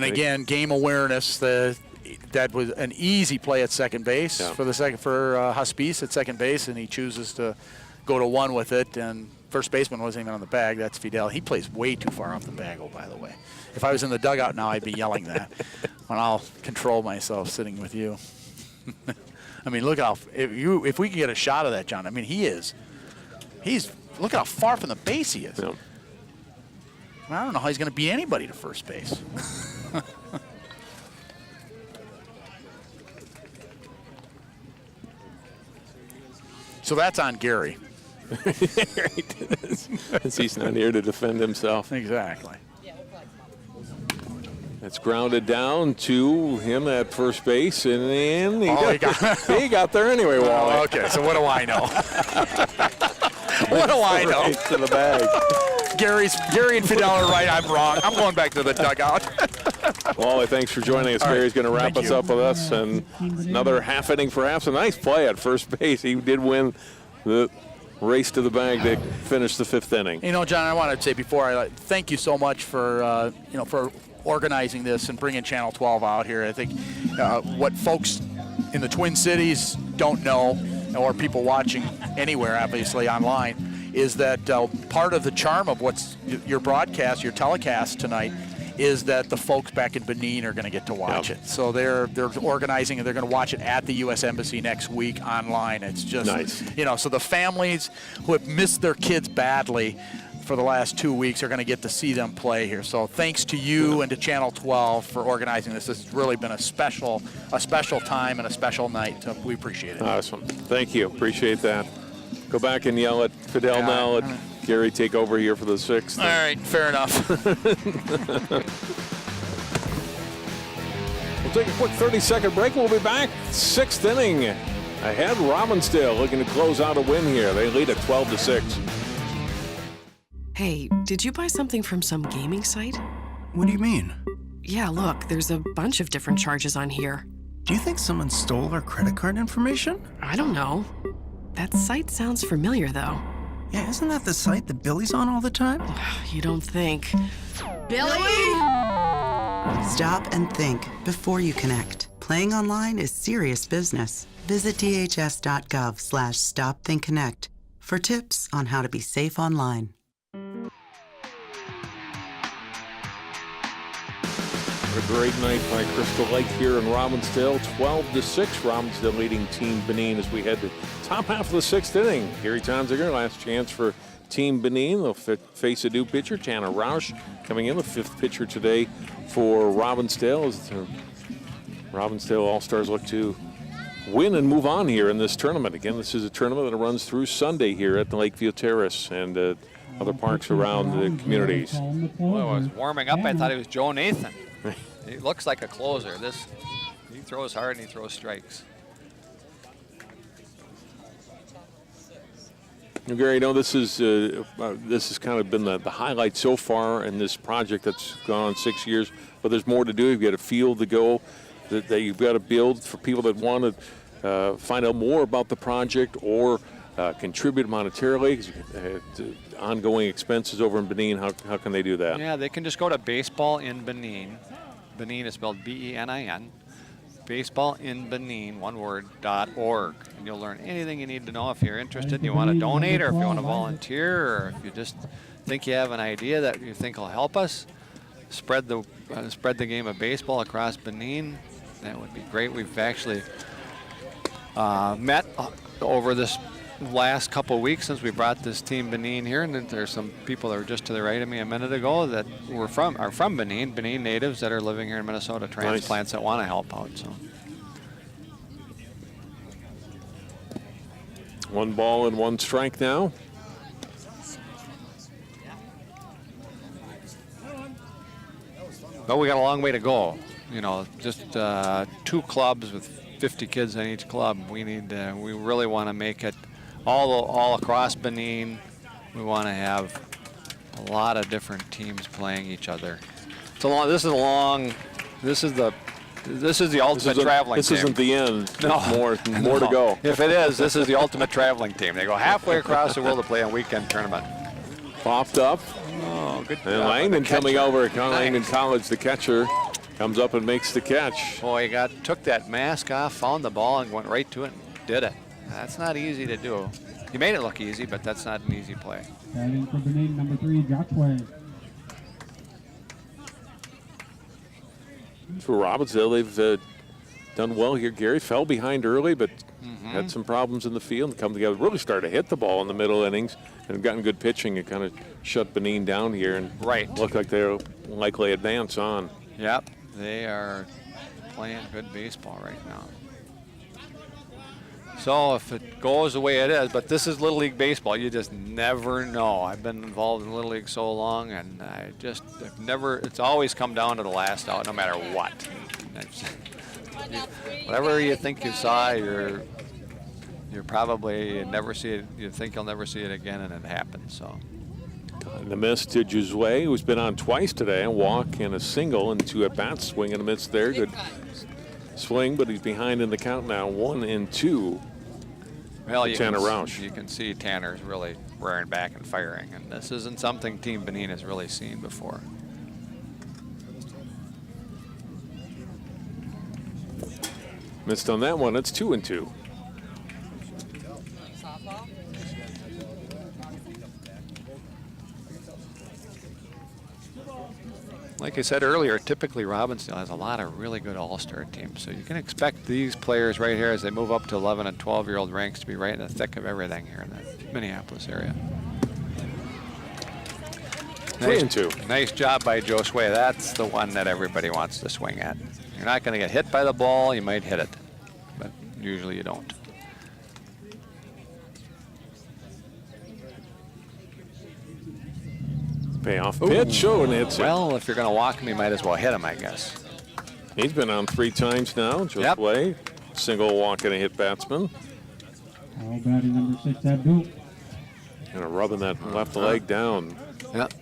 again, game awareness. That was an easy play at second base for Huspice at second base, and he chooses to go to one with it. And first baseman wasn't even on the bag. That's Fidel. He plays way too far off the bag. Oh, by the way, if I was in the dugout now, I'd be yelling that. And I'll control myself sitting with you. I mean, look how if we can get a shot of that, John. I mean, he's look at how far from the base he is. Yeah. I don't know how he's going to beat anybody to first base. So that's on Gary. Since he's not here to defend himself. Exactly. It's grounded down to him at first base, and then he got there anyway, Wally. Oh, okay, so what do I know? What do I know? Right to the bag. Gary and Fidel are right. I'm wrong. I'm going back to the dugout. Wally, thanks for joining us. All right. Gary's going to wrap us up with us, and another half inning perhaps. A nice play at first base. He did win the race to the bag to finish the 5th inning. You know, John, I want to say before I thank you so much for for organizing this and bringing Channel 12 out here. I think what folks in the Twin Cities don't know, or people watching anywhere, obviously online, is that part of the charm of what's your broadcast, your telecast tonight, is that the folks back in Benin are going to get to watch it. So they're organizing, and they're going to watch it at the U.S. Embassy next week online. It's just nice. So the families who have missed their kids badly for the last 2 weeks are going to get to see them play here. So thanks to you and to Channel 12 for organizing this. This has really been a special time and a special night. So we appreciate it. Awesome. Thank you. Appreciate that. Go back and yell at Fidel now. Let Gary take over here for the 6th. All right, fair enough. We'll take a quick 30-second break. We'll be back. 6th inning ahead. Robbinsdale looking to close out a win here. They lead at 12-6. Hey, did you buy something from some gaming site? What do you mean? Yeah, look, there's a bunch of different charges on here. Do you think someone stole our credit card information? I don't know. That site sounds familiar, though. Yeah, isn't that the site that Billy's on all the time? You don't think. Billy! Stop and think before you connect. Playing online is serious business. Visit dhs.gov/stopthinkconnect for tips on how to be safe online. A great night by Crystal Lake here in Robbinsdale. 12-6. Robbinsdale leading Team Benin as we head to top half of the 6th inning. Gary Tonziger, last chance for Team Benin. They'll face a new pitcher, Tanner Roush, coming in, the 5th pitcher today for Robbinsdale. As the Robbinsdale All-Stars look to win and move on here in this tournament. Again, this is a tournament that runs through Sunday here at the Lakeview Terrace and other parks around the communities. Well, I was warming up. I thought he was Joe Nathan. He looks like a closer. He throws hard and he throws strikes. Gary, this has kind of been the highlight so far in this project that's gone on 6 years, but there's more to do. You've got a field to go that you've got to build for people that want to find out more about the project or contribute monetarily. To ongoing expenses over in Benin, how can they do that? Yeah, they can just go to Baseball in Benin. Benin is spelled B-E-N-I-N. baseballinbenin, one word, .org. And you'll learn anything you need to know if you're interested and you want to donate, or if you want to volunteer, or if you just think you have an idea that you think will help us spread the game of baseball across Benin. That would be great. We've actually met over this last couple weeks since we brought this team Benin here, and there's some people that were just to the right of me a minute ago that are from Benin natives that are living here in Minnesota, transplants that want to help out. So 1 ball and 1 strike now. But we got a long way to go. You know, just 2 clubs with 50 kids in each club. We really want to make it all across Benin. We want to have a lot of different teams playing each other. This is the ultimate traveling This team. isn't the end. No. There's more to go. If it is, this is the ultimate traveling team. They go halfway across the world to play a weekend tournament. Popped up. Oh, good job. And Langdon coming over. Langdon College, the catcher, comes up and makes the catch. Boy, he took that mask off, found the ball, and went right to it and did it. That's not easy to do. He made it look easy, but that's not an easy play. Batting for Benin, number 3, Jacques. For Robbinsdale, they've done well here. Gary fell behind early, but had some problems in the field and come together. Really started to hit the ball in the middle innings and gotten good pitching and kind of shut Benin down here and looked like they'll likely advance on. Yep, they are playing good baseball right now. So if it goes the way it is, but this is Little League baseball, you just never know. I've been involved in Little League so long, and it's always come down to the last out, no matter what. Whatever you think you saw, you're probably never see it. You think you'll never see it again, and it happens. So. And the miss to Josue, who's been on twice today, a walk and a single, and 2 at-bats, swing and a miss there. Good swing, but he's behind in the count now, 1-2. Well, Tanner Rausch. You can see Tanner's really rearing back and firing, and this isn't something Team Benin has really seen before. Missed on that one. It's 2-2. Like I said earlier, typically Robbinsdale has a lot of really good all-star teams. So you can expect these players right here as they move up to 11 and 12-year-old ranks to be right in the thick of everything here in the Minneapolis area. 3-2. Nice job by Josue. That's the one that everybody wants to swing at. You're not going to get hit by the ball. You might hit it, but usually you don't. Payoff pitch. And hits it. Well, if you're going to walk him, you might as well hit him, I guess. He's been on 3 times now. Josue, single walk and a hit batsman. All batting number 6, Abdul. And rubbing that left leg down. Yep.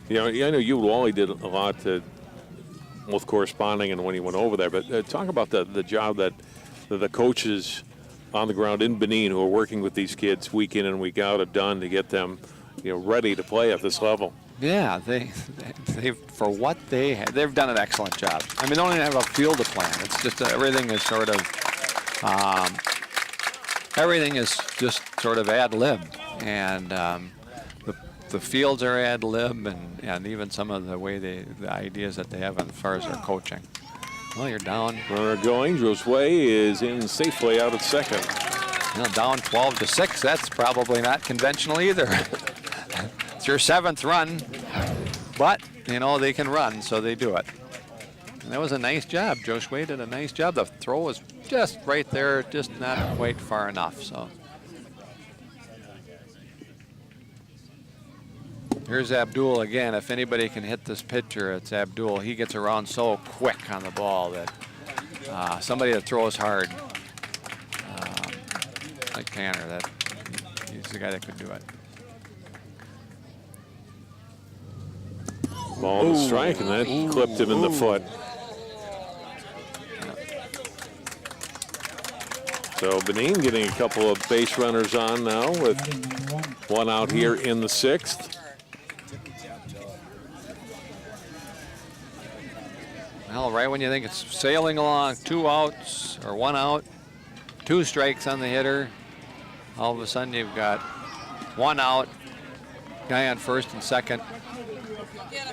You know, I know you and Wally did a lot both corresponding and when he went over there, but talk about the job that the coaches on the ground in Benin who are working with these kids week in and week out have done to get them, ready to play at this level. Yeah, they for what they have, they've done an excellent job. I mean, they don't even have a field to play in. It's just everything is sort of just sort of ad lib, and the fields are ad lib, and even some of the way the ideas that they have as far as their coaching. Well, you're down. Runner going. Josue is in safely out at second. Down 12-6. That's probably not conventional either. It's your 7th run, but they can run, so they do it. And that was a nice job. Josue did a nice job. The throw was just right there, just not quite far enough. So here's Abdul again. If anybody can hit this pitcher, it's Abdul. He gets around so quick on the ball that somebody that throws hard, like Tanner, he's the guy that could do it. Ball to strike, and that clipped him in the foot. So Benin getting a couple of base runners on now with 1 out here in the 6th. Well, right when you think it's sailing along, 2 outs or 1 out, 2 strikes on the hitter, all of a sudden you've got 1 out, guy on first and second,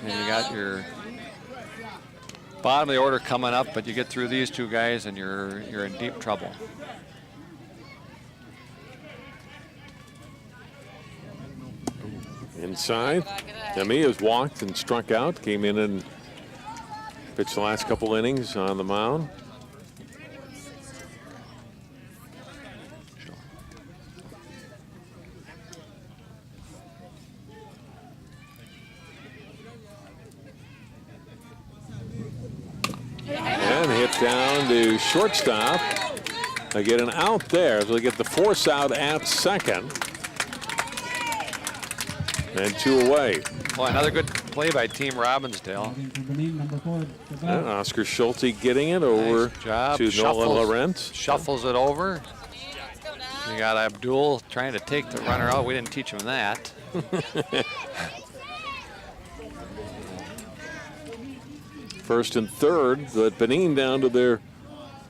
and you got your bottom of the order coming up, but you get through these two guys and you're in deep trouble. Inside, Emia's walked and struck out, came in and pitched the last couple innings on the mound. And hit down to shortstop. They get an out there. So they get the force out at second. And 2 away. Well, another good play by Team Robbinsdale. And Oscar Schulte getting it over Nice job. to Nolan Laurent. Shuffles it over. You got Abdul trying to take the runner out. We didn't teach him that. First and third, but Benin down to their,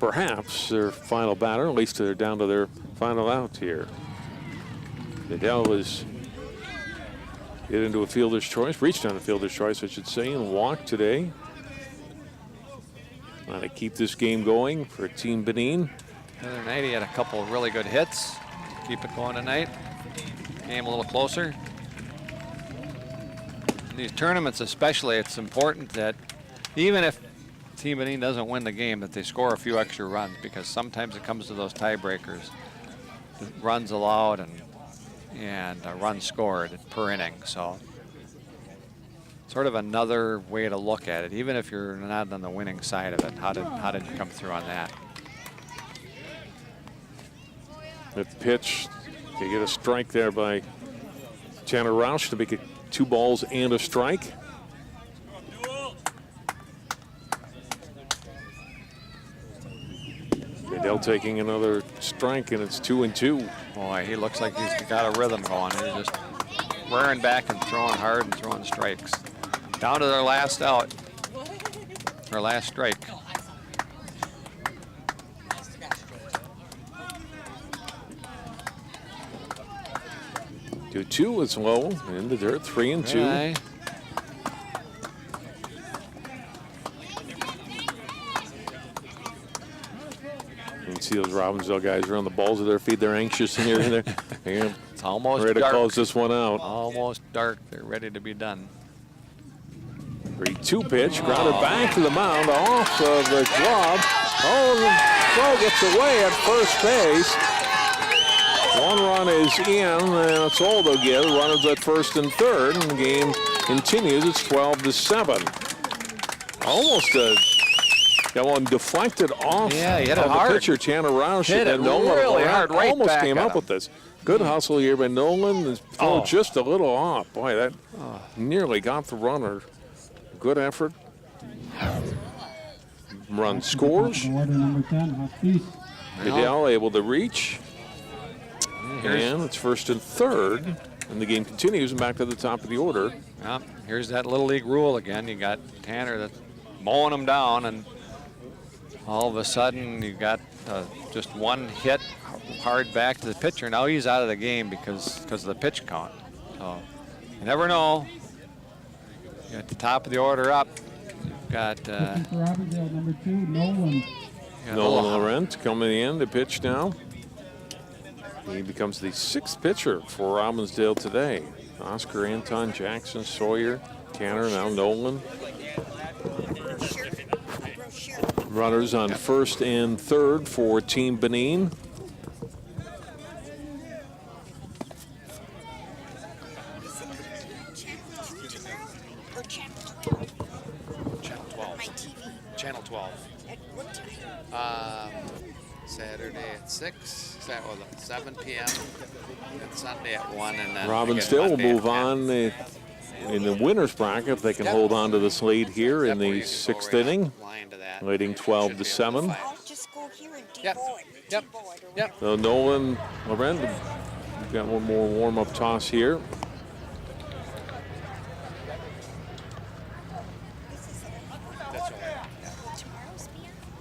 perhaps their final batter. At least they're down to their final out here. Nadell is get into a fielder's choice, reached on a fielder's choice, I should say, and walked today. Trying to keep this game going for Team Benin. The other night he had a couple of really good hits. Keep it going tonight. Game a little closer. In these tournaments especially, it's important that even if Team Benin doesn't win the game, that they score a few extra runs, because sometimes it comes to those tiebreakers. Runs allowed and runs scored per inning. So sort of another way to look at it, even if you're not on the winning side of it. How did you come through on that? The pitch, they get a strike there by Tanner Roush to make it 2 balls and a strike. Nadell taking another strike, and it's 2-2. Boy, he looks like he's got a rhythm going. He's just rearing back and throwing hard and throwing strikes. Down to their last out, their last strike. 2-2 is low in the dirt, 3-2. Right. You can see those Robbinsdale guys are on the balls of their feet. They're anxious in here. They're It's almost ready to dark. close this one out. Almost dark. They're ready to be done. 3-2 pitch, grounded back to the mound, off of the glove. Oh, the throw gets away at first base. 1 run is in, and that's all they'll get. Runners at first and third, and the game continues. It's 12-7. Almost got one deflected off Yeah, he hit of it the hard. pitcher, Tanner Roush. Hit it And Nolan really hard, right almost back came at up him. with this. Good hustle here by Nolan. His throw just a little off. Boy, that nearly got the runner. Good effort. Run scores. Nadell able to reach. And it's first and third. And the game continues and back to the top of the order. Yep. Here's that Little League rule again. You got Tanner that's mowing them down, and all of a sudden you got just one hit hard back to the pitcher. Now he's out of the game because of the pitch count. So you never know. You got the top of the order up. You've got Robbinsdale, number 2, Nolan. Nolan Laurent coming in to pitch now. He becomes the 6th pitcher for Robbinsdale today. Oscar, Anton, Jackson, Sawyer, Tanner, now Nolan. Runners on first and third for Team Benin. Channel 12. Saturday at 6. That was at 7 p.m. and Sunday at 1. And then Robbinsdale will move on in the winner's bracket if they can hold on to this lead here in the 6th inning, leading 12-7. Yep. So Nolan Laurent, we've got one more warm-up toss here.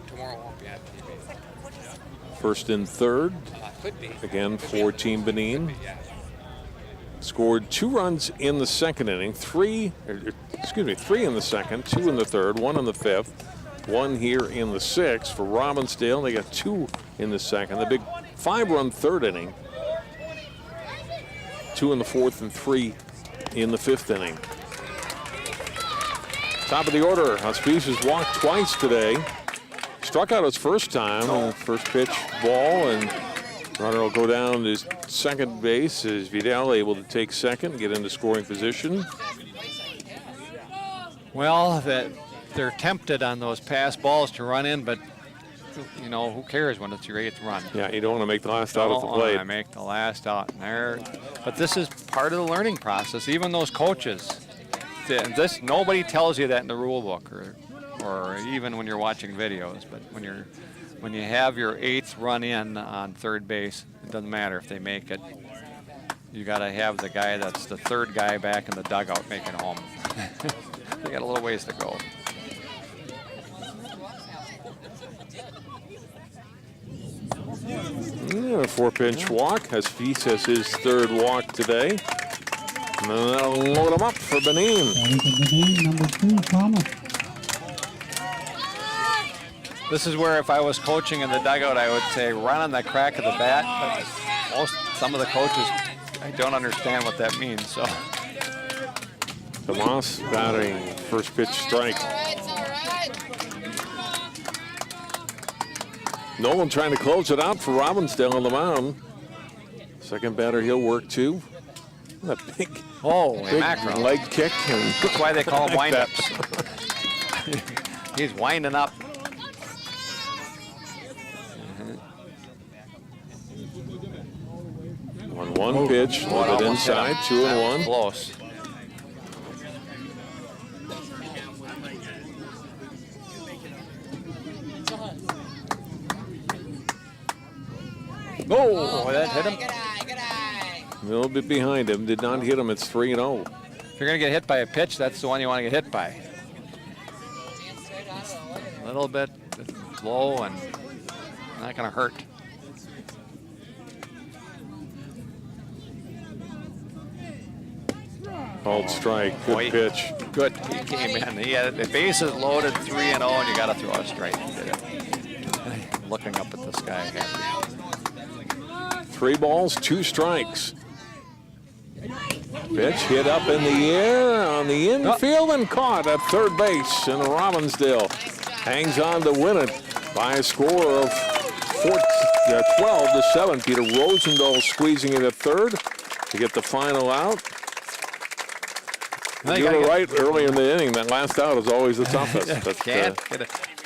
Tomorrow won't be on TV. First and third, Could be. again for Team Benin. Scored 2 runs in the second inning, 3 in the second, 2 in the third, 1 in the 5th. one here in the 6th for Robbinsdale. They got 2 in the 2nd. The big 5-run 3rd inning. 2 in the 4th and 3 in the 5th inning. Top of the order, Hospice has walked twice today. Struck out his first time, first pitch ball, and runner will go down to second base as Vidal able to take second, get into scoring position. Well, they're tempted on those pass balls to run in, but you know, who cares when it's your 8th run? Yeah, you don't want to make the last out at the plate. I make the last out in there. But this is part of the learning process. Even those coaches, nobody tells you that in the rule book or even when you're watching videos. But when you have your 8th run in on third base, it doesn't matter if they make it. You got to have the guy that's the 3rd guy back in the dugout making home. They got a little ways to go. Yeah, a 4-pitch walk. Hospice has his 3rd walk today. And then that'll load him up for Benin. Number 2, Plymouth. This is where if I was coaching in the dugout, I would say run on the crack of the bat. But some of the coaches, I don't understand what that means. So. Tomas batting, first pitch strike. Nolan trying to close it out for Robbinsdale on the mound. Second batter, he'll work too. A big, big mackerel. leg kick. And that's why they call them wind-ups. He's winding up. One pitch, a little bit inside, 2-1. Close. Oh, that hit him. A little bit behind him, did not hit him. It's 3-0. If you're going to get hit by a pitch, that's the one you want to get hit by. A little bit low and not going to hurt. Called strike, good pitch. Good, he came in. He had the bases loaded, 3-0, and you got to throw a strike. He did it. Looking up at the sky. Happy. 3 balls, 2 strikes. Pitch hit up in the air on the infield and caught at third base. And Robbinsdale hangs on to win it by a score of 12-7. Peter Rosendahl squeezing it at third to get the final out. You were right early in the inning. That last out is always the toughest.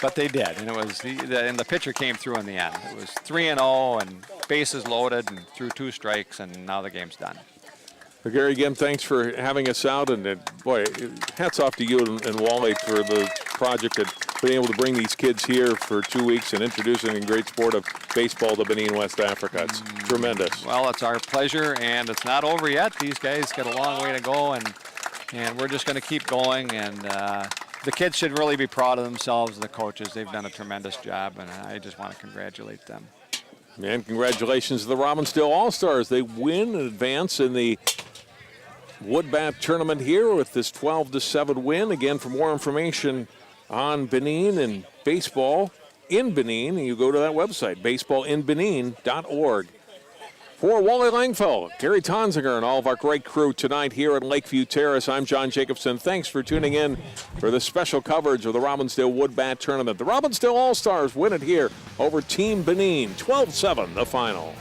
But they did, and it was and the pitcher came through in the end. It was 3-0 and bases loaded and threw 2 strikes, and now the game's done. Well, Gary, again, thanks for having us out, and boy, hats off to you and Wally for the project and being able to bring these kids here for 2 weeks and introducing a great sport of baseball to Benin, West Africa. It's tremendous. Well, it's our pleasure, and it's not over yet. These guys got a long way to go, and we're just going to keep going. And the kids should really be proud of themselves, the coaches. They've done a tremendous job, and I just want to congratulate them. And congratulations to the Robbinsdale All-Stars. They win and advance in the Wood Bat tournament here with this 12-7 win. Again, for more information on Benin and baseball in Benin, you go to that website, baseballinbenin.org. For Wally Langfeld, Gary Tonsinger, and all of our great crew tonight here at Lakeview Terrace, I'm John Jacobson. Thanks for tuning in for this special coverage of the Robbinsdale Wood Bat Tournament. The Robbinsdale All-Stars win it here over Team Benin, 12-7, the final.